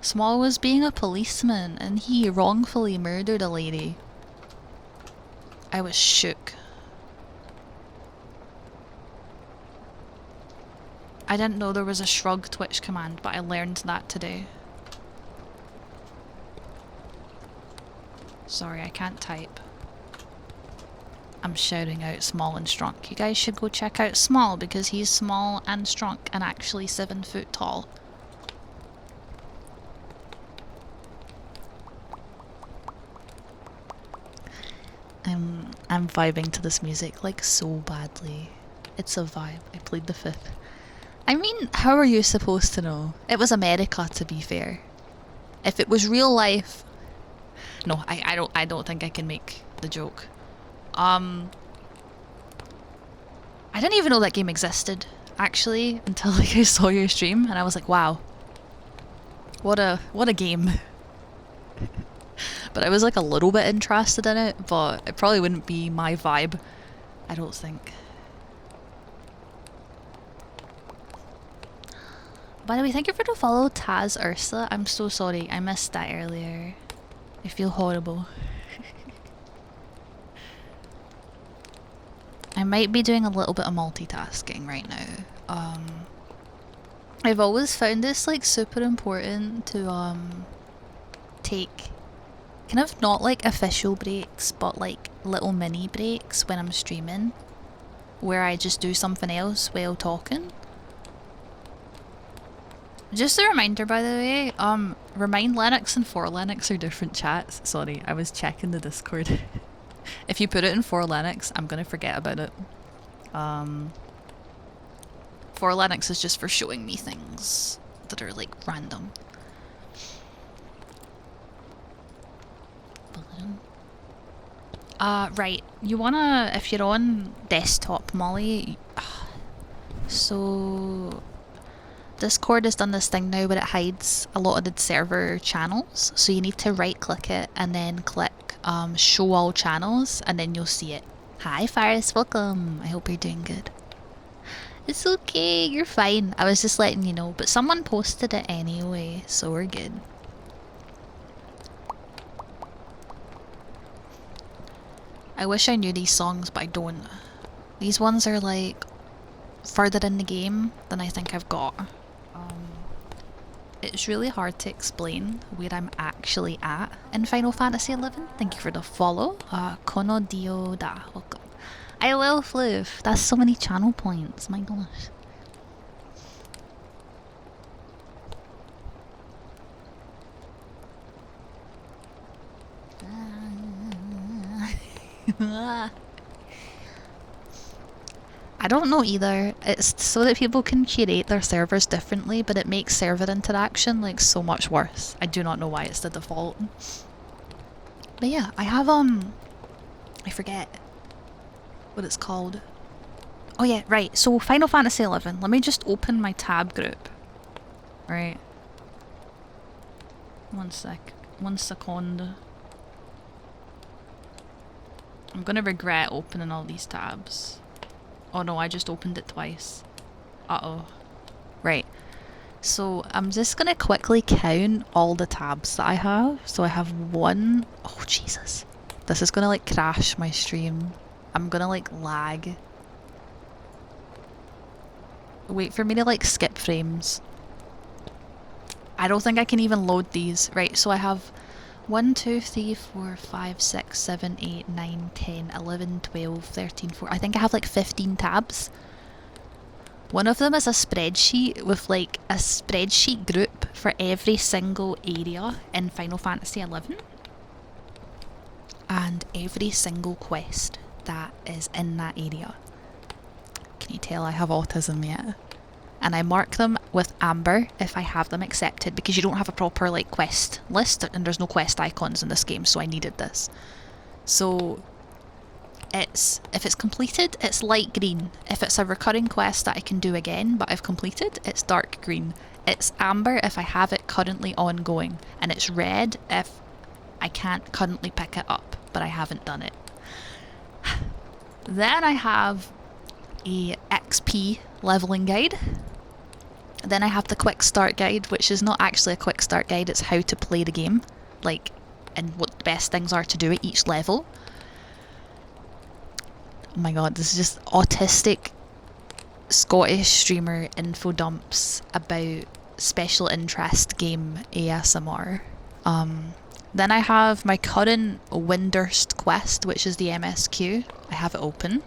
Speaker 1: Small was being a policeman and he wrongfully murdered a lady. I was shook. I didn't know there was a shrug Twitch command, but I learned that today. Sorry, I can't type. I'm shouting out Small and Strunk. You guys should go check out Small because he's small and strunk and actually 7 foot tall. I'm vibing to this music like so badly. It's a vibe. I plead the fifth. I mean, how are you supposed to know? It was America, to be fair. If it was real life... No, I don't think I can make the joke. I didn't even know that game existed, actually, until like I saw your stream, and I was like, wow. What a game. But I was like a little bit interested in it, but it probably wouldn't be my vibe, I don't think. By the way, thank you for the follow, Taz Ursula. I'm so sorry, I missed that earlier. I feel horrible. I might be doing a little bit of multitasking right now. I've always found this like super important to take kind of not like official breaks, but like little mini breaks when I'm streaming, where I just do something else while talking. Just a reminder, by the way, Remind Linux and For Linux are different chats. Sorry, I was checking the Discord. If you put it in For Linux, I'm gonna forget about it. For Linux is just for showing me things that are like random. Right, you wanna, if you're on desktop, Molly, so Discord has done this thing now where it hides a lot of the server channels, so you need to right click it and then click show all channels and then you'll see it. Hi Faris, welcome. I hope you're doing good. It's okay, you're fine. I was just letting you know, but someone posted it anyway, so we're good. I wish I knew these songs, but I don't. These ones are like further in the game than I think I've got. It's really hard to explain where I'm actually at in Final Fantasy XI. Thank you for the follow. Kono Dio da. Welcome. I will Floof. That's so many channel points. My gosh. I don't know either. It's so that people can curate their servers differently, but it makes server interaction like so much worse. I do not know why it's the default. But yeah, I have I forget what it's called. Oh yeah, right. So Final Fantasy XI. Let me just open my tab group. Right. One second. I'm gonna regret opening all these tabs. Oh no, I just opened it twice. Uh-oh. Right. So I'm just gonna quickly count all the tabs that I have. So I have 1... Oh, Jesus. This is gonna like crash my stream. I'm gonna like lag. Wait for me to like skip frames. I don't think I can even load these. Right, so I have 1, 2, 3, 4, 5, 6, 7, 8, 9, 10, 11, 12, 13, 14. I think I have like 15 tabs. One of them is a spreadsheet with like a spreadsheet group for every single area in Final Fantasy XI. And every single quest that is in that area. Can you tell I have autism yet? And I mark them with amber if I have them accepted, because you don't have a proper like quest list and there's no quest icons in this game, so I needed this. So if it's completed, it's light green. If it's a recurring quest that I can do again but I've completed, it's dark green. It's amber if I have it currently ongoing, and it's red if I can't currently pick it up but I haven't done it. Then I have a XP leveling guide. Then I have the quick start guide, which is not actually a quick start guide, it's how to play the game, like, and what the best things are to do at each level. Oh my god, this is just autistic Scottish streamer info dumps about special interest game ASMR. Then I have my current Windurst quest, which is the MSQ. I have it open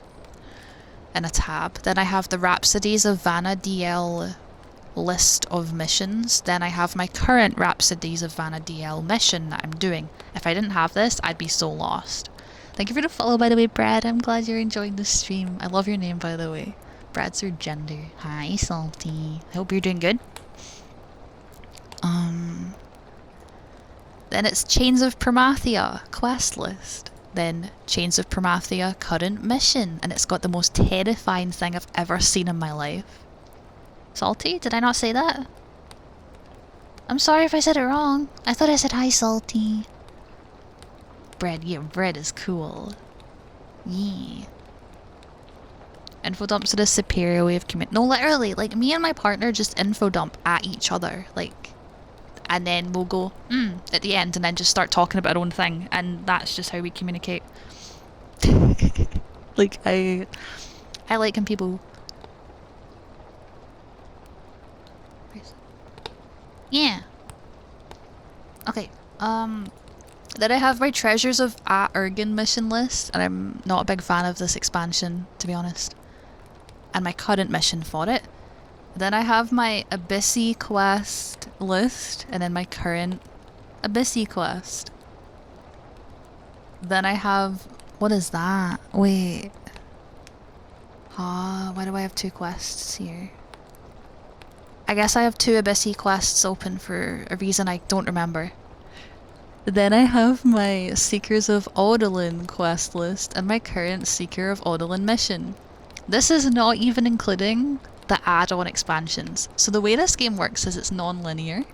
Speaker 1: in a tab. Then I have the Rhapsodies of Vanna DL list of missions. Then I have my current Rhapsodies of Vanna DL mission that I'm doing. If I didn't have this, I'd be so lost. Thank you for the follow, by the way, Brad. I'm glad you're enjoying the stream. I love your name, by the way. Brad's your gender. Hi, Salty. I hope you're doing good. Then it's Chains of Promathia quest list. Then Chains of Promathia current mission. And it's got the most terrifying thing I've ever seen in my life. Salty? Did I not say that? I'm sorry if I said it wrong. I thought I said hi, Salty. Bread. Yeah, bread is cool. Yeah. Info dumps are the superior way of communicating. No, literally, like, me and my partner just info dump at each other. Like, and then we'll go, at the end, and then just start talking about our own thing. And that's just how we communicate. Like, I like when people... Yeah. Okay, then I have my Treasures of Ergen mission list, and I'm not a big fan of this expansion, to be honest. And my current mission for it. Then I have my Abyssy quest list, and then my current Abyssy quest. Then I have... What is that? Wait. Why do I have two quests here? I guess I have two Abyssy quests open for a reason I don't remember. Then I have my Seekers of Odalin quest list and my current Seeker of Odalin mission. This is not even including the add-on expansions. So the way this game works is it's non-linear,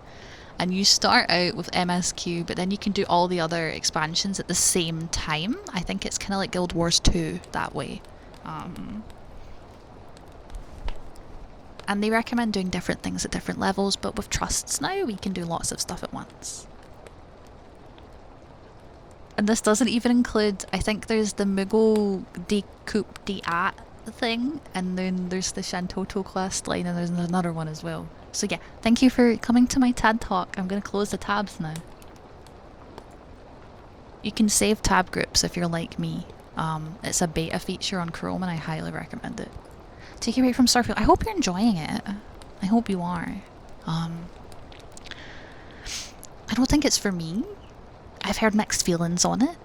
Speaker 1: and you start out with MSQ, but then you can do all the other expansions at the same time. I think it's kind of like Guild Wars 2 that way. And they recommend doing different things at different levels, but with trusts now we can do lots of stuff at once. And this doesn't even include, I think there's the Mughal de Coupe de At thing, and then there's the Shantoto quest line, and there's another one as well. So yeah, thank you for coming to my TED Talk. I'm going to close the tabs now. You can save tab groups if you're like me. It's a beta feature on Chrome and I highly recommend it. Take a break from Starfield. I hope you're enjoying it. I hope you are. I don't think it's for me. I've heard mixed feelings on it.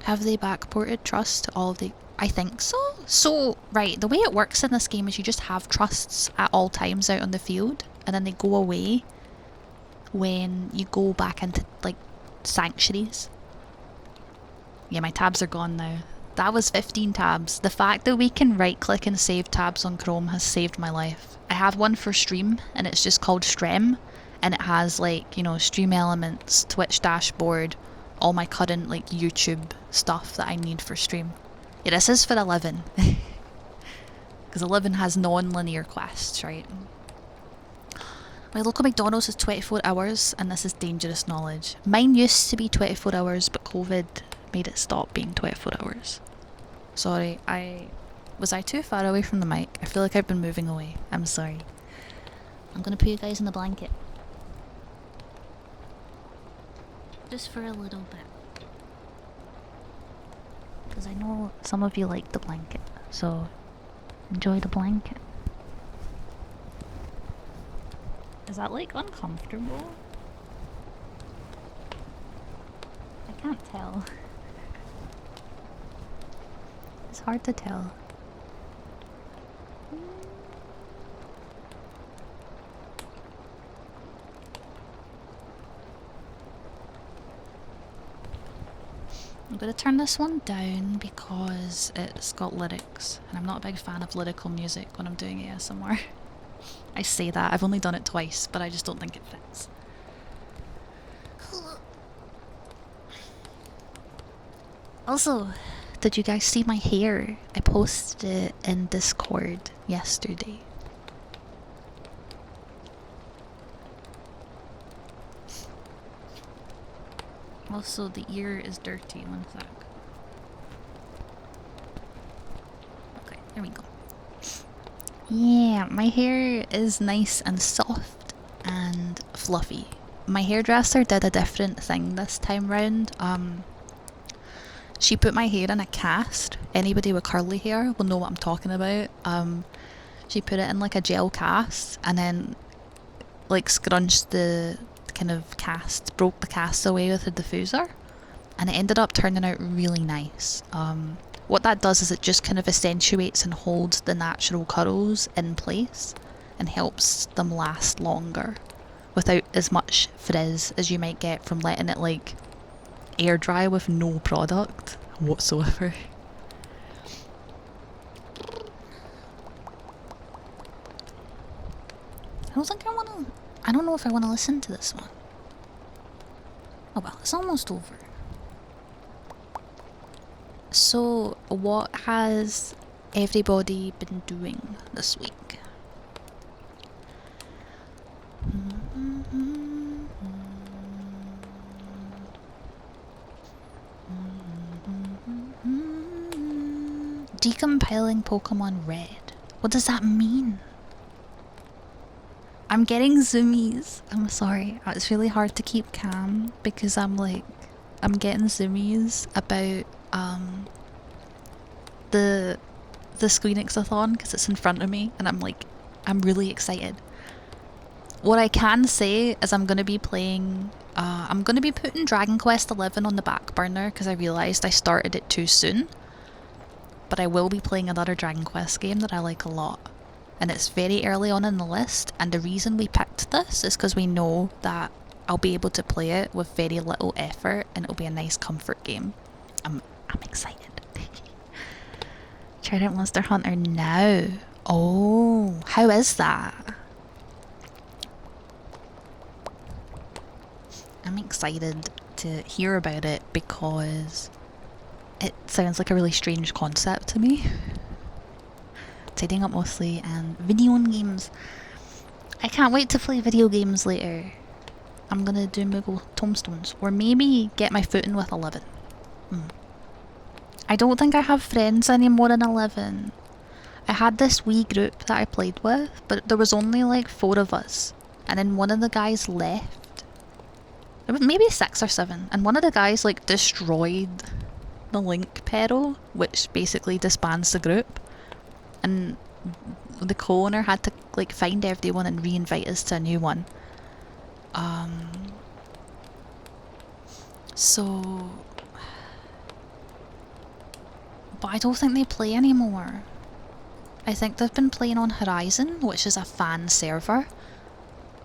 Speaker 1: Have they backported Trust to all of the... I think so. So, right, the way it works in this game is you just have trusts at all times out on the field, and then they go away when you go back into, like, sanctuaries. Yeah, my tabs are gone now. That was 15 tabs. The fact that we can right-click and save tabs on Chrome has saved my life. I have one for stream, and it's just called Strem, and it has, like, you know, Stream Elements, Twitch dashboard, all my current, like, YouTube stuff that I need for stream. Yeah, this is for 11. Because 11 has non-linear quests, right? My local McDonald's is 24 hours, and this is dangerous knowledge. Mine used to be 24 hours, but COVID made it stop being 24 hours. Sorry, was I too far away from the mic? I feel like I've been moving away. I'm sorry. I'm gonna put you guys in the blanket. Just for a little bit. Because I know some of you like the blanket, so enjoy the blanket. Is that like uncomfortable? I can't tell. It's hard to tell. I'm gonna turn this one down because it's got lyrics, and I'm not a big fan of lyrical music when I'm doing ASMR. I say that, I've only done it twice, but I just don't think it fits. Also, did you guys see my hair? I posted it in Discord yesterday. Also, the ear is dirty. One sec. Okay, there we go. Yeah, my hair is nice and soft and fluffy. My hairdresser did a different thing this time round. She put my hair in a cast. Anybody with curly hair will know what I'm talking about. She put it in like a gel cast and then like scrunched the kind of cast, broke the cast away with a diffuser, and it ended up turning out really nice. What that does is it just kind of accentuates and holds the natural curls in place and helps them last longer without as much frizz as you might get from letting it like air dry with no product whatsoever. I don't know if I want to listen to this one. Oh well, it's almost over. So, what has everybody been doing this week? Decompiling Pokemon Red. What does that mean? I'm getting zoomies. I'm sorry. It's really hard to keep calm because I'm getting zoomies about the Squeenix-a-thon because it's in front of me and I'm really excited. What I can say is I'm gonna be putting Dragon Quest XI on the back burner because I realised I started it too soon. But I will be playing another Dragon Quest game that I like a lot. And it's very early on in the list, and the reason we picked this is because we know that I'll be able to play it with very little effort and it'll be a nice comfort game. I'm excited. Trident Monster Hunter now. Oh, how is that? I'm excited to hear about it because it sounds like a really strange concept to me. Tidying up mostly and video games. I can't wait to play video games later. I'm gonna do Moogle Tomestones or maybe get my foot in with 11. I don't think I have friends anymore in 11. I had this wee group that I played with, but there was only like 4 of us, and then one of the guys left. It was maybe 6 or 7, and one of the guys like destroyed the link pedal, which basically disbands the group, and the co-owner had to like find everyone and re-invite us to a new one. So but I don't think they play anymore. I think they've been playing on Horizon, which is a fan server,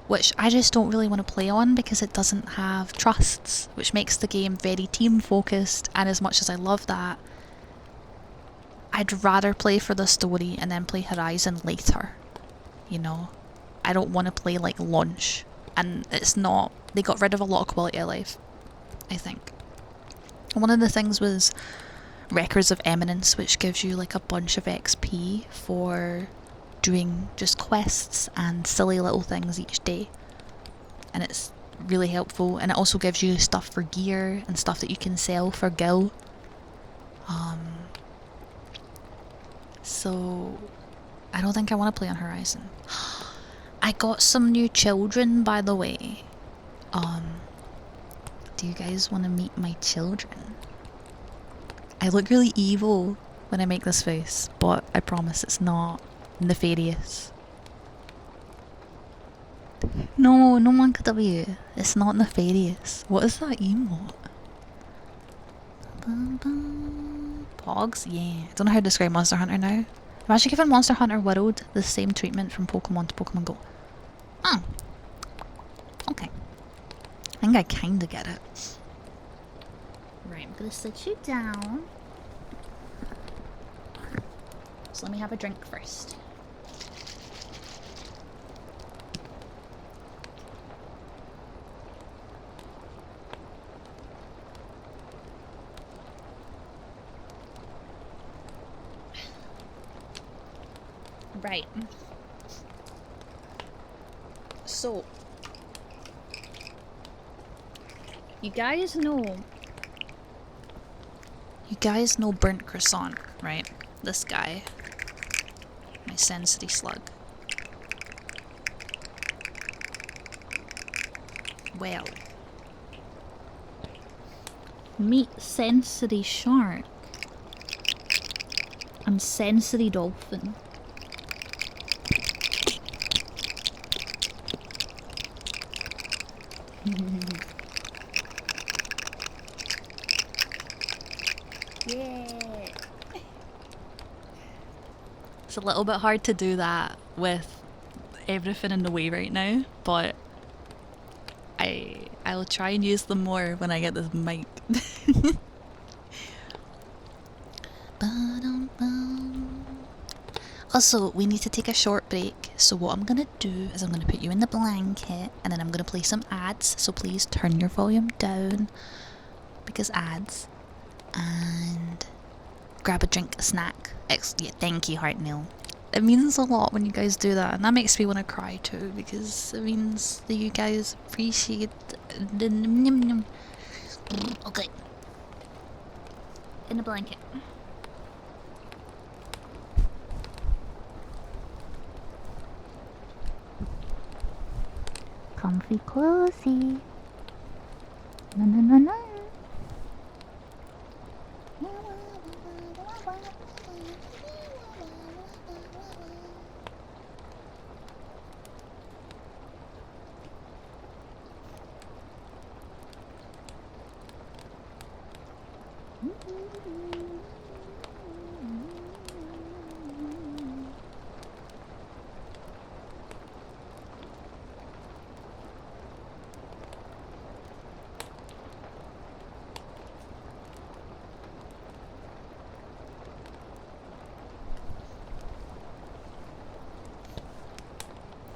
Speaker 1: which I just don't really want to play on because it doesn't have trusts, which makes the game very team focused, and as much as I love that, I'd rather play for the story and then play Horizon later, you know? I don't want to play like launch, and it's not, they got rid of a lot of quality of life, I think. One of the things was Records of Eminence, which gives you like a bunch of XP for doing just quests and silly little things each day, and it's really helpful, and it also gives you stuff for gear and stuff that you can sell for gil. So I don't think I want to play on Horizon. I got some new children, by the way. Do you guys want to meet my children? I look really evil when I make this face, but I promise it's not nefarious. No, no one could have you. It's not nefarious. What is that emote? Pogs? Yeah. I don't know how to describe Monster Hunter now. I'm actually giving Monster Hunter World the same treatment from Pokemon to Pokemon Go. Oh. Okay. I think I kinda get it. Right, I'm gonna sit you down. So let me have a drink first. Right. So, you guys know Burnt Croissant, right? This guy. My sensitive slug. Well. Meet sensitive shark. And sensitive dolphin. Yeah. It's a little bit hard to do that with everything in the way right now, but I'll try and use them more when I get this mic. Also, we need to take a short break, so what I'm gonna do is I'm gonna put you in the blanket and then I'm gonna play some ads, so please turn your volume down because ads, and grab a drink, a snack. Yeah, thank you, Heartnail. It means a lot when you guys do that, and that makes me want to cry too, because it means that you guys appreciate the okay. In the blanket. Comfy cozy. No no no no.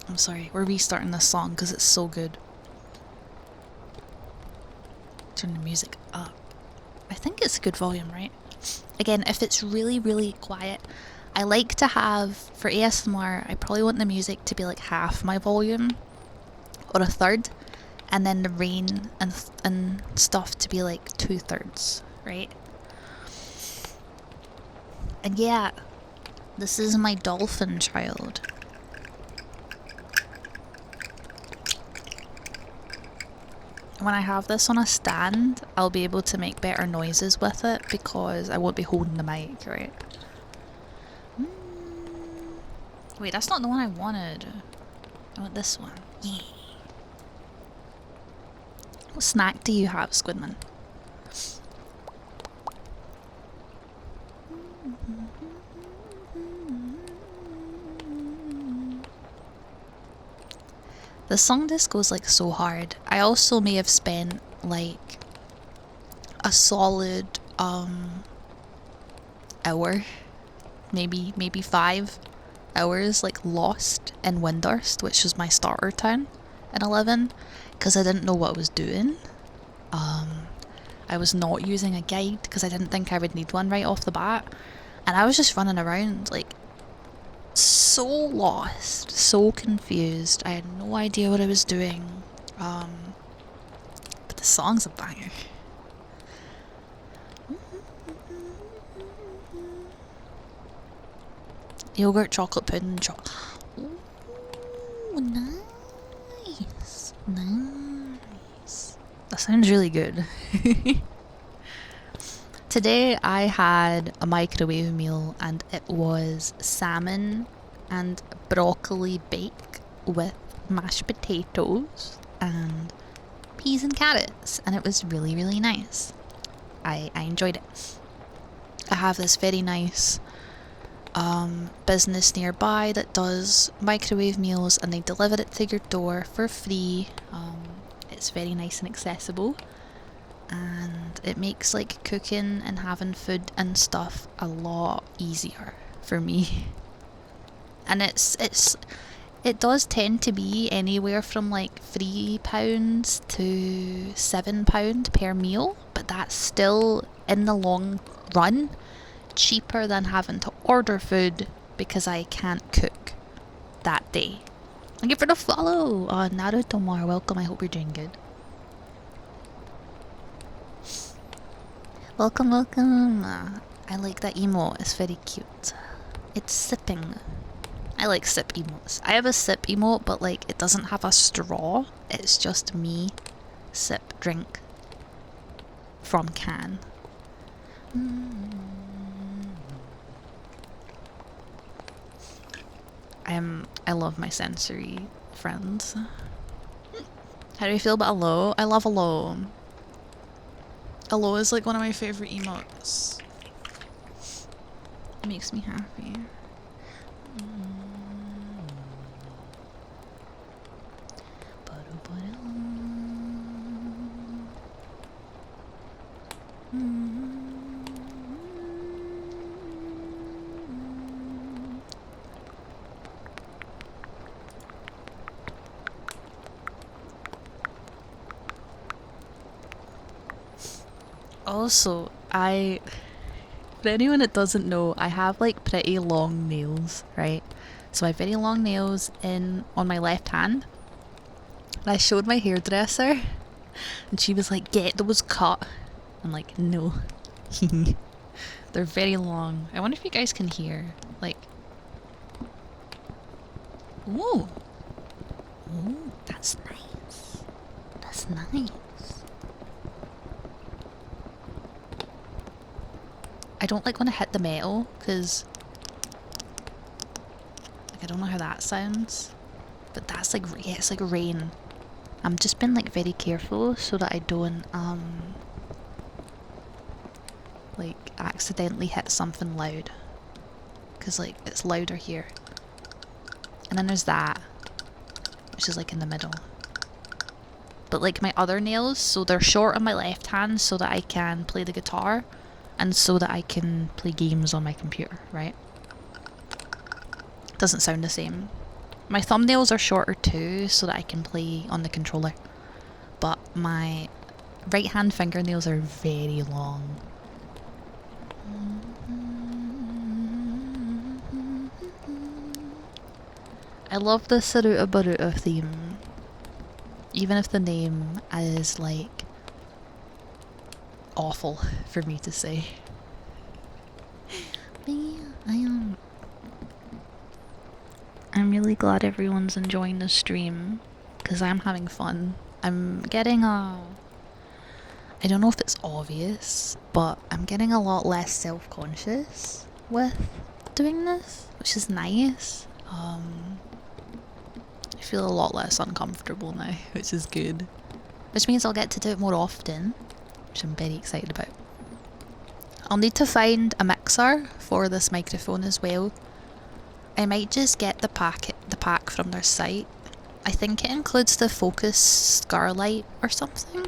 Speaker 1: I'm sorry, we're restarting this song because it's so good. Turn the music up. I think it's a good volume, right? Again, if it's really, really quiet, I like to have, for ASMR, I probably want the music to be like half my volume, or a third, and then the rain and stuff to be like 2/3, right? And yeah, this is my dolphin child. When I have this on a stand, I'll be able to make better noises with it because I won't be holding the mic, right? Wait, that's not the one I wanted. I want this one. Yeah. What snack do you have, Squidman? The song just goes like so hard. I also may have spent like a solid hour, maybe 5 hours like lost in Windurst, which was my starter town in 11, because I didn't know what I was doing. I was not using a guide because I didn't think I would need one right off the bat, and I was just running around like so lost, so confused. I had no idea what I was doing. But the song's a banger. Yogurt, chocolate pudding, Ooh, nice. Nice. The sounds really good. Today I had a microwave meal and it was salmon and broccoli bake with mashed potatoes and peas and carrots, and it was really, really nice. I enjoyed it. I have this very nice business nearby that does microwave meals and they deliver it to your door for free. It's very nice and accessible, and it makes like cooking and having food and stuff a lot easier for me. And it does tend to be anywhere from like £3 to £7 per meal, but that's still in the long run cheaper than having to order food because I can't cook that day. Thank you for the follow, Naruto Mar. Welcome. I hope you're doing good. Welcome, welcome. I like that emote. It's very cute. It's sipping. I like sip emotes. I have a sip emote, but like it doesn't have a straw. It's just me sip drink from can. I love my sensory friends. How do you feel about Allo? I love Allo. Allo is like one of my favorite emotes. It makes me happy. Also, for anyone that doesn't know, I have like pretty long nails, right? So I have very long nails on my left hand. And I showed my hairdresser and she was like, get those cut. I'm like, no. They're very long. I wonder if you guys can hear. Like, ooh. Ooh, that's nice. That's nice. I don't like when I hit the metal, because like, I don't know how that sounds. But that's like, yeah, it's like rain. I'm just been like very careful so that I don't like accidentally hit something loud. Because like it's louder here. And then there's that, which is like in the middle. But like my other nails, so they're short on my left hand so that I can play the guitar. And so that I can play games on my computer, right? Doesn't sound the same. My thumbnails are shorter too, so that I can play on the controller. But my right hand fingernails are very long. I love the Saruta Baruta theme. Even if the name is like awful for me to say. But yeah, I'm really glad everyone's enjoying the stream because I'm having fun. I'm getting I don't know if it's obvious, but I'm getting a lot less self-conscious with doing this, which is nice. I feel a lot less uncomfortable now, which is good. Which means I'll get to do it more often, which I'm very excited about. I'll need to find a mixer for this microphone as well. I might just get the pack from their site. I think it includes the Focus Starlight or something.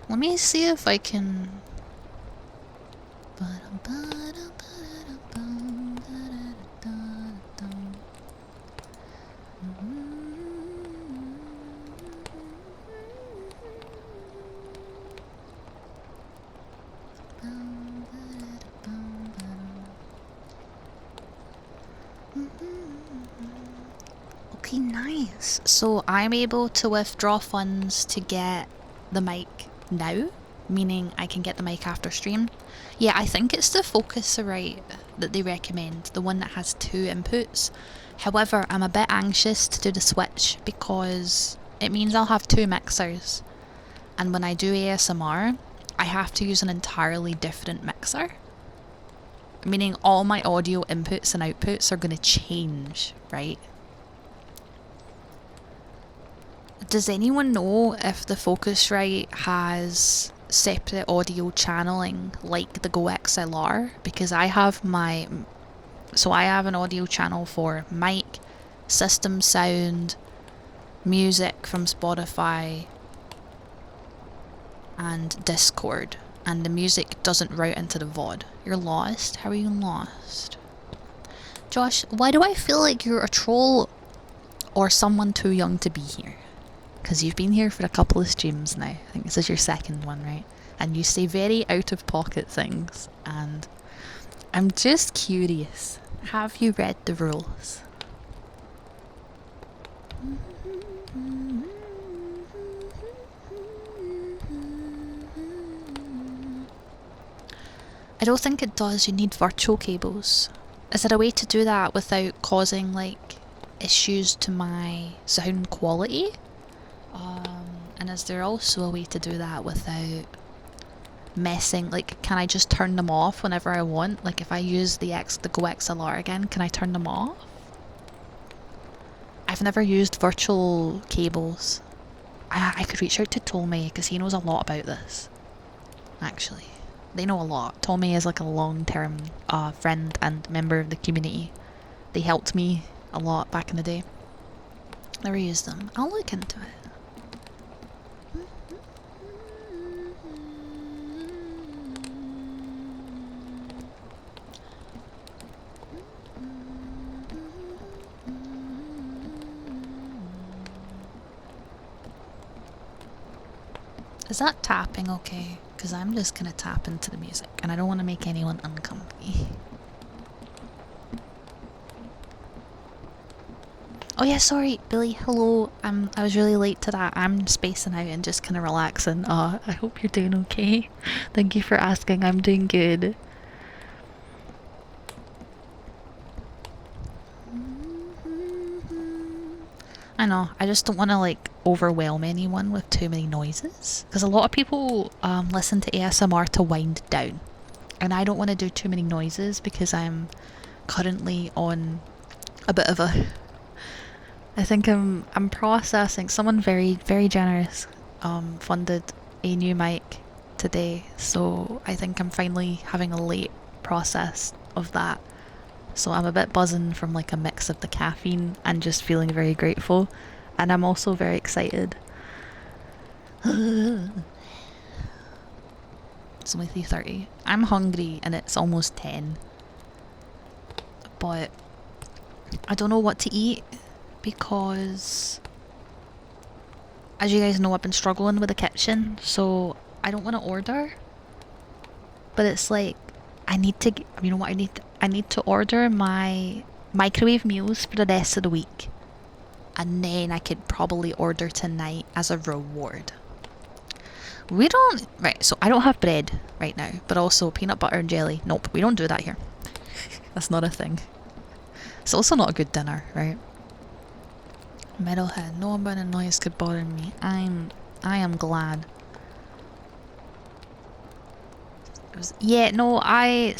Speaker 1: Let me see if I can... Okay, nice. So I'm able to withdraw funds to get the mic now, meaning I can get the mic after stream. Yeah, I think it's the Focusrite that they recommend, the one that has 2 inputs, However, I'm a bit anxious to do the switch because it means I'll have two mixers. And when I do ASMR, I have to use an entirely different mixer. Meaning all my audio inputs and outputs are going to change, right? Does anyone know if the Focusrite has separate audio channeling like the Go XLR? Because I have an audio channel for mic, system sound, music from Spotify, and Discord. And the music doesn't route into the VOD. You're lost? How are you lost? Josh, why do I feel like you're a troll or someone too young to be here? Because you've been here for a couple of streams now. I think this is your second one, right? And you say very out of pocket things. And I'm just curious. Have you read the rules? I don't think it does. You need virtual cables. Is there a way to do that without causing like issues to my sound quality? And is there also a way to do that without messing, like, can I just turn them off whenever I want? Like if I use the Go XLR again, can I turn them off? I've never used virtual cables. I could reach out to Tommy because he knows a lot about this. Actually, they know a lot. Tommy is like a long-term friend and member of the community. They helped me a lot back in the day. Never used them. I'll look into it. Is that tapping okay? Because I'm just gonna tap into the music and I don't want to make anyone uncomfy. Oh yeah, sorry, Billy, hello. I was really late to that. I'm spacing out and just kind of relaxing. I hope you're doing okay. Thank you for asking. I'm doing good. I know, I just don't want to like overwhelm anyone with too many noises. Because a lot of people listen to ASMR to wind down. And I don't want to do too many noises because I'm currently on a bit of a... I think I'm processing. Someone very, very generous funded a new mic today. So I think I'm finally having a late process of that. So I'm a bit buzzing from like a mix of the caffeine and just feeling very grateful. And I'm also very excited. It's only 3:30. I'm hungry and it's almost 10. But I don't know what to eat because, as you guys know, I've been struggling with the kitchen. So I don't want to order. But it's like, I need to, you know what I need? I need to order my microwave meals for the rest of the week. And then I could probably order tonight as a reward. We don't, right, so I don't have bread right now, but also peanut butter and jelly. Nope, we don't do that here. That's not a thing. It's also not a good dinner, right? Metalhead, no amount of noise could bother me. I am glad. Yeah, no, I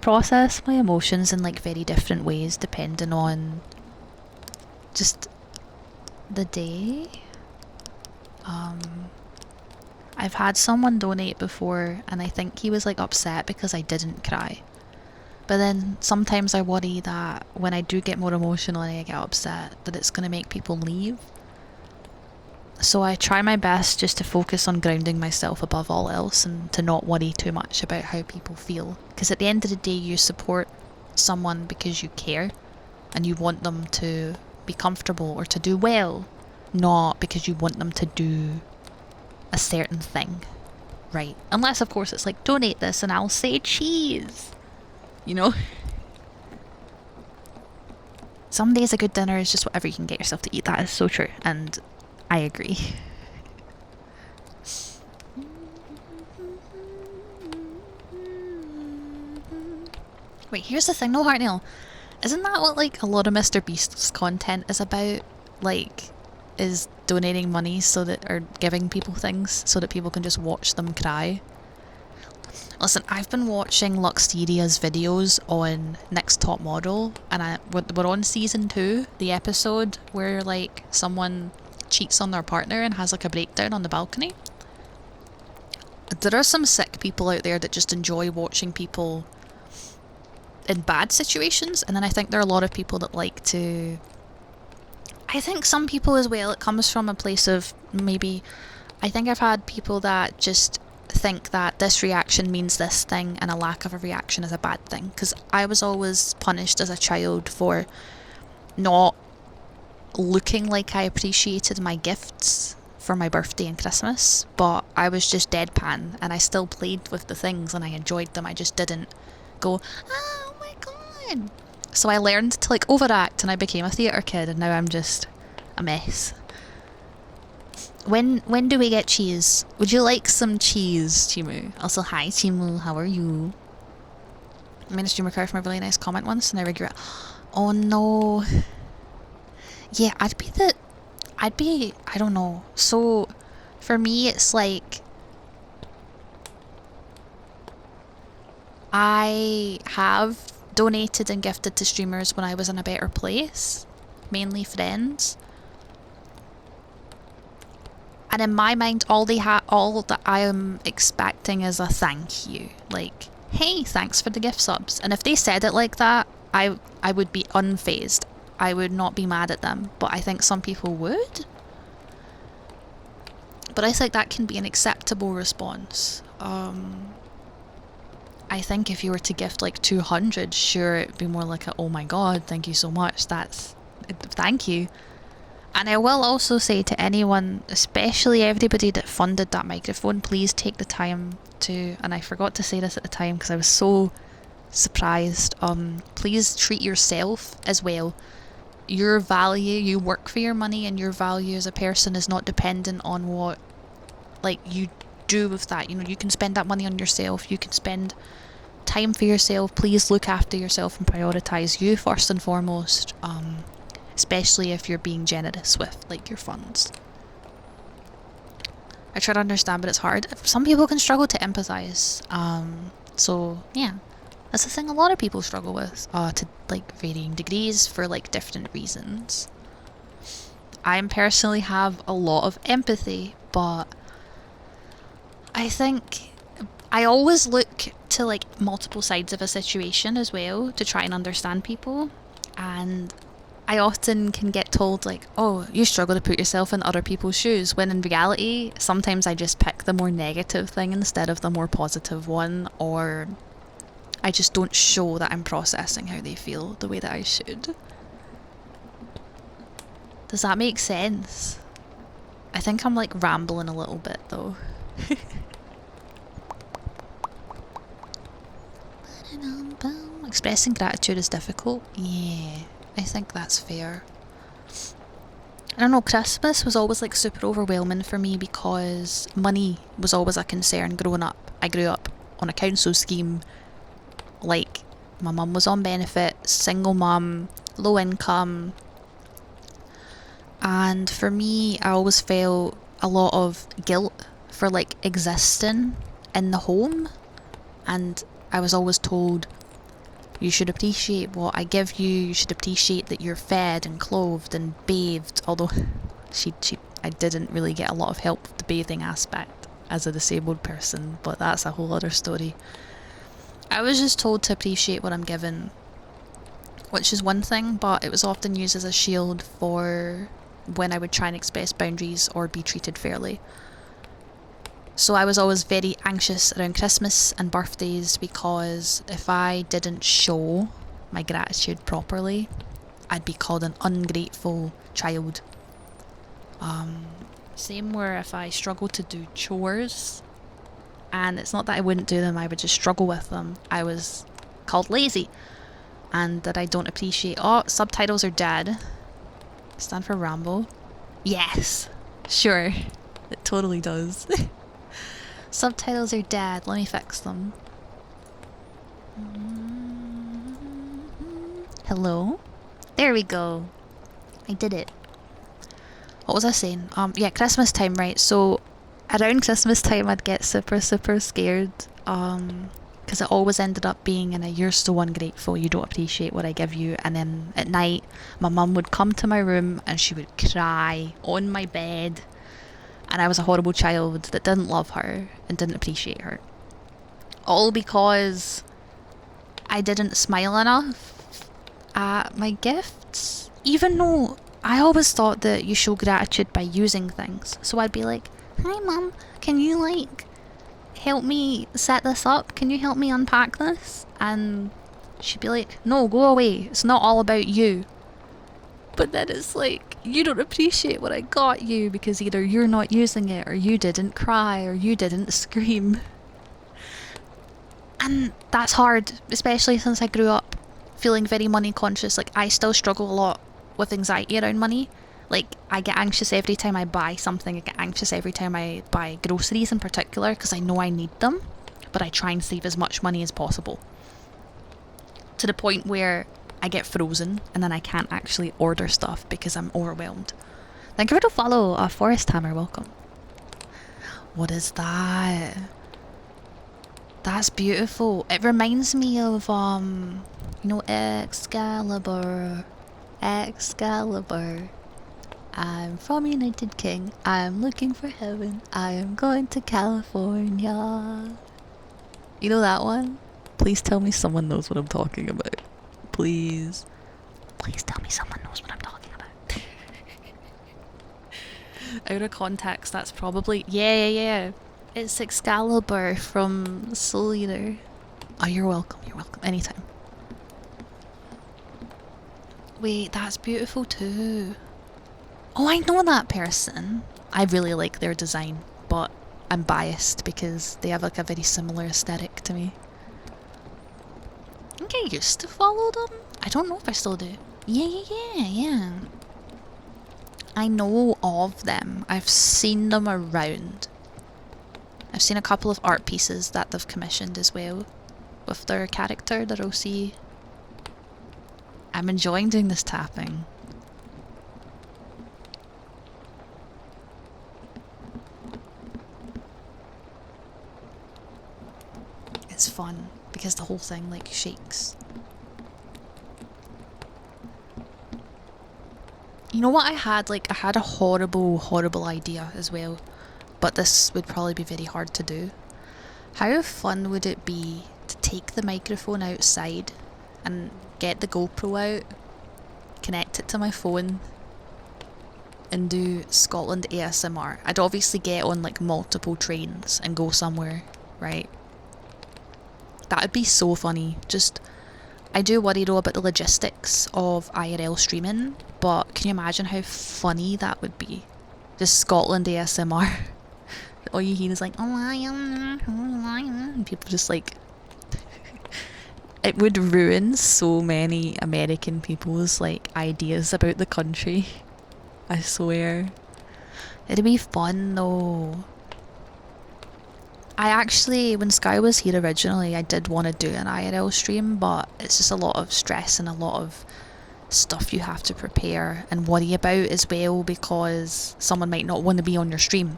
Speaker 1: process my emotions in like very different ways depending on just the day. I've had someone donate before and I think he was like upset because I didn't cry. But then sometimes I worry that when I do get more emotional and I get upset that it's going to make people leave. So I try my best just to focus on grounding myself above all else and to not worry too much about how people feel. Because at the end of the day, you support someone because you care and you want them to be comfortable or to do well, not because you want them to do a certain thing, right? Unless, of course, it's like, donate this and I'll say cheese, you know? Some days a good dinner is just whatever you can get yourself to eat. That is so true, and I agree. Wait, here's the thing, no Heartnail. Isn't that what like a lot of Mr. Beast's content is about? Like, is donating money so that, or giving people things so that people can just watch them cry. Listen, I've been watching Luxteria's videos on Next Top Model, and we're on season 2, the episode where like someone cheats on their partner and has like a breakdown on the balcony. There are some sick people out there that just enjoy watching people in bad situations, and then I think there are a lot of people that like to... I think some people as well, it comes from a place of maybe... I think I've had people that just think that this reaction means this thing and a lack of a reaction is a bad thing, because I was always punished as a child for not looking like I appreciated my gifts for my birthday and Christmas, but I was just deadpan and I still played with the things and I enjoyed them. I just didn't go, oh my god. So I learned to like overact and I became a theatre kid, and now I'm just a mess. When do we get cheese? Would you like some cheese, Chimu? Also, hi Chimu, how are you? I made a stream record from a really nice comment once and I regret. Oh no. Yeah, I don't know. So for me it's like I have donated and gifted to streamers when I was in a better place, mainly friends. And in my mind, all that I am expecting is a thank you. Like, hey, thanks for the gift subs. And if they said it like that, I would be unfazed. I would not be mad at them. But I think some people would. But I think that can be an acceptable response. I think if you were to gift like 200, sure, it'd be more like a, oh my god, thank you so much. Thank you. And I will also say to anyone, especially everybody that funded that microphone, please take the time to, and I forgot to say this at the time because I was so surprised, please treat yourself as well. Your value, you work for your money, and your value as a person is not dependent on what like you do with that. You know, you can spend that money on yourself, you can spend time for yourself. Please look after yourself and prioritize you first and foremost. Especially if you're being generous with like your funds. I try to understand, but it's hard. Some people can struggle to empathize. So yeah, that's the thing a lot of people struggle with, to like varying degrees for like different reasons. I personally have a lot of empathy, but I think I always look to like multiple sides of a situation as well to try and understand people, and I often can get told like, oh, you struggle to put yourself in other people's shoes, when in reality, sometimes I just pick the more negative thing instead of the more positive one, or I just don't show that I'm processing how they feel the way that I should. Does that make sense? I think I'm like rambling a little bit though. Expressing gratitude is difficult? Yeah. I think that's fair. I don't know, Christmas was always like super overwhelming for me because money was always a concern growing up. I grew up on a council scheme. Like, my mum was on benefits, single mum, low income. And for me, I always felt a lot of guilt for like existing in the home. And I was always told, you should appreciate what I give you, you should appreciate that you're fed and clothed and bathed, although I didn't really get a lot of help with the bathing aspect as a disabled person, but that's a whole other story. I was just told to appreciate what I'm given, which is one thing, but it was often used as a shield for when I would try and express boundaries or be treated fairly. So I was always very anxious around Christmas and birthdays because if I didn't show my gratitude properly, I'd be called an ungrateful child. Same where if I struggled to do chores, and it's not that I wouldn't do them, I would just struggle with them, I was called lazy, and that I don't appreciate. Oh, subtitles are dead. Stand for ramble. Yes, sure, it totally does. Subtitles are dead. Let me fix them. Hello? There we go. I did it. What was I saying? Yeah, Christmas time, right? So around Christmas time I'd get super, super scared. Because it always ended up being in a "you're so ungrateful, you don't appreciate what I give you," and then at night my mum would come to my room and she would cry on my bed, and I was a horrible child that didn't love her and didn't appreciate her. All because I didn't smile enough at my gifts. Even though I always thought that you show gratitude by using things. So I'd be like, "Hi mum, can you like help me set this up? Can you help me unpack this?" And she'd be like, "No, go away. It's not all about you." But then it's like, you don't appreciate what I got you because either you're not using it, or you didn't cry, or you didn't scream. And that's hard, especially since I grew up feeling very money conscious. Like, I still struggle a lot with anxiety around money. Like, I get anxious every time I buy something. I get anxious every time I buy groceries in particular because I know I need them. But I try and save as much money as possible. To the point where I get frozen and then I can't actually order stuff because I'm overwhelmed. Thank you for the follow, Forest Hammer, welcome. What is that? That's beautiful. It reminds me of, you know, Excalibur. Excalibur. I'm from United King. I'm looking for heaven. I am going to California. You know that one? Please tell me someone knows what I'm talking about. Please. Please tell me someone knows what I'm talking about. Out of context, that's probably... Yeah. It's Excalibur from Soul Eater. Oh, you're welcome. You're welcome. Anytime. Wait, that's beautiful too. Oh, I know that person. I really like their design, but I'm biased because they have like a very similar aesthetic to me. I think I used to follow them. I don't know if I still do. Yeah. I know of them. I've seen them around. I've seen a couple of art pieces that they've commissioned as well with their character, their OC. I'm enjoying doing this tapping. It's fun because the whole thing like shakes. You know what I had? Like, I had a horrible idea as well, but this would probably be very hard to do. How fun would it be to take the microphone outside and get the GoPro out, connect it to my phone, and do Scotland ASMR? I'd obviously get on like multiple trains and go somewhere, right? That would be so funny. Just, I do worry though about the logistics of IRL streaming, but can you imagine how funny that would be? Just Scotland ASMR. All you hear is like, and people just like... It would ruin so many American people's like ideas about the country. I swear. It'd be fun though. I actually, when Sky was here originally, I did want to do an IRL stream, but it's just a lot of stress and a lot of stuff you have to prepare and worry about as well, because someone might not want to be on your stream.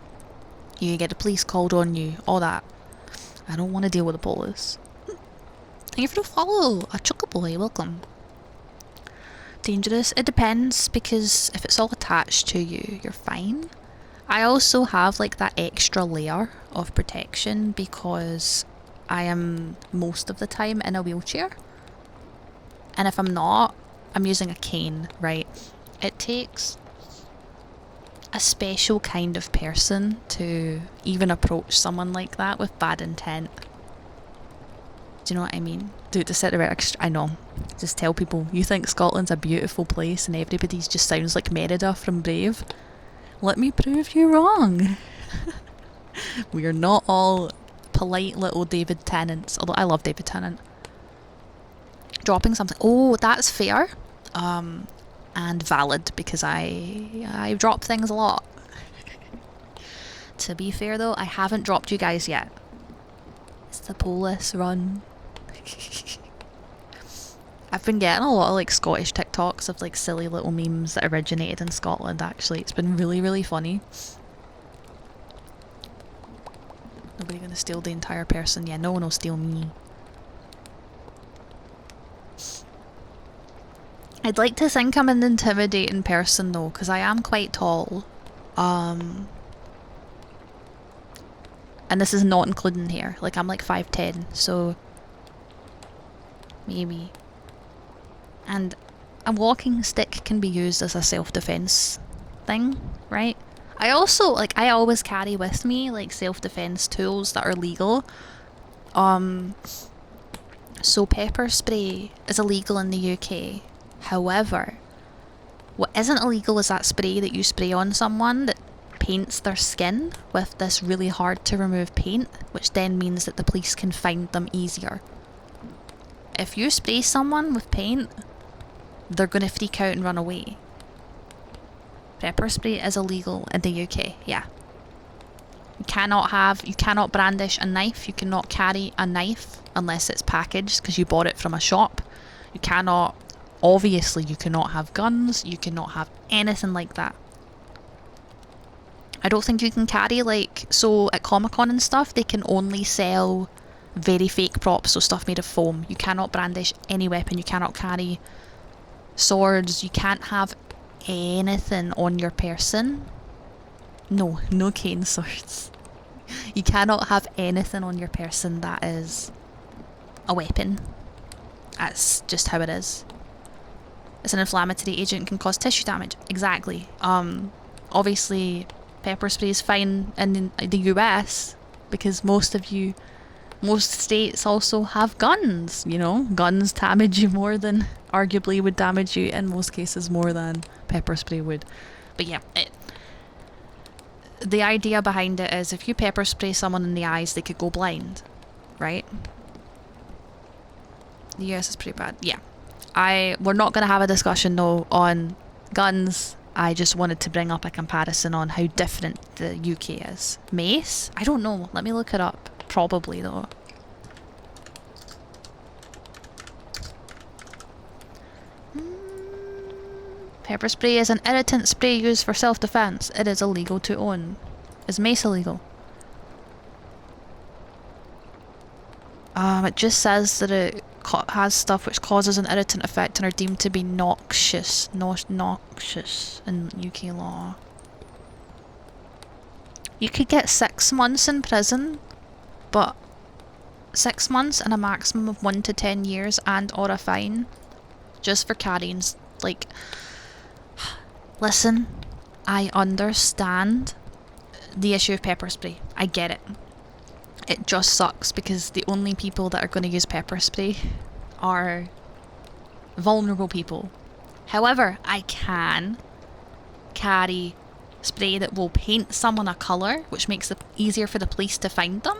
Speaker 1: You get the police called on you, all that. I don't want to deal with the police. Thank you for the follow, a Chocoboy, welcome. Dangerous? It depends, because if it's all attached to you, you're fine. I also have like that extra layer of protection because I am most of the time in a wheelchair. And if I'm not, I'm using a cane, right? It takes a special kind of person to even approach someone like that with bad intent. Do you know what I mean? To sit there extra, I know. Just tell people, you think Scotland's a beautiful place and everybody just sounds like Merida from Brave. Let me prove you wrong. We are not all polite little David Tennants, although I love David Tennant. Dropping something. Oh, that's fair. And valid, because I drop things a lot. To be fair though, I haven't dropped you guys yet. It's the Polis run. I've been getting a lot of like Scottish TikToks of like silly little memes that originated in Scotland actually. It's been really, really funny. Nobody gonna steal the entire person. Yeah, no one will steal me. I'd like to think I'm an intimidating person though, because I am quite tall. And this is not including hair. Like, I'm like 5'10", so maybe. And a walking stick can be used as a self-defense thing, right? I also, like, I always carry with me, like, self-defense tools that are legal. So pepper spray is illegal in the UK. However, what isn't illegal is that spray that you spray on someone that paints their skin with this really hard to remove paint, which then means that the police can find them easier. If you spray someone with paint, they're going to freak out and run away. Pepper spray is illegal in the UK, yeah. You cannot brandish a knife, you cannot carry a knife unless it's packaged because you bought it from a shop. You cannot, obviously you cannot have guns, you cannot have anything like that. I don't think you can carry, like, so at Comic-Con and stuff, they can only sell very fake props, so stuff made of foam. You cannot brandish any weapon, you cannot carry swords, you can't have anything on your person. No cane swords. You cannot have anything on your person that is a weapon. That's just how it is. It's an inflammatory agent, can cause tissue damage. Exactly. Obviously pepper spray is fine in the US because most states also have guns, you know? Guns damage you more than, arguably would damage you in most cases more than pepper spray would. But yeah, the idea behind it is if you pepper spray someone in the eyes, they could go blind, right? The US is pretty bad. Yeah. We're not going to have a discussion though on guns. I just wanted to bring up a comparison on how different the UK is. Mace? I don't know. Let me look it up. Probably though. Pepper spray is an irritant spray used for self-defense. It is illegal to own. Is mace illegal? It just says that it has stuff which causes an irritant effect and are deemed to be noxious. Noxious in UK law. You could get 6 months in prison, but 6 months and a maximum of 1 to 10 years and or a fine just for carrying, like, listen, I understand the issue of pepper spray. I get it. It just sucks because the only people that are going to use pepper spray are vulnerable people. However, I can carry spray that will paint someone a colour, which makes it easier for the police to find them,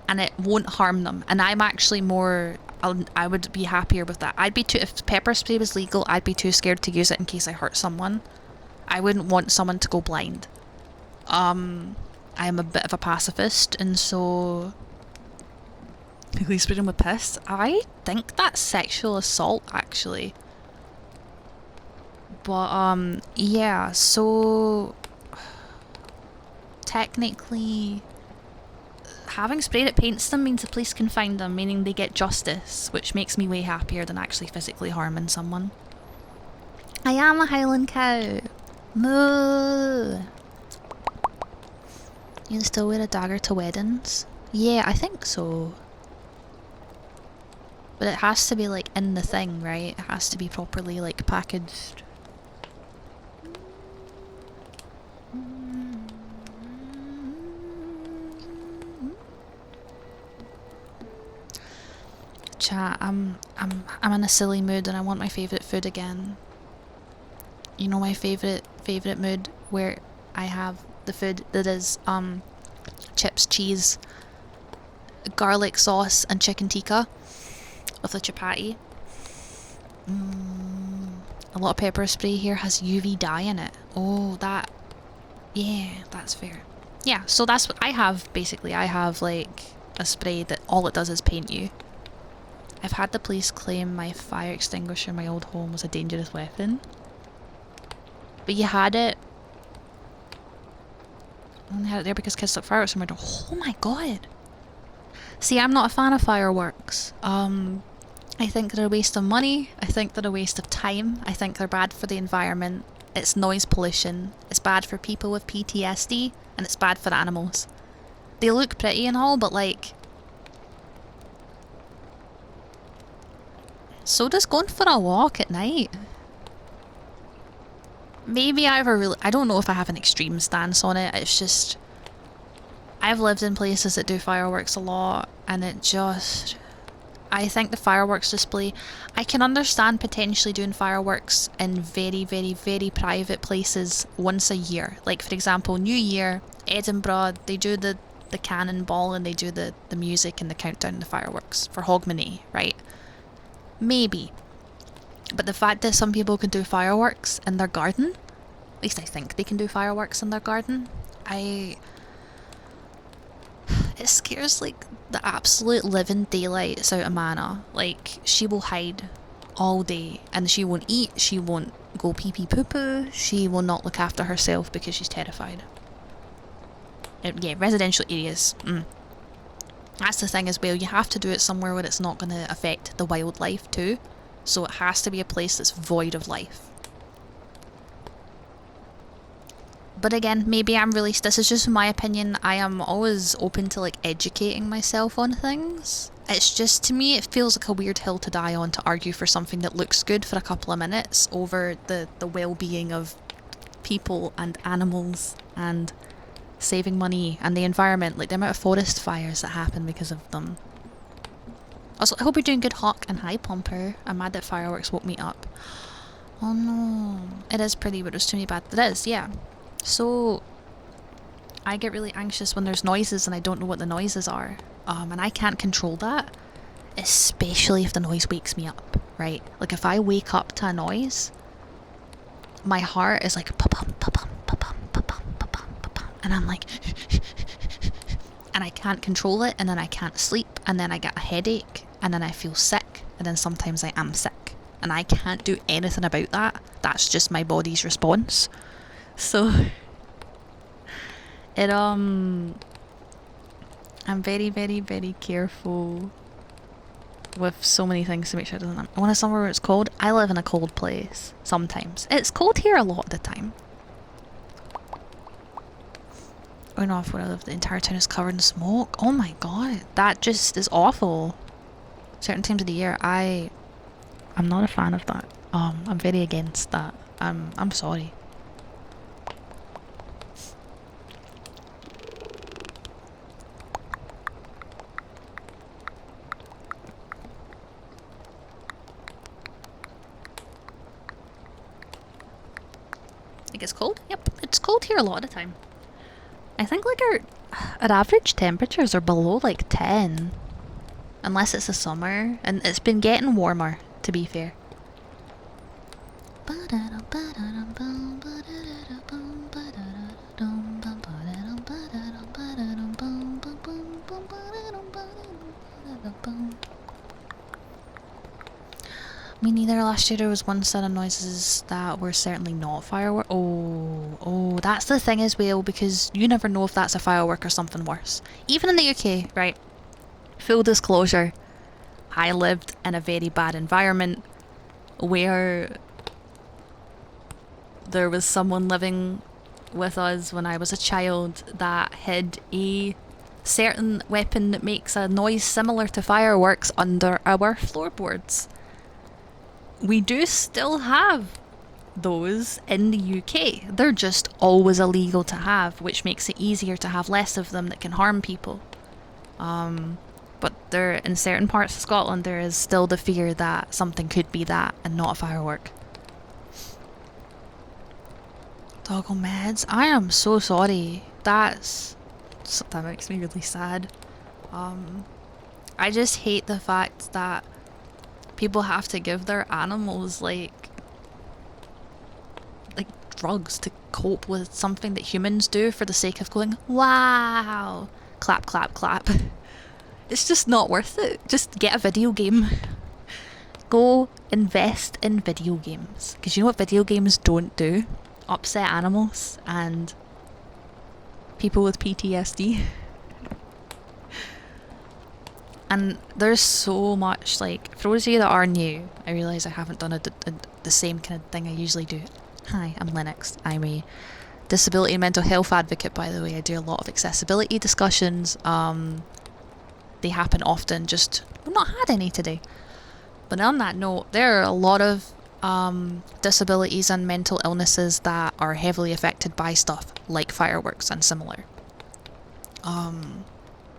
Speaker 1: and it won't harm them. And I'm actually more, I would be happier with that. If pepper spray was legal, I'd be too scared to use it in case I hurt someone. I wouldn't want someone to go blind. I'm a bit of a pacifist, and so we sprayed him with piss. I think that's sexual assault, actually. But yeah, so technically having spray that paints them means the police can find them, meaning they get justice, which makes me way happier than actually physically harming someone. I am a Highland cow. Moo. You can still wear a dagger to weddings? Yeah, I think so. But it has to be like in the thing, right? It has to be properly like packaged. Chat, I'm in a silly mood and I want my favourite food again. You know my favourite mood where I have the food that is chips, cheese, garlic sauce and chicken tikka with a chapati. A lot of pepper spray here has UV dye in it. Oh, yeah, that's fair. Yeah, so that's what I have basically. I have like a spray that all it does is paint you. I've had the police claim my fire extinguisher in my old home was a dangerous weapon. But you had it. I only had it there because kids took fireworks from my door. Oh my god. See, I'm not a fan of fireworks. I think they're a waste of money. I think they're a waste of time. I think they're bad for the environment. It's noise pollution. It's bad for people with PTSD. And it's bad for animals. They look pretty and all, but like... So does going for a walk at night. Maybe I have a really... I don't know if I have an extreme stance on it. It's just... I've lived in places that do fireworks a lot, and it just... I think the fireworks display... I can understand potentially doing fireworks in very, very, very private places once a year. Like, for example, New Year, Edinburgh, they do the cannonball and they do the music and the countdown and the fireworks for Hogmanay, right? Maybe. But the fact that some people can do fireworks in their garden, at least I think they can do fireworks in their garden, it scares like the absolute living daylights out of Mana. Like, she will hide all day and she won't eat, she won't go pee pee poo poo, she will not look after herself because she's terrified. Yeah, residential areas. That's the thing as well, you have to do it somewhere where it's not going to affect the wildlife too. So it has to be a place that's void of life. But again, maybe this is just my opinion, I am always open to like educating myself on things. It's just, to me, it feels like a weird hill to die on to argue for something that looks good for a couple of minutes over the well-being of people and animals and saving money and the environment, like the amount of forest fires that happen because of them. Also, I hope you're doing good, Hawk, and hi, Pomper. I'm mad that fireworks woke me up. Oh no. It is pretty, but it was too many bad. It is, yeah. So, I get really anxious when there's noises and I don't know what the noises are. And I can't control that. Especially if the noise wakes me up, right? Like, if I wake up to a noise, my heart is like, pa-pum, pa-pum, pa-pum, pa-pum, pa-pum, pa-pum. And I'm like... and I can't control it, and then I can't sleep, and then I get a headache, and then I feel sick, and then sometimes I am sick. And I can't do anything about that. That's just my body's response. So... I'm very, very, very careful with so many things to make sure it doesn't... I want somewhere where it's cold. I live in a cold place. Sometimes. It's cold here a lot of the time. Going off where I live, the entire town is covered in smoke. Oh my god. That just is awful. Certain times of the year, I'm not a fan of that. I'm very against that. I'm sorry. It gets cold? Yep, it's cold here a lot of the time. I think like our average temperatures are below like 10. Unless it's the summer. And it's been getting warmer, to be fair. Me neither. Last year there was one set of noises that were certainly not firework. Oh, that's the thing as well, because you never know if that's a firework or something worse. Even in the UK, right? Full disclosure, I lived in a very bad environment where there was someone living with us when I was a child that had a certain weapon that makes a noise similar to fireworks under our floorboards. We do still have those in the UK. They're just always illegal to have, which makes it easier to have less of them that can harm people. But there, in certain parts of Scotland, there is still the fear that something could be that and not a firework. Doggo meds. I am so sorry. That makes me really sad. I just hate the fact that people have to give their animals like drugs to cope with something that humans do for the sake of going, wow, clap, clap, clap. It's just not worth it. Just get a video game. Go invest in video games. Because you know what video games don't do? Upset animals and people with PTSD. And there's so much, like, for those of you that are new, I realise I haven't done the same kind of thing I usually do. Hi, I'm Lennox. I'm a disability and mental health advocate, by the way. I do a lot of accessibility discussions. They happen often, just we've not had any today. But on that note, there are a lot of disabilities and mental illnesses that are heavily affected by stuff like fireworks and similar.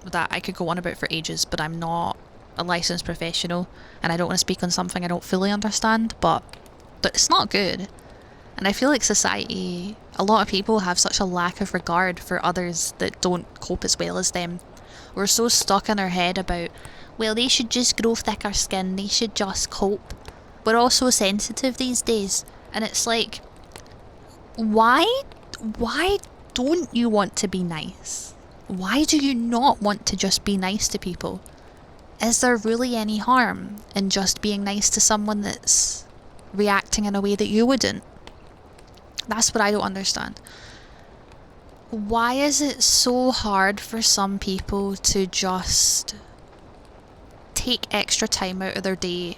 Speaker 1: That I could go on about for ages, but I'm not a licensed professional and I don't want to speak on something I don't fully understand, but it's not good. And I feel like society, a lot of people have such a lack of regard for others that don't cope as well as them. We're so stuck in our head about, well, they should just grow thicker skin, they should just cope. We're all so sensitive these days, and it's like, why don't you want to be nice? Why do you not want to just be nice to people? Is there really any harm in just being nice to someone that's reacting in a way that you wouldn't? That's what I don't understand. Why is it so hard for some people to just take extra time out of their day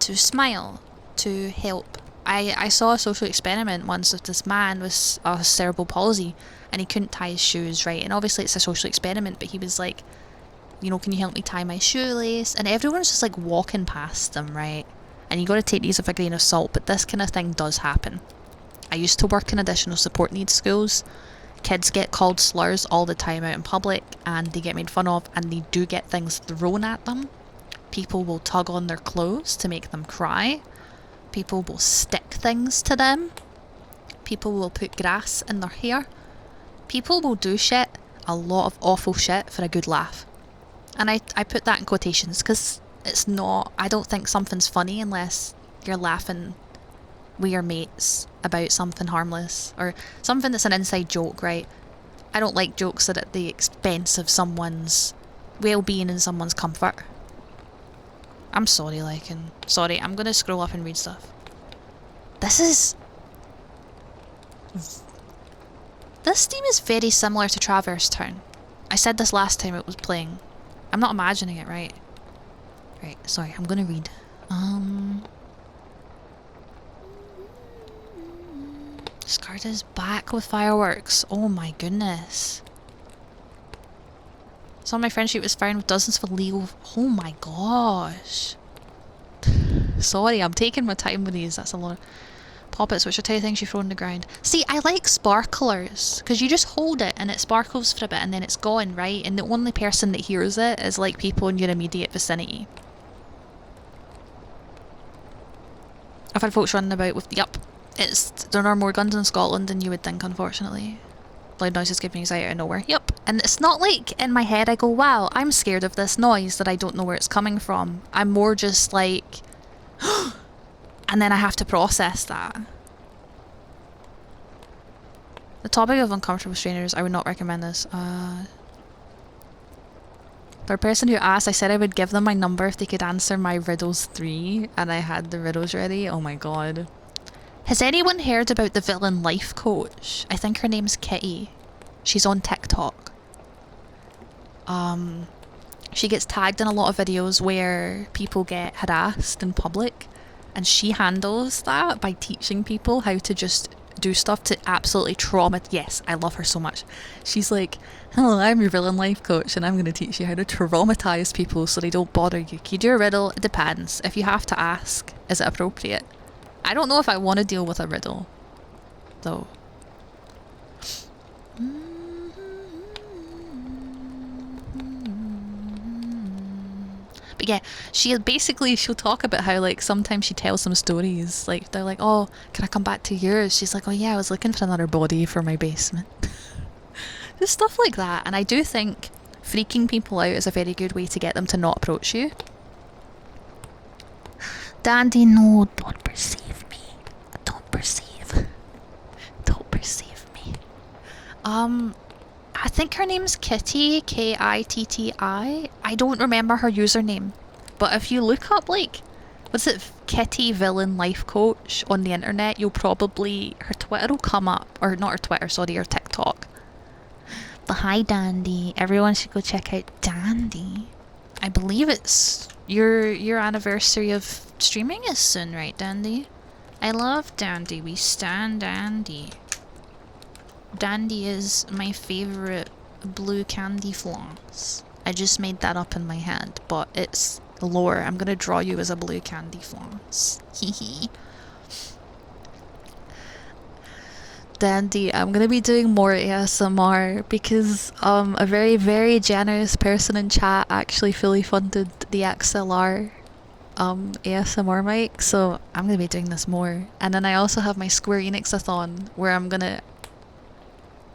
Speaker 1: to smile, to help? I saw a social experiment once with this man with cerebral palsy and he couldn't tie his shoes right, and obviously it's a social experiment, but he was like, you know, can you help me tie my shoelace? And everyone's just like walking past them, right? And you got to take these with a grain of salt, but this kind of thing does happen. I used to work in additional support needs schools. Kids get called slurs all the time out in public and they get made fun of and they do get things thrown at them. People will tug on their clothes to make them cry. People will stick things to them. People will put grass in their hair. People will do shit, a lot of awful shit, for a good laugh. And I put that in quotations because it's not, I don't think something's funny unless you're laughing with your mates about something harmless or something that's an inside joke, right? I don't like jokes that are at the expense of someone's well-being and someone's comfort. I'm sorry, sorry, I'm gonna scroll up and read stuff. This theme is very similar to Traverse Town. I said this last time it was playing. I'm not imagining it, right? Right, sorry, I'm gonna read. Scarta's back with fireworks. Oh my goodness. Some of my friendship was found with dozens of illegal... Oh my gosh. Sorry, I'm taking my time with these. That's a lot of... Poppets, which are two things you throw on the ground. See, I like sparklers, because you just hold it and it sparkles for a bit and then it's gone, right? And the only person that hears it is like people in your immediate vicinity. I've had folks running about with... Yup. There are more guns in Scotland than you would think, unfortunately. Loud noises give me anxiety out of nowhere. Yep. And it's not like in my head I go, wow, I'm scared of this noise that I don't know where it's coming from. I'm more just like... and then I have to process that. The topic of uncomfortable strangers, I would not recommend this. For a person who asked, I said I would give them my number if they could answer my riddles 3, and I had the riddles ready. Oh my god. Has anyone heard about the villain life coach? I think her name's Kitty. She's on TikTok. She gets tagged in a lot of videos where people get harassed in public, and she handles that by teaching people how to just do stuff to absolutely yes, I love her so much. She's like, hello, I'm your villain life coach and I'm going to teach you how to traumatize people so they don't bother you. Can you do a riddle? It depends. If you have to ask, is it appropriate? I don't know if I want to deal with a riddle, though. But yeah, she'll talk about how, like, sometimes she tells them stories. Like, they're like, oh, can I come back to yours? She's like, oh yeah, I was looking for another body for my basement. Just stuff like that. And I do think freaking people out is a very good way to get them to not approach you. Dandy, no, don't perceive me. Don't perceive. Don't perceive me. I think her name's Kitty, Kitti. I don't remember her username. But if you look up, like, what's it, Kitty Villain Life Coach on the internet, you'll probably, her Twitter will come up. Or not her Twitter, sorry, her TikTok. But hi, Dandy. Everyone should go check out Dandy. I believe it's your anniversary of streaming is soon, right, Dandy? I love Dandy. We stan Dandy. Dandy is my favorite blue candy floss. I just made that up in my head, but it's lore. I'm gonna draw you as a blue candy floss. Hee. Dandy, I'm gonna be doing more ASMR because a very, very generous person in chat actually fully funded the XLR ASMR mic, so I'm gonna be doing this more. And then I also have my Square Enix-a-thon where I'm gonna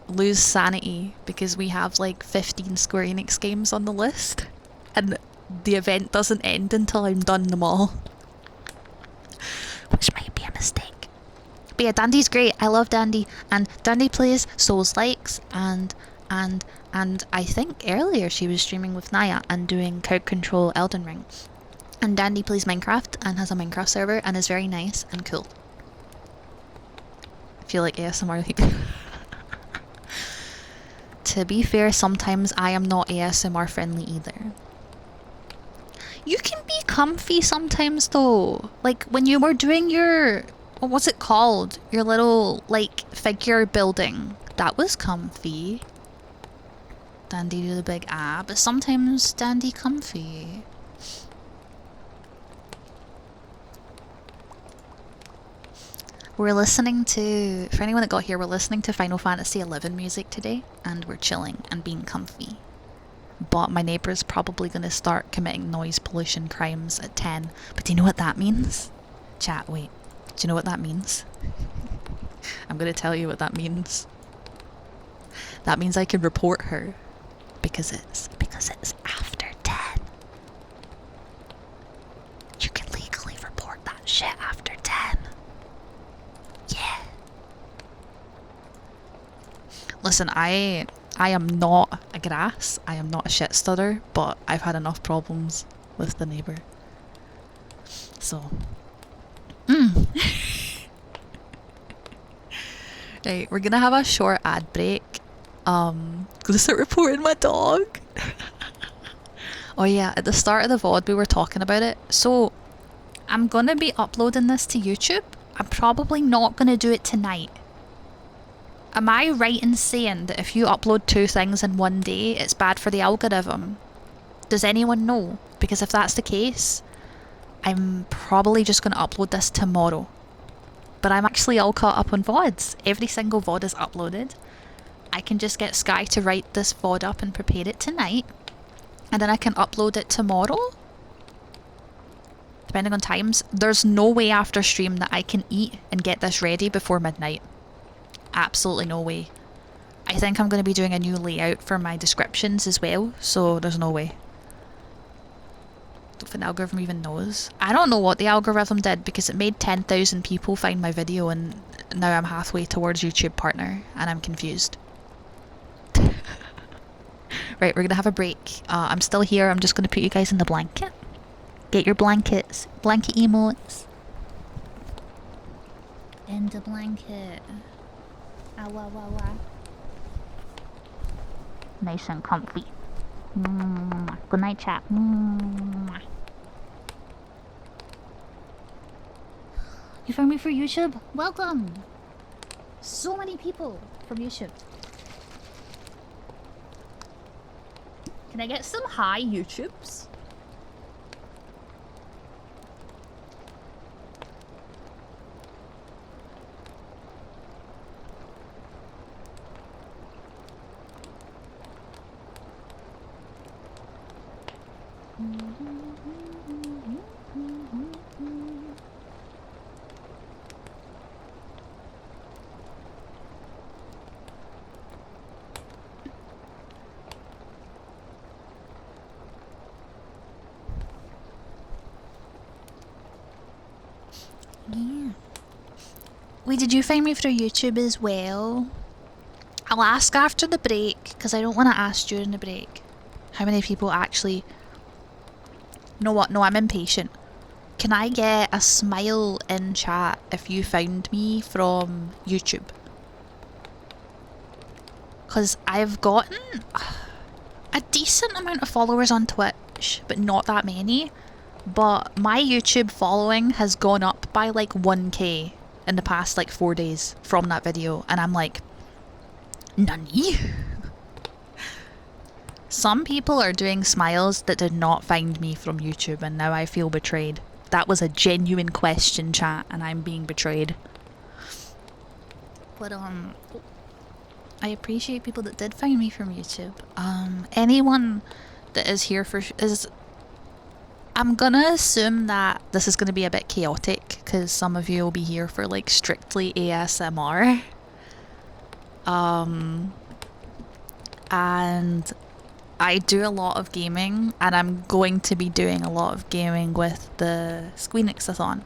Speaker 1: lose sanity because we have like 15 Square Enix games on the list and the event doesn't end until I'm done them all. Which might be a mistake. But yeah, Dandy's great. I love Dandy. And Dandy plays Souls-likes and I think earlier she was streaming with Naya and doing Crowd Control Elden Ring. And Dandy plays Minecraft and has a Minecraft server and is very nice and cool. I feel like ASMR. To be fair, sometimes I am not ASMR friendly either. You can be comfy sometimes though. Like when you were doing your, what's it called? Your little like figure building. That was comfy. Dandy do the big but sometimes Dandy comfy. We're listening to, for anyone that got here, we're listening to Final Fantasy XI music today, and we're chilling and being comfy. But my neighbour's probably going to start committing noise pollution crimes at 10. But do you know what that means? Chat, wait. Do you know what that means? I'm going to tell you what that means. That means I can report her. Because it's after 10. You can legally report that shit after 10. Yeah. Listen, I am not a grass. I am not a shit stutter, but I've had enough problems with the neighbour. So. Right, we're gonna have a short ad break. Gonna start reporting my dog. Oh yeah, at the start of the VOD we were talking about it. So, I'm gonna be uploading this to YouTube. I'm probably not gonna do it tonight. Am I right in saying that if you upload 2 things in one day, it's bad for the algorithm? Does anyone know? Because if that's the case, I'm probably just going to upload this tomorrow. But I'm actually all caught up on VODs. Every single VOD is uploaded. I can just get Sky to write this VOD up and prepare it tonight. And then I can upload it tomorrow? Depending on times. There's no way after stream that I can eat and get this ready before midnight. Absolutely no way. I think I'm going to be doing a new layout for my descriptions as well, so there's no way. Don't think the algorithm even knows. I don't know what the algorithm did because it made 10,000 people find my video and now I'm halfway towards YouTube partner and I'm confused. Right, we're going to have a break. I'm still here. I'm just going to put you guys in the blanket. Get your blankets. Blanket emotes. In the blanket. Nice and comfy. Good night, chat. You found me for YouTube? Welcome! So many people from YouTube. Can I get some hi YouTubes? Yeah. Wait, did you find me through YouTube as well? I'll ask after the break, because I don't want to ask during the break. How many people actually... You know what? No, I'm impatient. Can I get a smile in chat if you found me from YouTube? Because I've gotten a decent amount of followers on Twitch, but not that many. But my YouTube following has gone up by like 1k in the past like 4 days from that video. And I'm like, nani? Some people are doing smiles that did not find me from YouTube, and now I feel betrayed. That was a genuine question, chat, and I'm being betrayed. But I appreciate people that did find me from YouTube. Anyone that is here for I'm gonna assume that this is gonna be a bit chaotic because some of you will be here for like strictly ASMR. And I do a lot of gaming, and I'm going to be doing a lot of gaming with the Squeenix-a-thon.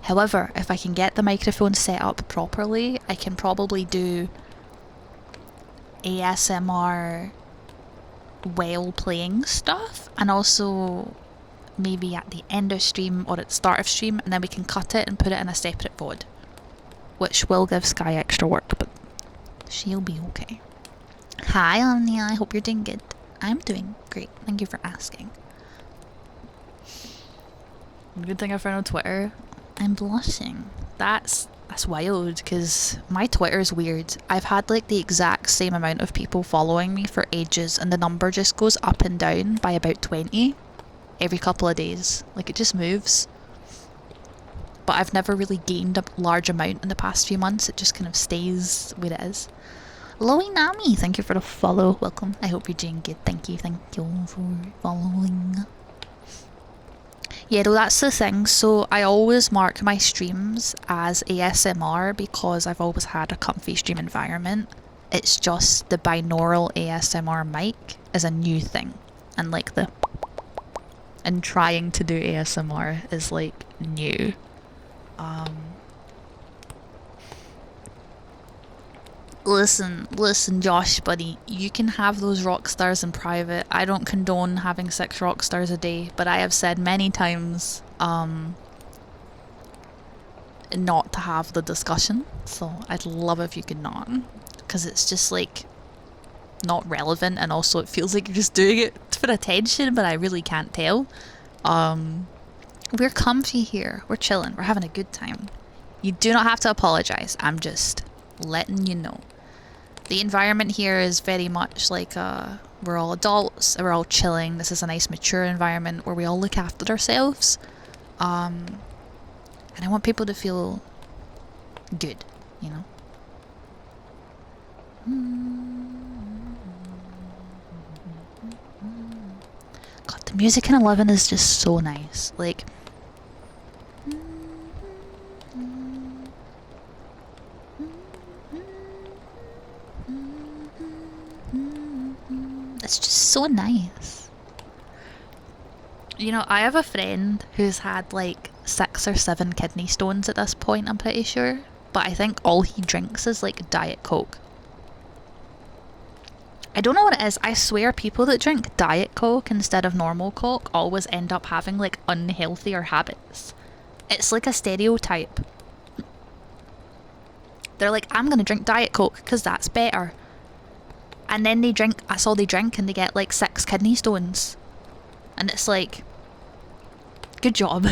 Speaker 1: However, if I can get the microphone set up properly, I can probably do ASMR while playing stuff, and also maybe at the end of stream or at the start of stream, and then we can cut it and put it in a separate VOD, which will give Sky extra work, but she'll be okay. Hi Anya, I hope you're doing good. I'm doing great, thank you for asking. Good thing I found on Twitter. I'm blushing. That's wild, because my Twitter's weird. I've had like the exact same amount of people following me for ages, and the number just goes up and down by about 20 every couple of days. Like, it just moves. But I've never really gained a large amount in the past few months. It just kind of stays where it is. Loey Nami, thank you for the follow. Welcome. I hope you're doing good. Thank you for following. Yeah, though, that's the thing. So I always mark my streams as ASMR because I've always had a comfy stream environment. It's just the binaural ASMR mic is a new thing. And like and trying to do ASMR is like new. Listen, Josh, buddy, you can have those rock stars in private. I don't condone having 6 rock stars a day, but I have said many times, not to have the discussion, so I'd love if you could not, because it's just, like, not relevant, and also it feels like you're just doing it for attention, but I really can't tell. We're comfy here, we're chilling, we're having a good time. You do not have to apologize, I'm just letting you know. The environment here is very much like we're all adults, we're all chilling. This is a nice mature environment where we all look after ourselves. And I want people to feel good, you know? God, the music in 11 is just so nice. Like, it's just so nice. You know, I have a friend who's had like 6 or 7 kidney stones at this point, I'm pretty sure. But I think all he drinks is like Diet Coke. I don't know what it is. I swear people that drink Diet Coke instead of normal Coke always end up having like unhealthier habits. It's like a stereotype. They're like, I'm gonna drink Diet Coke because that's better. And then they drink, that's all they drink, and they get like 6 kidney stones. And it's like, good job.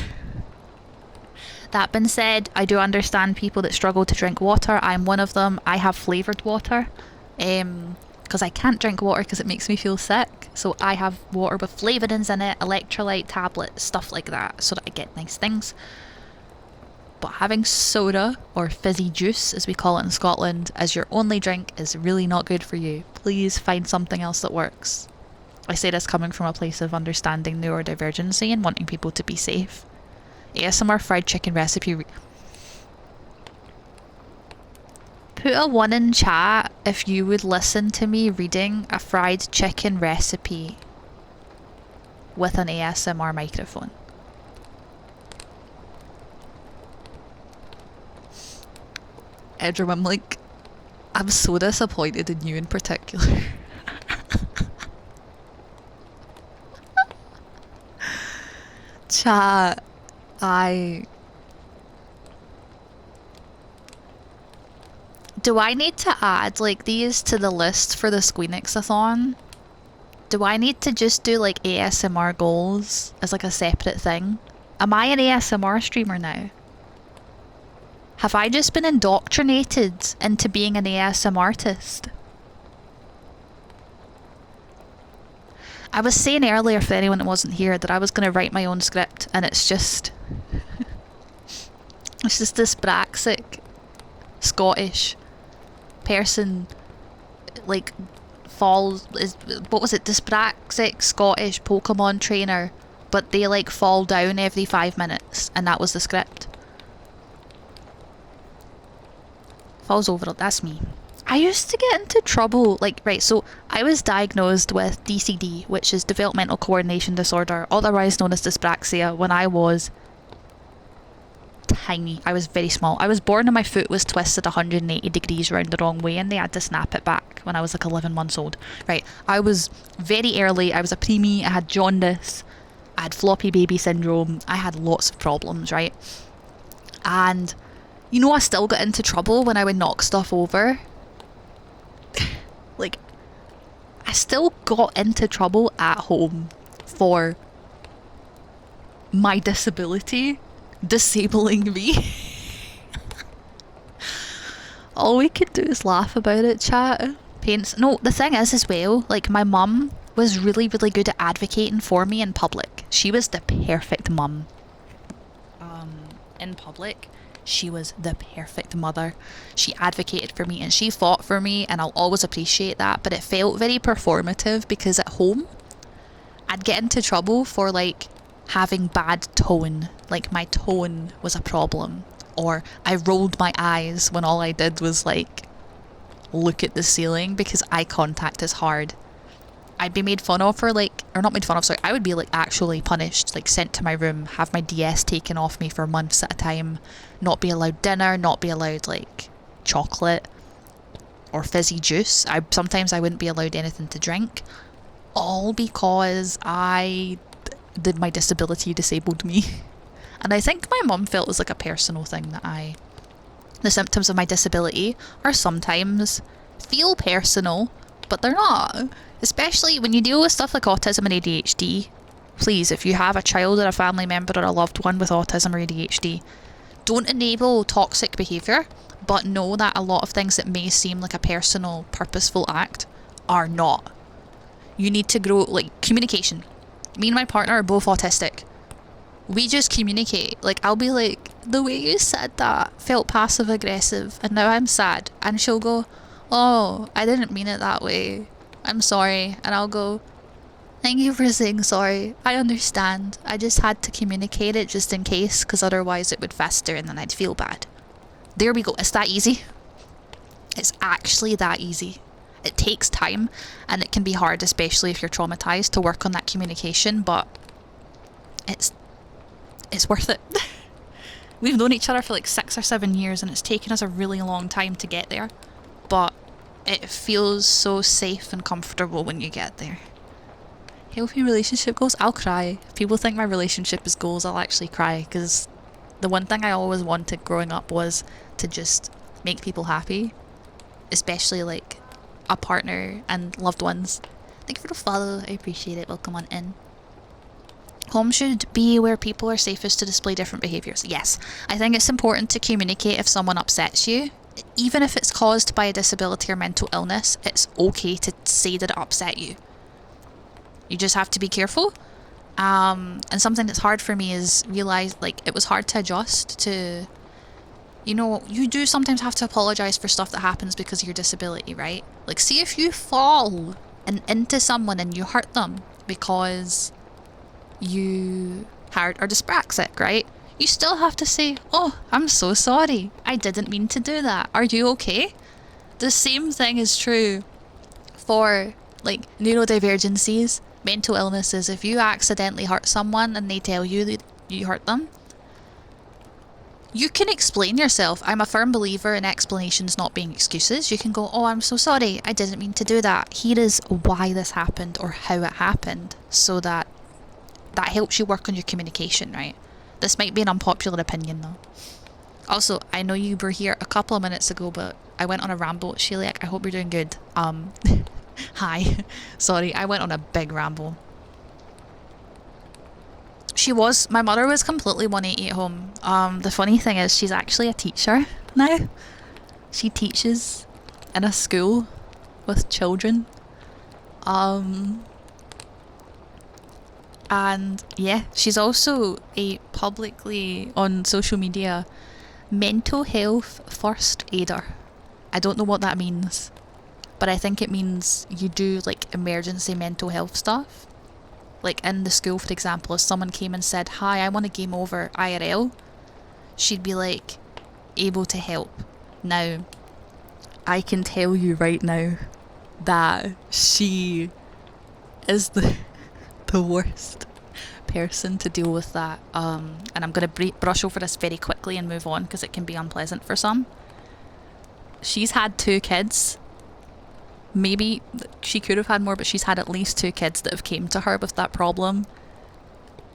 Speaker 1: That being said, I do understand people that struggle to drink water. I'm one of them. I have flavoured water. Because I can't drink water because it makes me feel sick. So I have water with flavourings in it, electrolyte tablets, stuff like that, so that I get nice things. But having soda, or fizzy juice as we call it in Scotland, as your only drink is really not good for you. Please find something else that works. I say this coming from a place of understanding neurodivergency and wanting people to be safe. ASMR fried chicken recipe. Put a 1 in chat if you would listen to me reading a fried chicken recipe with an ASMR microphone. Edgerwim, like, I'm so disappointed in you in particular. Chat, I... Do I need to add, like, these to the list for the Squeenix-a-thon? Do I need to just do, like, ASMR goals as, like, a separate thing? Am I an ASMR streamer now? Have I just been indoctrinated into being an ASMR artist? I was saying earlier, for anyone that wasn't here, that I was going to write my own script, and it's just... it's just this Braxic Scottish person, like, falls... what was it? Dyspraxic Scottish Pokemon trainer, but they, like, fall down every 5 minutes, and that was the script. Falls over, that's me. I used to get into trouble, like, right, so I was diagnosed with DCD, which is Developmental Coordination Disorder, otherwise known as dyspraxia, when I was tiny. I was very small. I was born and my foot was twisted 180 degrees round the wrong way and they had to snap it back when I was like 11 months old. Right, I was very early, I was a preemie, I had jaundice, I had floppy baby syndrome, I had lots of problems, right? And you know, I still got into trouble when I would knock stuff over. Like, I still got into trouble at home for my disability disabling me. All we could do is laugh about it, chat. Paints. No, the thing is as well, like, my mum was really, really good at advocating for me in public. She was the perfect mum. In public, she was the perfect mother. She advocated for me and she fought for me, and I'll always appreciate that, but it felt very performative because at home I'd get into trouble for, like, having bad tone. Like, my tone was a problem, or I rolled my eyes when all I did was, like, look at the ceiling, because eye contact is hard. I'd be made fun of for, like, or not made fun of, sorry, I would be, like, actually punished, like, sent to my room, have my DS taken off me for months at a time, not be allowed dinner, not be allowed, like, chocolate or fizzy juice. Sometimes I wouldn't be allowed anything to drink, all because my disability disabled me. And I think my mum felt it was, like, a personal thing that the symptoms of my disability are sometimes feel personal, but they're not. Especially when you deal with stuff like autism and ADHD. Please, if you have a child or a family member or a loved one with autism or ADHD, don't enable toxic behaviour, but know that a lot of things that may seem like a personal, purposeful act are not. You need to grow, like, communication. Me and my partner are both autistic. We just communicate. Like, I'll be like, the way you said that felt passive aggressive and now I'm sad. And she'll go, oh, I didn't mean it that way. I'm sorry. And I'll go, thank you for saying sorry. I understand. I just had to communicate it just in case, because otherwise it would fester and then I'd feel bad. There we go. It's that easy. It's actually that easy. It takes time and it can be hard, especially if you're traumatized, to work on that communication, but it's worth it. We've known each other for like 6 or 7 years and it's taken us a really long time to get there, but it feels so safe and comfortable when you get there. Healthy relationship goals? I'll cry. If people think my relationship is goals, I'll actually cry, because the one thing I always wanted growing up was to just make people happy, especially like a partner and loved ones. Thank you for the follow, I appreciate it. Welcome on in. Home should be where people are safest to display different behaviours. Yes, I think it's important to communicate if someone upsets you. Even if it's caused by a disability or mental illness, it's okay to say that it upset you. You just have to be careful. And something that's hard for me is realise, like, it was hard to adjust to, you know, you do sometimes have to apologise for stuff that happens because of your disability, right? Like, see if you fall into someone and you hurt them because you are dyspraxic, right? You still have to say, oh, I'm so sorry. I didn't mean to do that. Are you okay? The same thing is true for, like, neurodivergencies, mental illnesses. If you accidentally hurt someone and they tell you that you hurt them, You can explain yourself. I'm a firm believer in explanations not being excuses. You can go, oh, I'm so sorry. I didn't mean to do that. Here is why this happened or how it happened, so that helps you work on your communication, right? This might be an unpopular opinion though. Also, I know you were here a couple of minutes ago, but I went on a ramble. Sheliak, I hope you're doing good. Hi. Sorry, I went on a big ramble. My mother was completely 180 at home. The funny thing is she's actually a teacher now. She teaches in a school with children. And yeah, she's also a publicly on social media mental health first aider. I don't know what that means, but I think it means you do like emergency mental health stuff. Like in the school, for example, if someone came and said, hi, I want a game over IRL, she'd be like, able to help. Now, I can tell you right now that she is the worst person to deal with that. And I'm going to brush over this very quickly and move on because it can be unpleasant for some. She's had 2 kids. Maybe she could have had more, but she's had at least 2 kids that have came to her with that problem.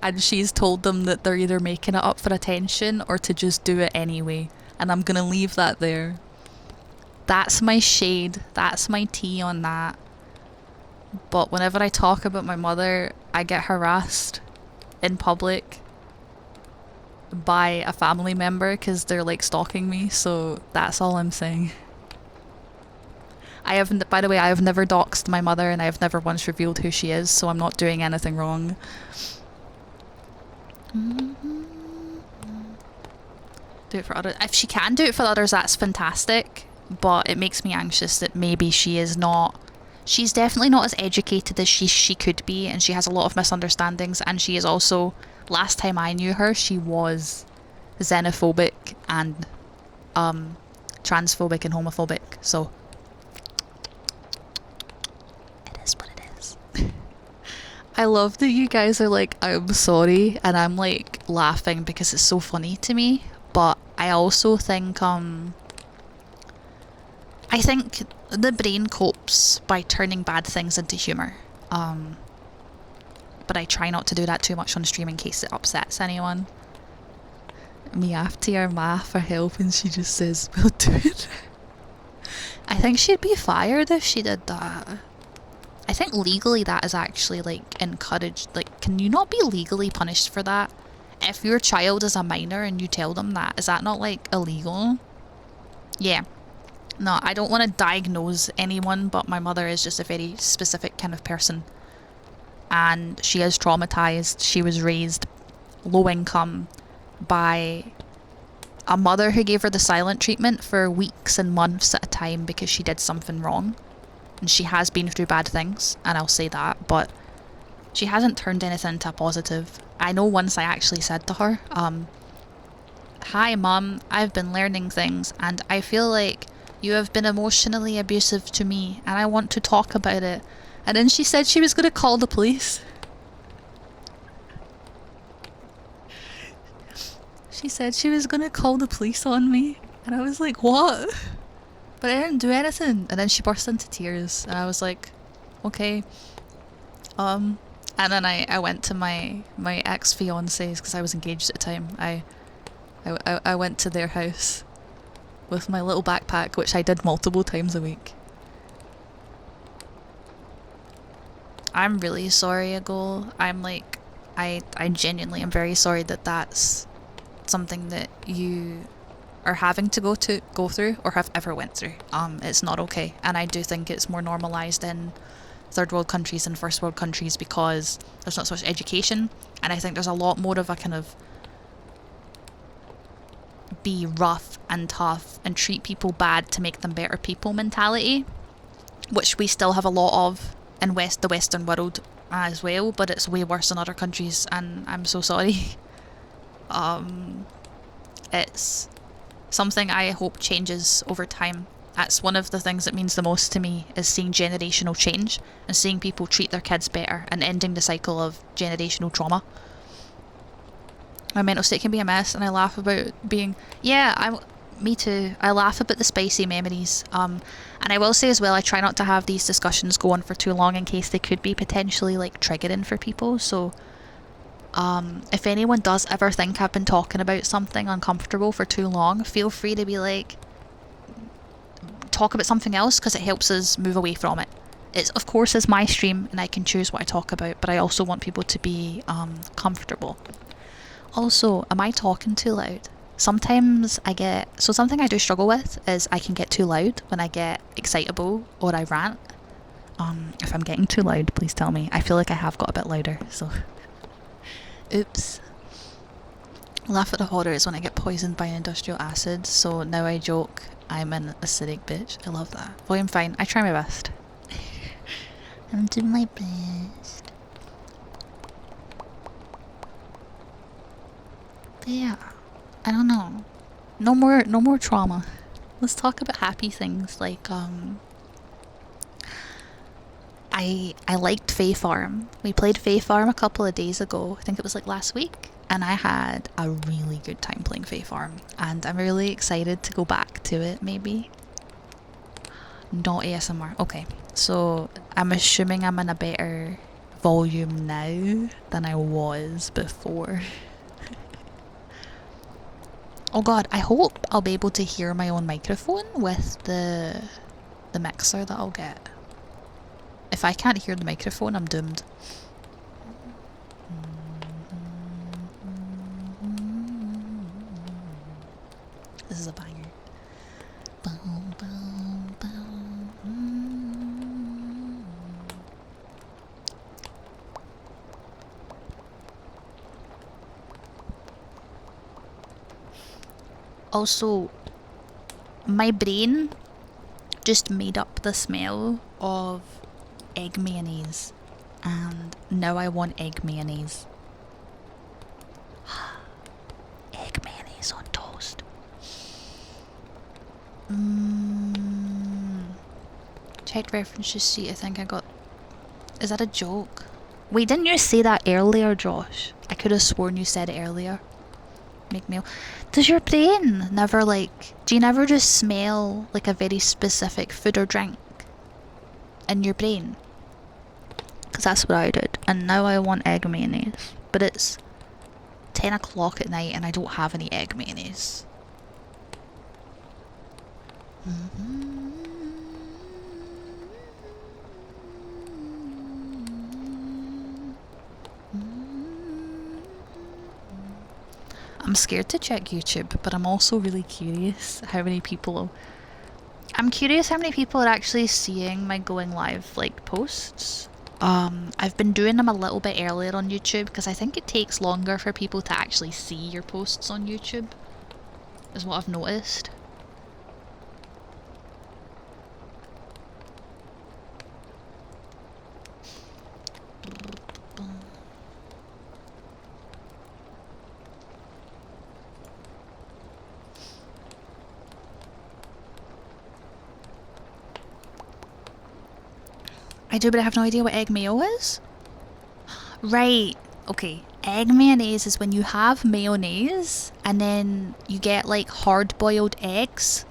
Speaker 1: And she's told them that they're either making it up for attention or to just do it anyway. And I'm going to leave that there. That's my shade. That's my tea on that. But whenever I talk about my mother, I get harassed in public by a family member because they're like stalking me. So that's all I'm saying. By the way, I have never doxed my mother and I have never once revealed who she is, so I'm not doing anything wrong. Do it for others. If she can do it for others, that's fantastic. But it makes me anxious that maybe she is not. She's definitely not as educated as she could be, and she has a lot of misunderstandings. And she is also, last time I knew her, she was xenophobic and transphobic and homophobic. So it is what it is. I love that you guys are like, I'm sorry, and I'm like laughing because it's so funny to me. But I also think I think the brain copes by turning bad things into humour. But I try not to do that too much on stream in case it upsets anyone. Me after your ma for help, and she just says, we'll do it. I think she'd be fired if she did that. I think legally that is actually like encouraged. Like, can you not be legally punished for that? If your child is a minor and you tell them that, is that not like illegal? Yeah. No, I don't want to diagnose anyone, but my mother is just a very specific kind of person. And she is traumatized. She was raised low income by a mother who gave her the silent treatment for weeks and months at a time because she did something wrong. And she has been through bad things, and I'll say that, but she hasn't turned anything into a positive. I know once I actually said to her, hi mum, I've been learning things and I feel like you have been emotionally abusive to me and I want to talk about it. And then she said she was going to call the police. She said she was going to call the police on me. And I was like, what? But I didn't do anything. And then she burst into tears. And I was like, okay. And then I went to my ex-fiancés, because I was engaged at the time. I went to their house with my little backpack, which I did multiple times a week. I'm really sorry, Agol. I'm like, I genuinely am very sorry that that's something that you are having to go through or have ever went through. It's not okay, and I do think it's more normalized in third world countries and first world countries because there's not so much education, and I think there's a lot more of a kind of be rough and tough and treat people bad to make them better people mentality, which we still have a lot of in the Western world as well, but it's way worse in other countries, and I'm so sorry. It's something I hope changes over time. That's one of the things that means the most to me, is seeing generational change and seeing people treat their kids better and ending the cycle of generational trauma. My mental state can be a mess, and I laugh about being. Yeah, me too. I laugh about the spicy memories. And I will say as well, I try not to have these discussions go on for too long in case they could be potentially like triggering for people. So, if anyone does ever think I've been talking about something uncomfortable for too long, feel free to be like, talk about something else because it helps us move away from it. It's of course is my stream and I can choose what I talk about, but I also want people to be comfortable. Also, am I talking too loud? Sometimes I get so something I do struggle with is I can get too loud when I get excitable or I rant. If I'm getting too loud, please tell me. I feel like I have got a bit louder, so oops. Laugh at the horrors when I get poisoned by industrial acid, so now I joke I'm an acidic bitch. I love that. Volume fine. I try my best. I'm doing my best. But yeah, I don't know. No more trauma. Let's talk about happy things like I liked Fae Farm. We played Fae Farm a couple of days ago. I think it was like last week. And I had a really good time playing Fae Farm. And I'm really excited to go back to it, maybe. Not ASMR. Okay. So I'm assuming I'm in a better volume now than I was before. Oh god, I hope I'll be able to hear my own microphone with the mixer that I'll get. If I can't hear the microphone, I'm doomed. This is a banger. Also, my brain just made up the smell of egg mayonnaise, and now I want egg mayonnaise. Egg mayonnaise on toast. Checked references sheet. I think I got. Is that a joke? Wait, didn't you say that earlier, Josh? I could have sworn you said it earlier. Make meal. Does your brain never like? Do you never just smell like a very specific food or drink in your brain? Because that's what I did, and now I want egg mayonnaise, but it's 10 o'clock at night and I don't have any egg mayonnaise. I'm scared to check YouTube, but I'm also really curious how many people. I'm curious how many people are actually seeing my going live like posts. I've been doing them a little bit earlier on YouTube because I think it takes longer for people to actually see your posts on YouTube, is what I've noticed. I do, but I have no idea what egg mayo is. Right. Okay. Egg mayonnaise is when you have mayonnaise and then you get like hard-boiled eggs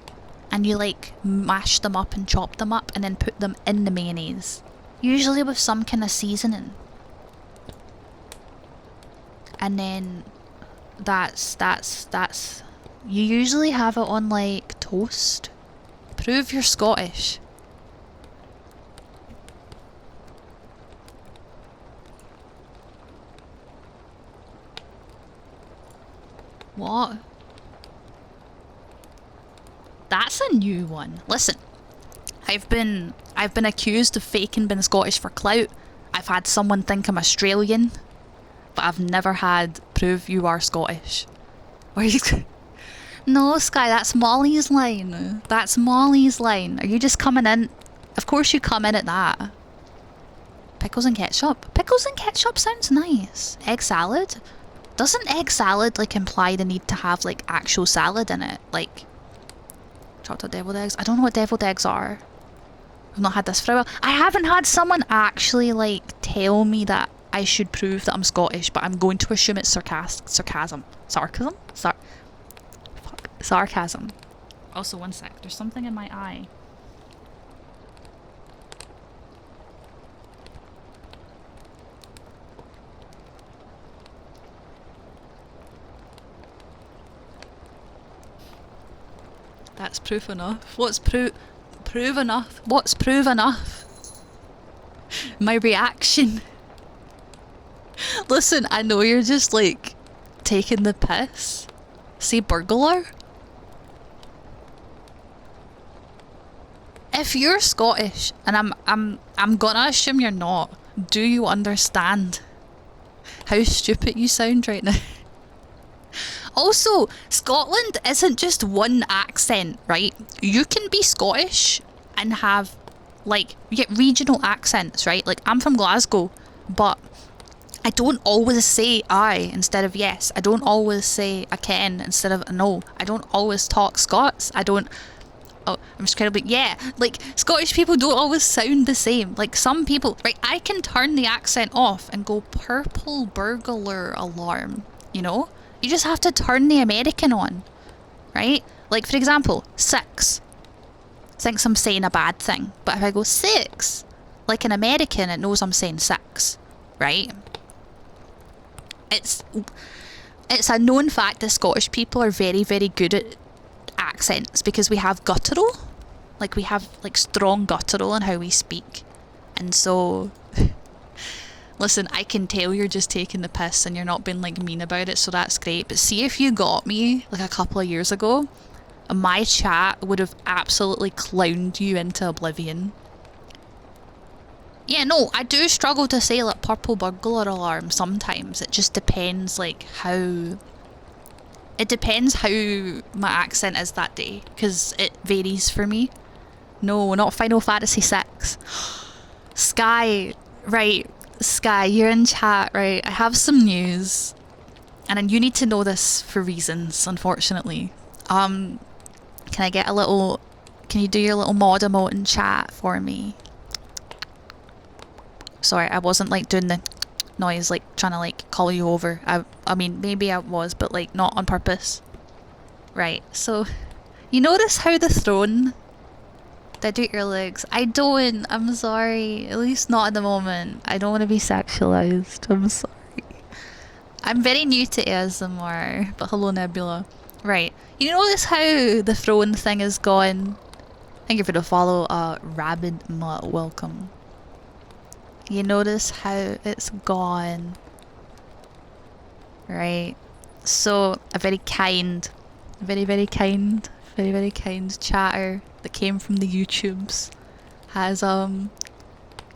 Speaker 1: and you like mash them up and chop them up and then put them in the mayonnaise. Usually with some kind of seasoning. And then that's you usually have it on like toast. Prove you're Scottish. What? That's a new one. Listen, I've been accused of faking being Scottish for clout. I've had someone think I'm Australian, but I've never had prove you are Scottish. Where you? No, Sky, that's Molly's line. That's Molly's line. Are you just coming in? Of course you come in at that. Pickles and ketchup. Pickles and ketchup sounds nice. Egg salad. Doesn't egg salad like imply the need to have like actual salad in it? Like chopped up deviled eggs? I don't know what deviled eggs are. I've not had this for a while. I haven't had someone actually like tell me that I should prove that I'm Scottish, but I'm going to assume it's sarcasm. Sarcasm. Also, one sec. There's something in my eye. That's proof enough. What's proof enough? What's proof enough? My reaction. Listen, I know you're just like taking the piss. Say burglar? If you're Scottish, and I'm gonna assume you're not, do you understand how stupid you sound right now? Also, Scotland isn't just one accent, right? You can be Scottish and have, like, you get regional accents, right? Like, I'm from Glasgow, but I don't always say I instead of yes. I don't always say I can instead of no. I don't always talk Scots. I don't... Oh, I'm just kind of like, yeah, like, Scottish people don't always sound the same. Like, some people... Right, I can turn the accent off and go purple burglar alarm, you know? You just have to turn the American on, right? Like, for example, 6. Thinks I'm saying a bad thing. But if I go 6, like an American, it knows I'm saying 6, right? It's a known fact that Scottish people are very, very good at accents because we have guttural. Like, we have, like, strong guttural in how we speak. And so... Listen, I can tell you're just taking the piss and you're not being, like, mean about it, so that's great. But see if you got me, like, a couple of years ago, my chat would have absolutely clowned you into oblivion. Yeah, no, I do struggle to say, like, purple burglar alarm sometimes. It just depends, like, how... It depends how my accent is that day, because it varies for me. No, not Final Fantasy VI. Sky, right. Sky, you're in chat, right? I have some news. And you need to know this for reasons, unfortunately. Can I get a little... Can you do your little mod emote in chat for me? Sorry, I wasn't, like, doing the noise, like, trying to, like, call you over. I mean, maybe I was, but, like, not on purpose. Right, so... You notice how the throne... Did I do your legs? I don't. I'm sorry. At least not at the moment. I don't want to be sexualized. I'm sorry. I'm very new to ASMR. But hello, Nebula. Right. You notice how the throne thing is gone? Thank you for the follow. Rabid Mutt. Welcome. You notice how it's gone? Right. So, a very kind, very, very kind, very, very kind chatter that came from the YouTubes has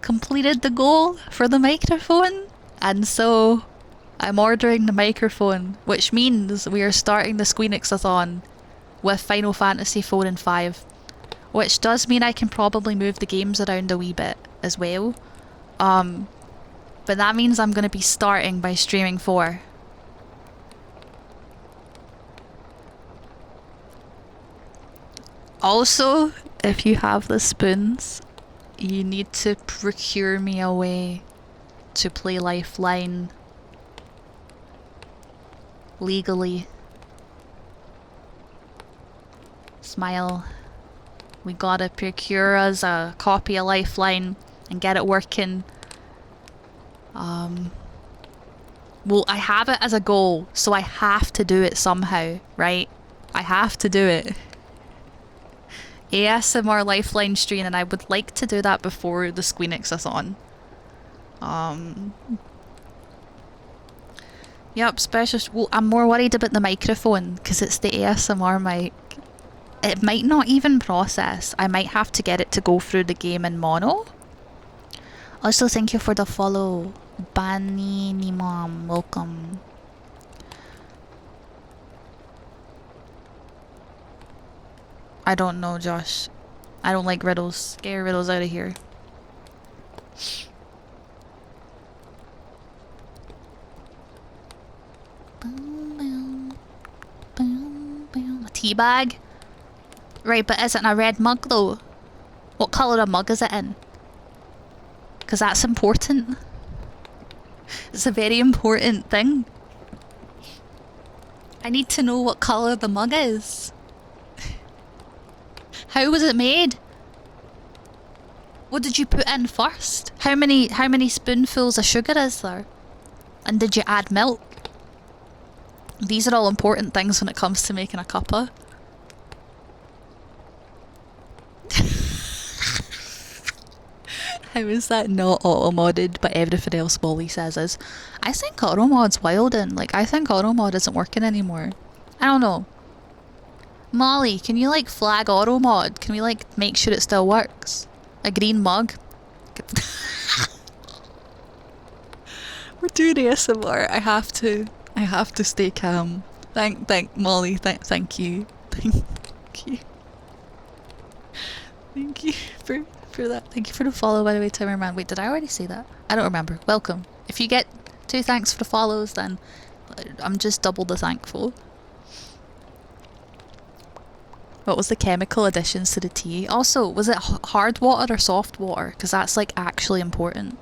Speaker 1: completed the goal for the microphone, and so I'm ordering the microphone, which means we are starting the Squeenix-a-thon with Final Fantasy 4 and 5, which does mean I can probably move the games around a wee bit as well, but that means I'm going to be starting by streaming 4. Also, if you have the spoons, you need to procure me a way to play Lifeline legally. Smile. We gotta procure us a copy of Lifeline and get it working. Well, I have it as a goal, so I have to do it somehow, right? I have to do it. ASMR Lifeline stream, and I would like to do that before the Squeenix-a-thon. Yep, special... Well, I'm more worried about the microphone, because it's the ASMR mic. It might not even process. I might have to get it to go through the game in mono. Also, thank you for the follow. Banini Mom, welcome. I don't know, Josh. I don't like riddles. Get your riddles out of here. A tea bag? Right, but is it in a red mug though? What colour of mug is it in? Because that's important. It's a very important thing. I need to know what colour the mug is. How was it made? What did you put in first? How many spoonfuls of sugar is there? And did you add milk? These are all important things when it comes to making a cuppa. How is that not auto-modded, but everything else Molly says is? I think auto-mod's wild and like, I think auto-mod isn't working anymore. I don't know. Molly, can you like flag auto-mod? Can we like make sure it still works? A green mug? We're doing ASMR. I have to stay calm. Thank Molly, thank you. Thank you. Thank you for that. Thank you for the follow, by the way, Timmerman. Wait, did I already say that? I don't remember. Welcome. If you get 2 thanks for the follows, then I'm just double the thankful. What was the chemical additions to the tea? Also, was it hard water or soft water? Because that's like actually important.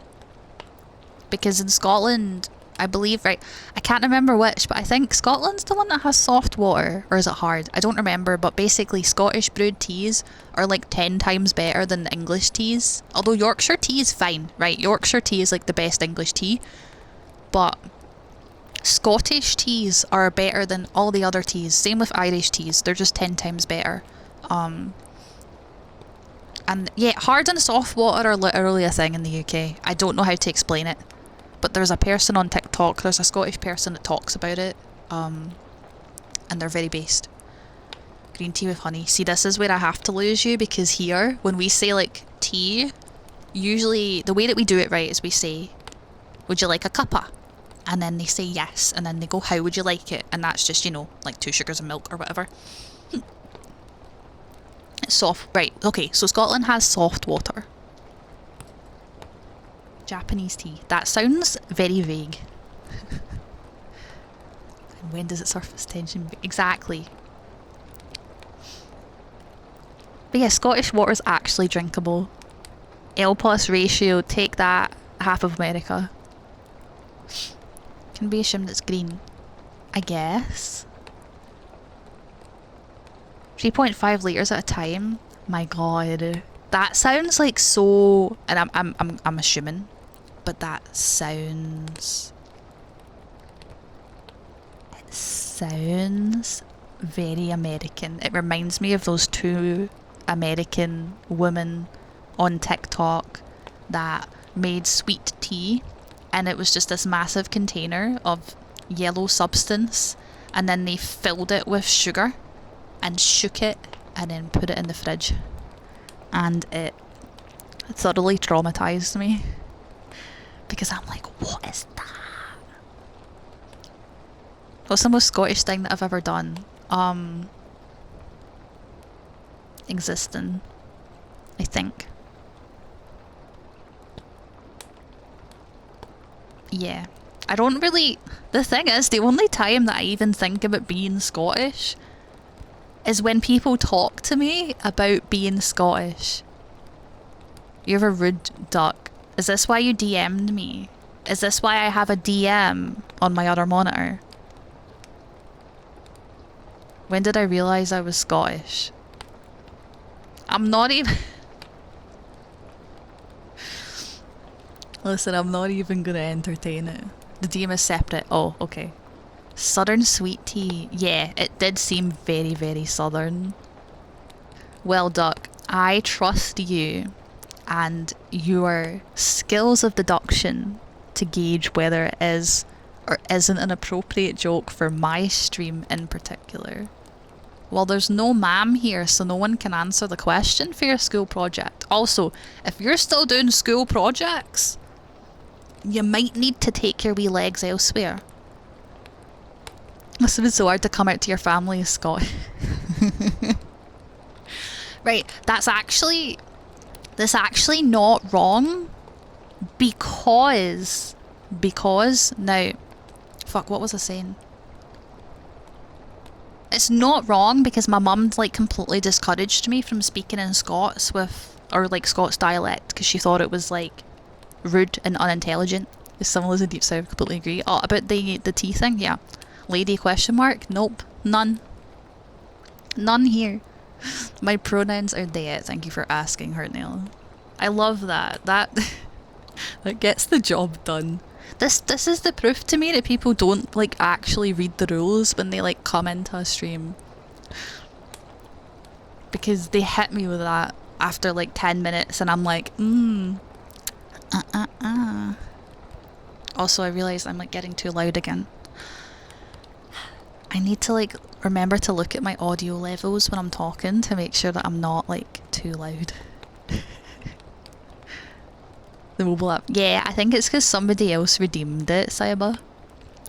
Speaker 1: Because in Scotland, I believe, right, I can't remember which, but I think Scotland's the one that has soft water, or is it hard? I don't remember, but basically Scottish brewed teas are like 10 times better than the English teas. Although Yorkshire tea is fine, right? Yorkshire tea is like the best English tea, but Scottish teas are better than all the other teas. Same with Irish teas, they're just 10 times better. And yeah, hard and soft water are literally a thing in the UK. I don't know how to explain it. But there's a person on TikTok, there's a Scottish person that talks about it, and they're very based. Green tea with honey. See, this is where I have to lose you, because here, when we say like tea, usually the way that we do it right is we say, would you like a cuppa? And then they say yes, and then they go, how would you like it? And that's just, you know, like 2 sugars of milk or whatever. It's soft, right, okay, so Scotland has soft water. Japanese tea. That sounds very vague. And when does it surface tension? Exactly. But yeah, Scottish water is actually drinkable. L plus ratio, take that, half of America. Can be assumed it's green. I guess. 3.5 litres at a time? My god. That sounds like so... And I'm assuming. But that sounds... It sounds very American. It reminds me of those 2 American women on TikTok that made sweet tea, and it was just this massive container of yellow substance, and then they filled it with sugar and shook it and then put it in the fridge, and it thoroughly traumatized me. Because I'm like, what is that? What's the most Scottish thing that I've ever done? Existing, I think. Yeah. I don't really... The thing is, the only time that I even think about being Scottish is when people talk to me about being Scottish. You're a rude duck. Is this why you DM'd me? Is this why I have a DM on my other monitor? When did I realise I was Scottish? I'm not even... Listen, I'm not even gonna entertain it. The DM is separate. Oh, okay. Southern sweet tea. Yeah, it did seem very, very southern. Well, Duck, I trust you and your skills of deduction to gauge whether it is or isn't an appropriate joke for my stream in particular. Well, there's no ma'am here, so no one can answer the question for your school project. Also, if you're still doing school projects, you might need to take your wee legs elsewhere. Must have been so hard to come out to your family as Scottish. Right, that's actually not wrong, because now, fuck, what was I saying? It's not wrong because my mum like completely discouraged me from speaking in Scots or like Scots dialect because she thought it was like rude and unintelligent. It's similar to Deep South, completely agree. Oh, about the tea thing, yeah. Lady question mark? Nope. None. None here. My pronouns are they. Thank you for asking, Hurtnail. I love that. That gets the job done. This is the proof to me that people don't like actually read the rules when they like come into a stream. Because they hit me with that after like 10 minutes and I'm like, Also, I realised I'm like getting too loud again. I need to like remember to look at my audio levels when I'm talking to make sure that I'm not like too loud. The mobile app. Yeah, I think it's because somebody else redeemed it, Saiba.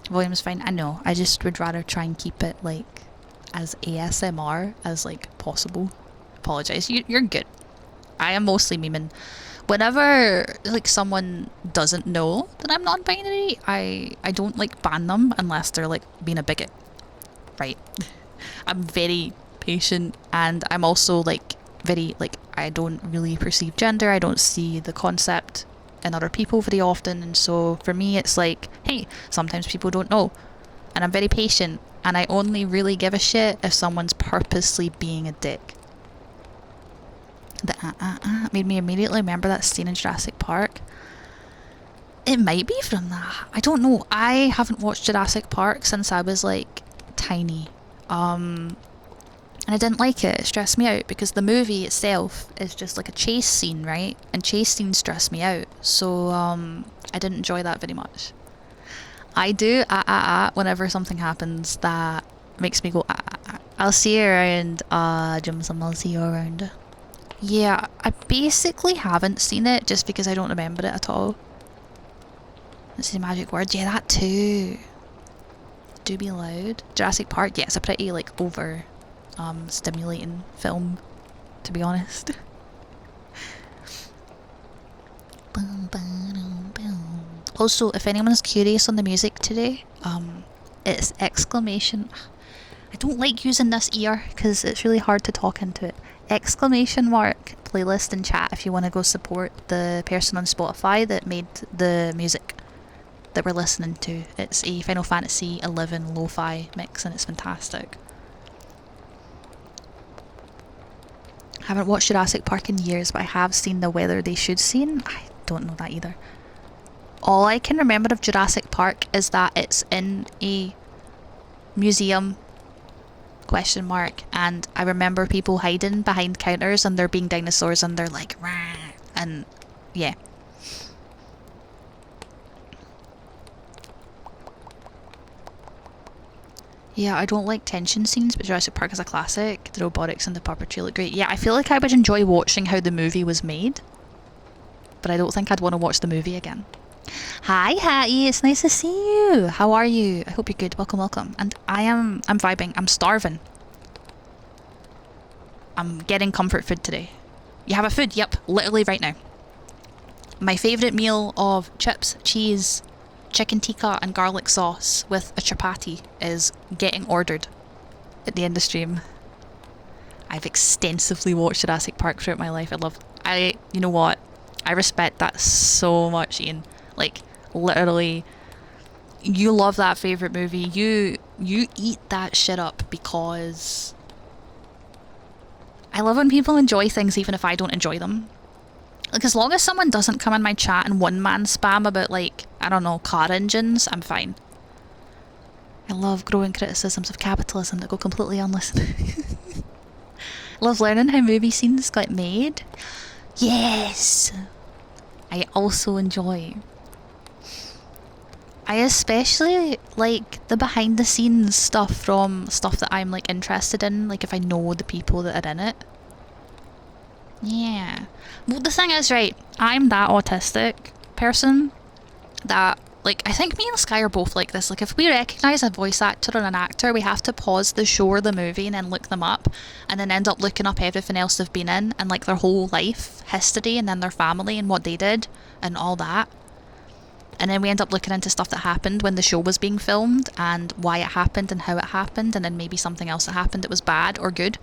Speaker 1: Volume's fine. I know. I just would rather try and keep it like as ASMR as like possible. Apologise. You're good. I am mostly memeing. Whenever like someone doesn't know that I'm non-binary, I don't like ban them unless they're like being a bigot. Right. I'm very patient and I'm also like very like I don't really perceive gender. I don't see the concept in other people very often, and so for me it's like, hey, sometimes people don't know. And I'm very patient and I only really give a shit if someone's purposely being a dick. The made me immediately remember that scene in Jurassic Park. It might be from that. I don't know. I haven't watched Jurassic Park since I was like tiny. And I didn't like it. It stressed me out because the movie itself is just like a chase scene, right? And chase scenes stress me out. So I didn't enjoy that very much. I do whenever something happens that makes me go I'll see you around, Jimsum, I'll see you around. Yeah, I basically haven't seen it just because I don't remember it at all. Let's see the magic words. Yeah, that too. Do be loud. Jurassic Park, yeah, it's a pretty like over stimulating film, to be honest. Also, if anyone's curious on the music today, it's exclamation. I don't like using this ear because it's really hard to talk into it. Exclamation mark playlist in chat if you want to go support the person on Spotify that made the music that we're listening to. It's a Final Fantasy 11 lo-fi mix and it's fantastic. I haven't watched Jurassic Park in years, but I have seen the Whether They Should scene. I don't know that either. All I can remember of Jurassic Park is that it's in a museum question mark, and I remember people hiding behind counters and there being dinosaurs and they're like rah, and yeah. Yeah, I don't like tension scenes, but Jurassic Park is a classic. The robotics and the puppetry look great. Yeah, I feel like I would enjoy watching how the movie was made, but I don't think I'd want to watch the movie again. Hi Hattie, it's nice to see you. How are you? I hope you're good. Welcome, welcome. And I'm vibing. I'm starving. I'm getting comfort food today. You have a food? Yep, literally right now. My favourite meal of chips, cheese, chicken tikka and garlic sauce with a chapati is getting ordered at the end of stream. I've extensively watched Jurassic Park throughout my life. You know what? I respect that so much, Ian. Like, literally, you love that favourite movie. You eat that shit up because I love when people enjoy things even if I don't enjoy them. Like, as long as someone doesn't come in my chat and one-man spam about, like, I don't know, car engines, I'm fine. I love growing criticisms of capitalism that go completely unlistened. Love learning how movie scenes got made. Yes! I also enjoy. I especially like the behind the scenes stuff from stuff that I'm like interested in, like if I know the people that are in it. Yeah. Well, the thing is, right, I'm that autistic person that, like, I think me and Sky are both like this. Like, if we recognise a voice actor or an actor, we have to pause the show or the movie and then look them up and then end up looking up everything else they've been in and, like, their whole life history and then their family and what they did and all that. And then we end up looking into stuff that happened when the show was being filmed and why it happened and how it happened and then maybe something else that happened that was bad or good.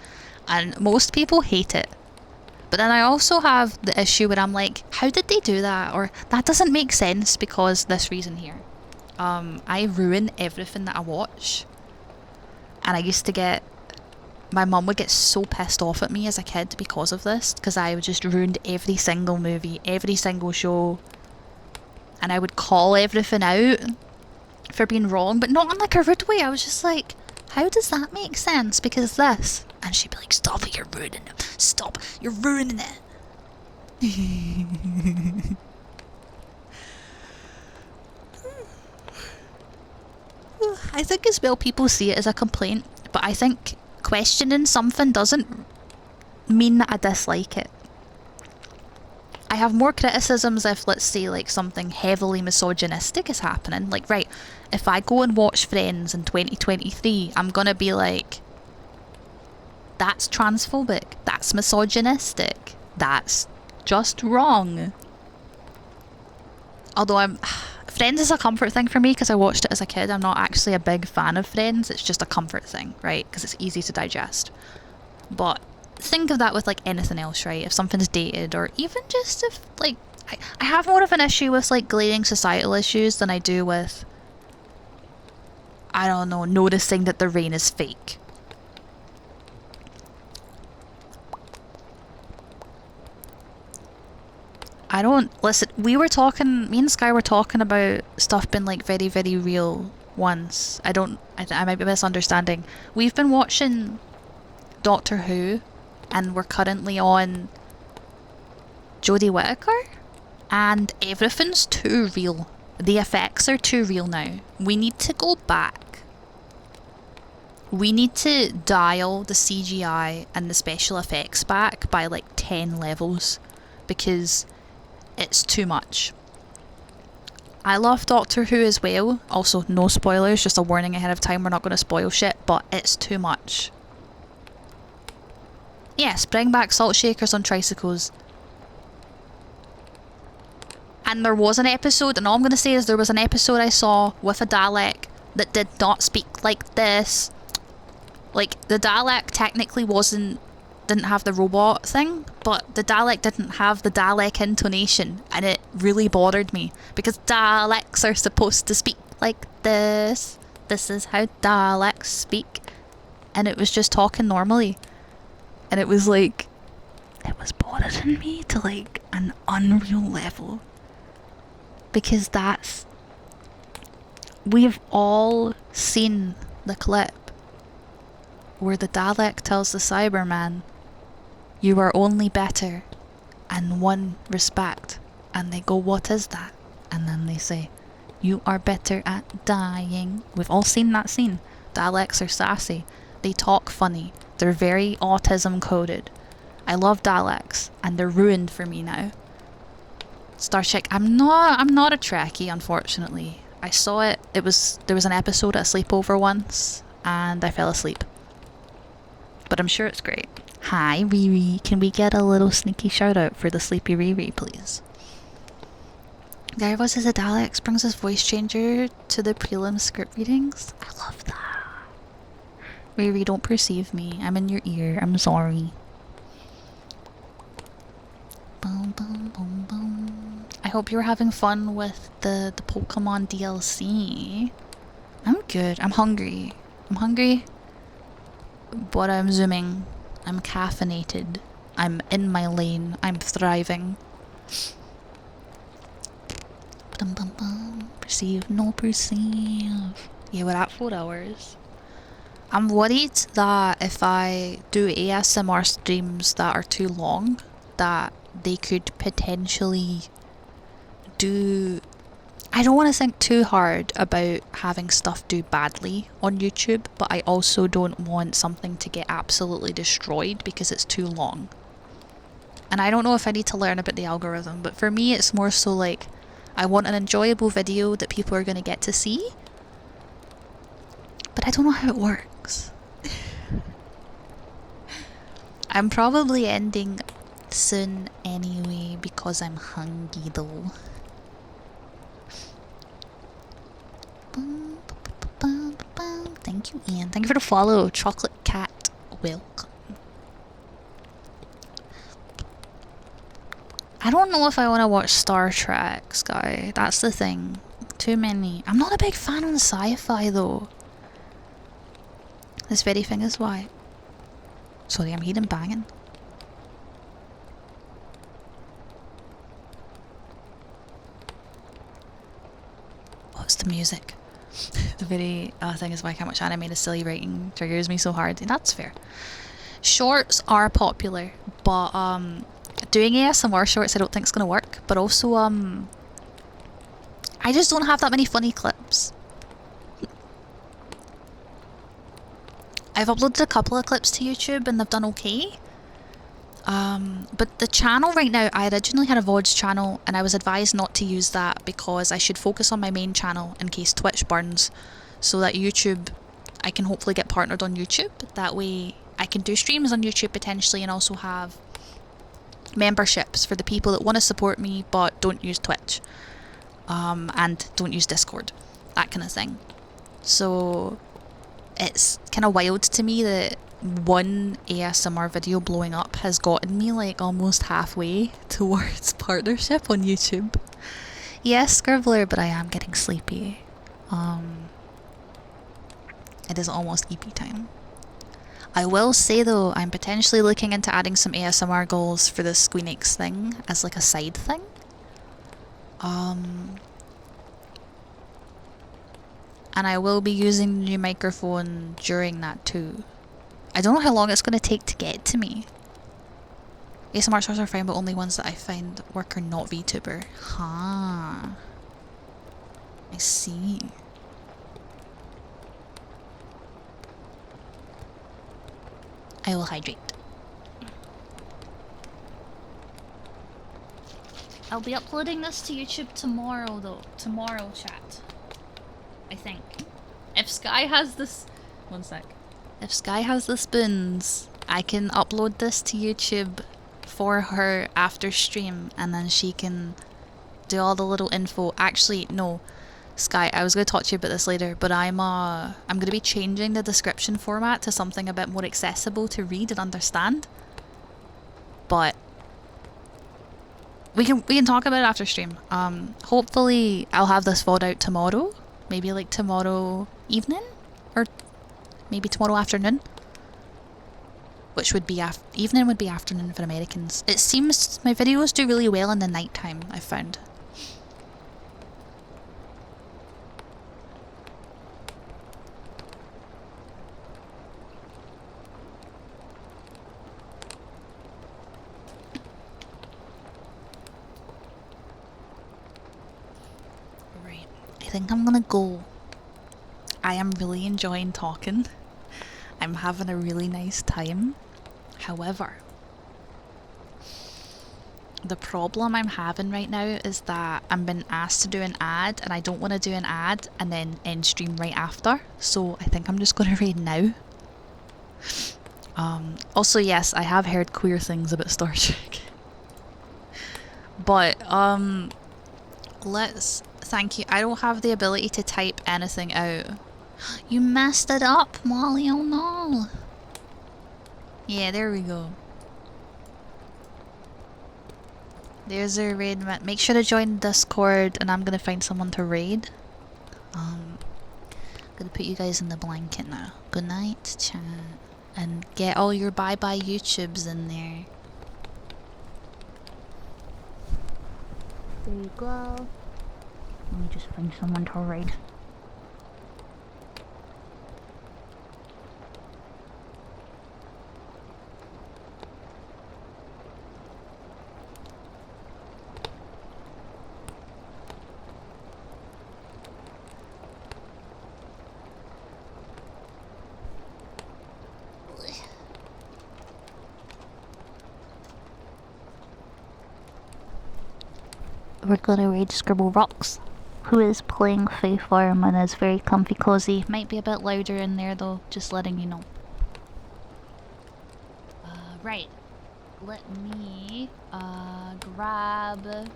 Speaker 1: And most people hate it. But then I also have the issue where I'm like, how did they do that? Or that doesn't make sense because this reason here. I ruin everything that I watch. And I used to get... My mum would get so pissed off at me as a kid because of this. Because I just ruined every single movie, every single show. And I would call everything out for being wrong, but not in like a rude way. I was just like, how does that make sense? Because this. And she'd be like, stop it, you're ruining it. Stop, you're ruining it. I think as well people see it as a complaint, but I think questioning something doesn't mean that I dislike it. I have more criticisms if, let's say, like something heavily misogynistic is happening. Like, right, if I go and watch Friends in 2023, I'm gonna be like, that's transphobic, that's misogynistic, that's just wrong. Although Friends is a comfort thing for me because I watched it as a kid. I'm not actually a big fan of Friends, it's just a comfort thing, right? Because it's easy to digest. But think of that with like anything else, right? If something's dated, or even just if like I have more of an issue with like glaring societal issues than I do with, I don't know, noticing that the rain is fake. I don't listen. We were talking, me and Sky were talking about stuff being like very, very real once. I might be misunderstanding. We've been watching Doctor Who, and we're currently on Jodie Whittaker, and everything's too real. The effects are too real now. We need to go back. We need to dial the CGI and the special effects back by like 10 levels because it's too much. I love Doctor Who as well. Also, no spoilers, just a warning ahead of time, we're not going to spoil shit, but it's too much. Yes, bring back salt shakers on tricycles. And there was an episode, and all I'm going to say is there was an episode I saw with a Dalek that did not speak like this. Like, the Dalek technically didn't have the robot thing, but the Dalek didn't have the Dalek intonation, and it really bothered me, because Daleks are supposed to speak like this. This is how Daleks speak. And it was just talking normally. And it was like, it was bothering me to like an unreal level. Because we've all seen the clip where the Dalek tells the Cyberman, you are only better in one respect. And they go, what is that? And then they say, you are better at dying. We've all seen that scene. Daleks are sassy. They talk funny. They're very autism coded. I love Daleks, and they're ruined for me now. Star Trek, I'm not a Trekkie, unfortunately. I saw it, there was an episode at a sleepover once, and I fell asleep. But I'm sure it's great. Hi, Riri. Can we get a little sneaky shout out for the sleepy Riri, please? There was as a Daleks brings his voice changer to the prelim script readings. I love that. Riri, don't perceive me. I'm in your ear. I'm sorry. Boom, boom, boom, boom. I hope you're having fun with the Pokemon DLC. I'm good. I'm hungry. But I'm zooming. I'm caffeinated. I'm in my lane. I'm thriving. Bum, bum, bum. Perceive, no perceive. Yeah, we're at 4 hours. I'm worried that if I do ASMR streams that are too long, that they could potentially do... I don't want to think too hard about having stuff do badly on YouTube, but I also don't want something to get absolutely destroyed because it's too long. And I don't know if I need to learn about the algorithm, but for me it's more so like, I want an enjoyable video that people are going to get to see, but I don't know how it works. I'm probably ending soon anyway because I'm hungry though. Thank you, Ian. Thank you for the follow. Chocolate Cat, welcome. I don't know if I want to watch Star Trek, Sky. That's the thing. Too many. I'm not a big fan of sci-fi though. This very thing is why. Sorry, I'm hearing banging. What's the music? The very thing is why how much animated silly writing triggers me so hard. And that's fair. Shorts are popular, but doing ASMR shorts I don't think is gonna work. But also I just don't have that many funny clips. I've uploaded a couple of clips to YouTube and they've done okay. But the channel right now, I originally had a VODs channel and I was advised not to use that because I should focus on my main channel in case Twitch burns, so that YouTube, I can hopefully get partnered on YouTube. That way I can do streams on YouTube potentially and also have memberships for the people that want to support me but don't use Twitch. And don't use Discord. That kind of thing. So it's kind of wild to me that one ASMR video blowing up has gotten me like almost halfway towards partnership on YouTube. Yes, Scribbler, but I am getting sleepy. It is almost EP time. I will say though, I'm potentially looking into adding some ASMR goals for the Squeenix thing as like a side thing. And I will be using the new microphone during that too. I don't know how long it's going to take to get to me. ASMR stars are fine, but only ones that I find work are not VTuber. Huh. I see. I will hydrate. I'll be uploading this to YouTube tomorrow though. Tomorrow, chat. I think. If Sky has this... One sec. If Sky has the spoons, I can upload this to YouTube for her after stream and then she can do all the little info. Actually, no. Sky, I was going to talk to you about this later, but I'm going to be changing the description format to something a bit more accessible to read and understand. But we can talk about it after stream. Hopefully I'll have this VOD out tomorrow. Maybe like tomorrow evening? Or maybe tomorrow afternoon? Which would be evening would be afternoon for Americans. It seems my videos do really well in the nighttime, I've found. Right. I think I'm gonna go. I am really enjoying talking. I'm having a really nice time. However, the problem I'm having right now is that I'm being asked to do an ad and I don't want to do an ad and then end stream right after. So I think I'm just going to raid now. Also, yes, I have heard queer things about Star Trek. But, thank you. I don't have the ability to type anything out. You messed it up, Molly, oh no. Yeah, there we go. There's a raid. Make sure to join Discord and I'm gonna find someone to raid. Gonna put you guys in the blanket now. Good night, chat. And get all your bye-bye YouTubes in there. There you go. Let me just find someone to raid. We're gonna raid Scribble Rocks, who is playing Fae Farm and is very comfy cozy. Might be a bit louder in there though, just letting you know. Right. Let me grab the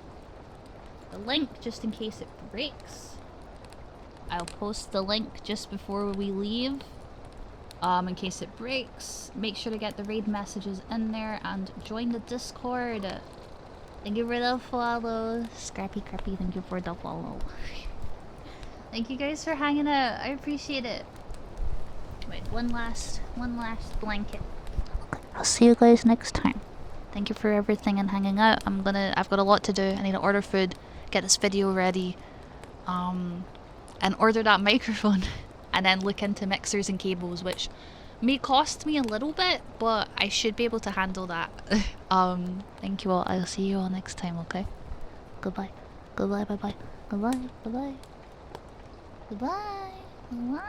Speaker 1: link just in case it breaks. I'll post the link just before we leave. In case it breaks. Make sure to get the raid messages in there and join the Discord. Thank you for the follow. Scrappy Crappy, thank you for the follow. Thank you guys for hanging out. I appreciate it. Wait, one last blanket. Okay, I'll see you guys next time. Thank you for everything and hanging out. I've got a lot to do. I need to order food, get this video ready, and order that microphone, and then look into mixers and cables, which may cost me a little bit, but I should be able to handle that. Thank you all. I'll see you all next time, okay? Goodbye. Goodbye, bye bye. Goodbye, goodbye. Goodbye. Goodbye.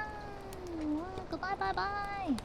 Speaker 1: Goodbye, bye bye.